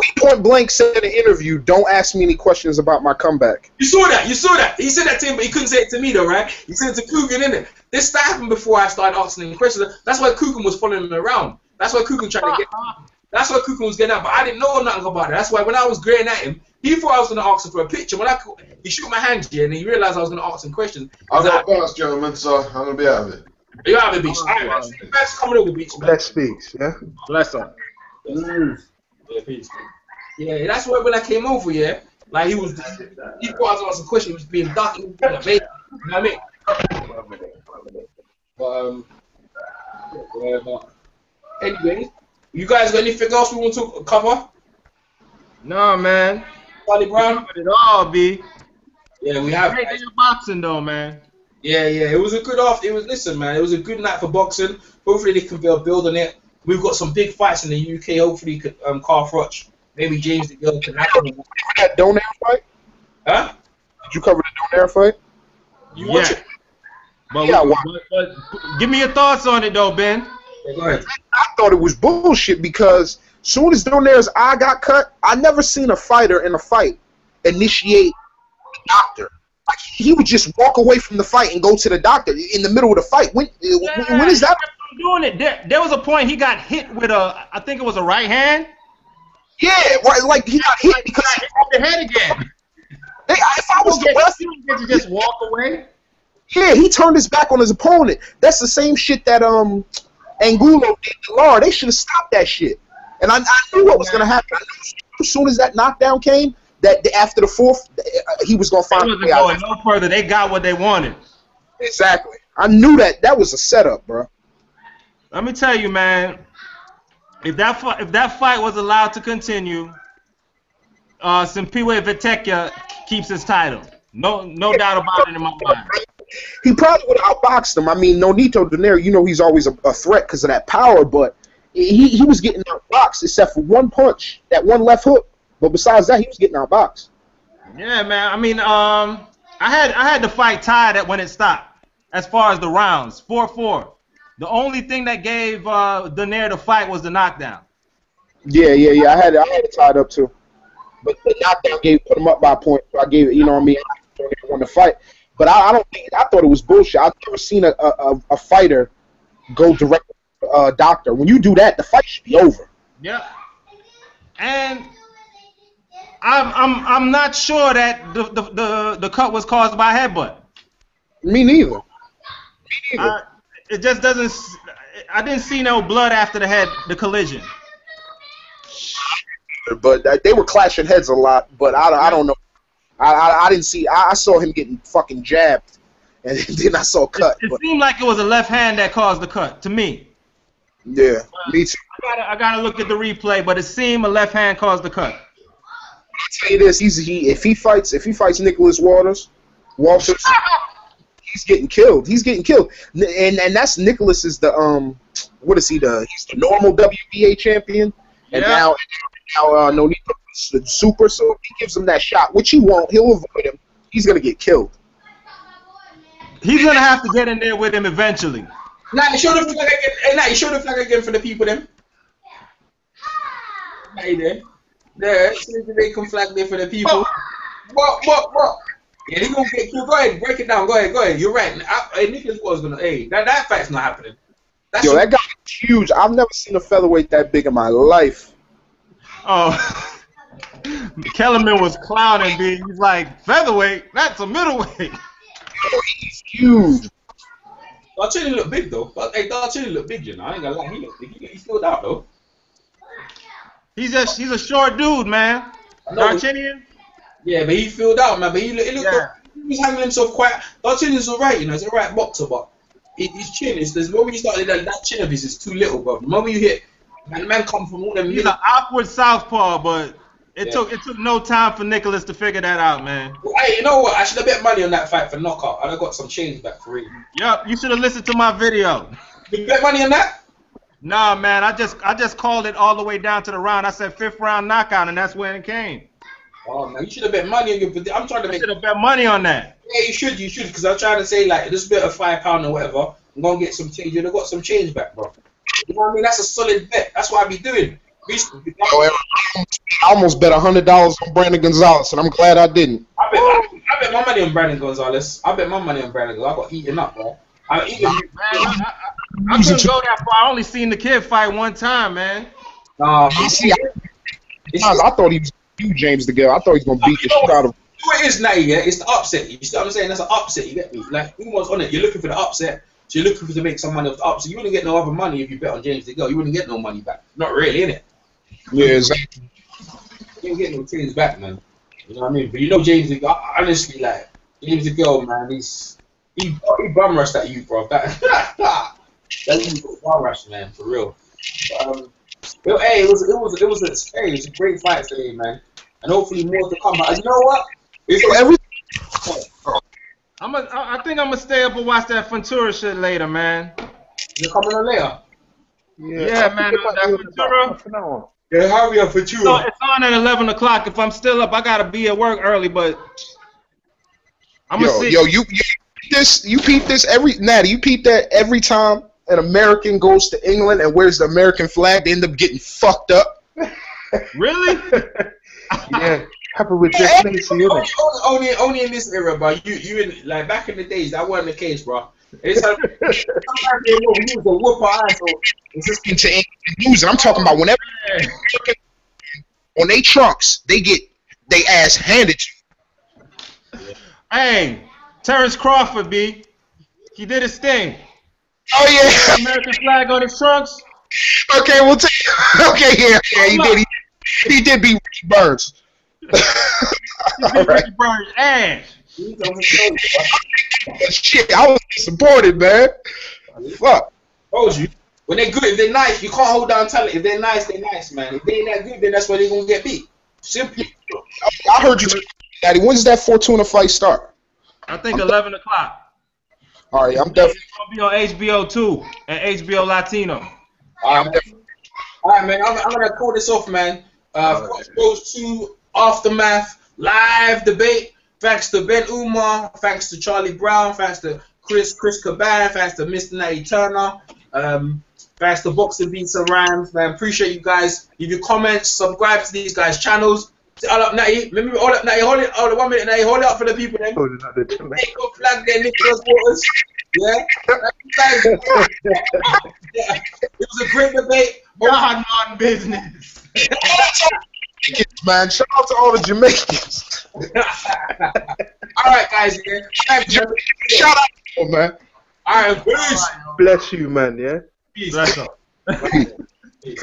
He point blank said in an interview, "Don't ask me any questions about my comeback." You saw that. He said that to him, but he couldn't say it to me though, right? He said it to Coogan, innit? This happened before I started asking him questions. That's why Coogan was following him around. That's why Coogan tried to get. That's why Coogan was getting out, but I didn't know nothing about it. That's why when I was grading at him, he thought I was going to ask him for a picture. He shook my hand here and he realized I was going to ask him questions. I've got a gentlemen, so I'm going to be out of it. You're out of it, Beach. Thanks for coming over, Beach. Bless speaks, yeah? Bless him. Yeah, peace. Yeah, that's why when I came over, yeah, like he thought I was asking some questions. He was being dark. He was being amazing. You know what I mean? But anyway, you guys got anything else we want to cover? No, man. Charlie Brown? It all, B. Yeah, we have. Great day of boxing, though, man. Yeah. It was a good listen, man. It was a good night for boxing. Hopefully they can build on it. We've got some big fights in the UK. Hopefully, Carl Froch, maybe James DeGale can happen. That Donaire fight? Huh? Did you cover the Donaire fight? You watch it? But give me your thoughts on it, though, Ben. Go ahead. I thought it was bullshit because soon as Donaire's eye got cut, I never seen a fighter in a fight initiate a doctor. Like, he would just walk away from the fight and go to the doctor in the middle of the fight. When is that? Doing it. There was a point he got hit with I think it was a right hand, Yeah, right. Like he got hit because he hit the head again. If I was the ref, you get to just walk away. Yeah, he turned his back on his opponent. That's the same shit that Angulo did to Lara. They should have stopped that shit. And I knew what was gonna happen. I knew as soon as that knockdown came, that after the fourth, he was gonna find. He wasn't going no further. They got what they wanted. Exactly. I knew that was a setup, bro. Let me tell you, man. If that fight was allowed to continue, Simpiwe Vetekia keeps his title. No doubt about it in my mind. He probably would have outboxed him. I mean, Nonito Donaire, you know he's always a threat because of that power, but he was getting outboxed except for one punch, that one left hook. But besides that, he was getting outboxed. Yeah, man. I mean, I had the fight tied when it stopped. As far as the rounds, 4-4. The only thing that gave Donaire the fight was the knockdown. Yeah. I had it tied up too. But the knockdown put him up by a point. So I gave it, you know what I mean? I won the fight. But I thought it was bullshit. I've never seen a fighter go direct to a doctor. When you do that, the fight should be over. Yeah. And I'm not sure that the cut was caused by a headbutt. Me neither. It just doesn't. I didn't see no blood after the collision. But they were clashing heads a lot. But I don't know. I didn't see. I saw him getting fucking jabbed, and then I saw cut. It seemed like it was a left hand that caused the cut to me. Yeah, me too. I gotta look at the replay, but it seemed a left hand caused the cut. I'll tell you this: if he fights Nicholas Walters, he's getting killed. He's getting killed, and that's Nicholas is the what is he? He's the normal WBA champion, and now Nonito is the super. So if he gives him that shot, which he won't, he'll avoid him. He's gonna get killed. He's gonna have to get in there with him eventually. Nah, you show the flag again. Hey, nah, you show the flag again for the people then. Hey there. There, they can flag there for the people. What? Yeah, he gonna get killed. Go ahead, break it down. Go ahead. You're right. Nicholas was gonna. Hey, that fight's not happening. That guy's huge. I've never seen a featherweight that big in my life. Oh, Kellerman was clowning me. He's like, featherweight? That's a middleweight. He's huge. Darchini look big though. Hey, Darchini look big, you know. I ain't gonna lie. He look big. He's filled out though. He's a short dude, man. Darchinian. Yeah, but he filled out, man. But he looked he was handling himself quite. Darchinian's alright, you know. He's a right boxer, but his chin is. The moment you started that chin of his is too little, bro. The moment you hit, man come from all them. He's an awkward southpaw, but it took no time for Nicholas to figure that out, man. Hey, you know what? I should have bet money on that fight for knockout. I'd have got some change back for it. Yup, you should have listened to my video. You bet money on that? Nah, man, I just called it all the way down to the round. I said 5th round knockout, and that's when it came. Oh man, you should have bet money on your. I'm trying to make. You should have bet money on that. Yeah, you should, because I'm trying to say like this bit of £5 or whatever. I'm gonna get some change. You'd have got some change back, bro. You know what I mean? That's a solid bet. That's what I be doing. I almost bet $100 on Brandon Gonzalez, and I'm glad I didn't. I bet my money on Brandon Gonzalez. I got eaten up, bro. I couldn't go that far. I only seen the kid fight one time, man. I thought he was James DeGale. I thought he was gonna beat the shit out of him. What it is now, yeah? It's the upset. You see what I'm saying? That's an upset. You get me? Like who was on it? You're looking for the upset. So you're looking to make some money off the upset. You wouldn't get no other money if you bet on James DeGale. You wouldn't get no money back. Not really, innit? Yeah, exactly. You don't get no change back, man. You know what I mean? But you know James DeGale. Honestly, like James DeGale, man, he bum rushed at you, bro. That you bum rushed, man, for real. Hey, it was a great fight today, man, and hopefully more to come. But you know what? I think I'm gonna stay up and watch that Ventura shit later, man. You coming on later? Yeah, man. That Ventura. Yeah, hurry up, Ventura. So it's on at 11 o'clock. If I'm still up, I gotta be at work early, but I'm gonna see. You peep this Natty. You peep that every time an American goes to England and wears the American flag, they end up getting fucked up. Really? Yeah. Happen with Jeff Macy, only in this era, bro. You in like back in the days that wasn't the case, bro. It's like he was a whoop our ass. I'm talking about whenever on their trunks, they get they ass handed to. Hey, Terrence Crawford, B. He did his thing. Oh yeah. American flag on his trunks. Okay, we'll take. Okay, yeah, he did. He did beat Ricky Burns. He beat Ricky Burns' ass. Shit, I was disappointed, man. Fuck. Told you. When they're good, if they're nice, you can't hold down talent. If they're nice, man. If they ain't that good, then that's where they're gonna get beat. Simple. I heard you, Daddy. When does that Fortuna fight start? I think 11 o'clock. All right, I'm definitely gonna be on HBO 2 and HBO Latino. All right, man. I'm gonna call this off, man. Goes to Aftermath live debate. Thanks to Ben Umar. Thanks to Charlie Brown. Thanks to Chris Caban. Thanks to Mr. Natty Turner. Thanks to Boxing Beats and Rams, man. Appreciate you guys. Leave your comments. Subscribe to these guys' channels. All up, Natty. Remember, all up, Natty. Hold it. Hold it 1 minute, Natty. Hold it up for the people. Then. Holding up the Take your flag there, Nicholas Waters. Yeah. Yeah. It was a great debate. God on business. man. Shout out to all the Jamaicans. All right, guys. Yeah. Shout out to them, man. All right, peace. Bless you, man. Yeah. Peace. Bless up. Peace.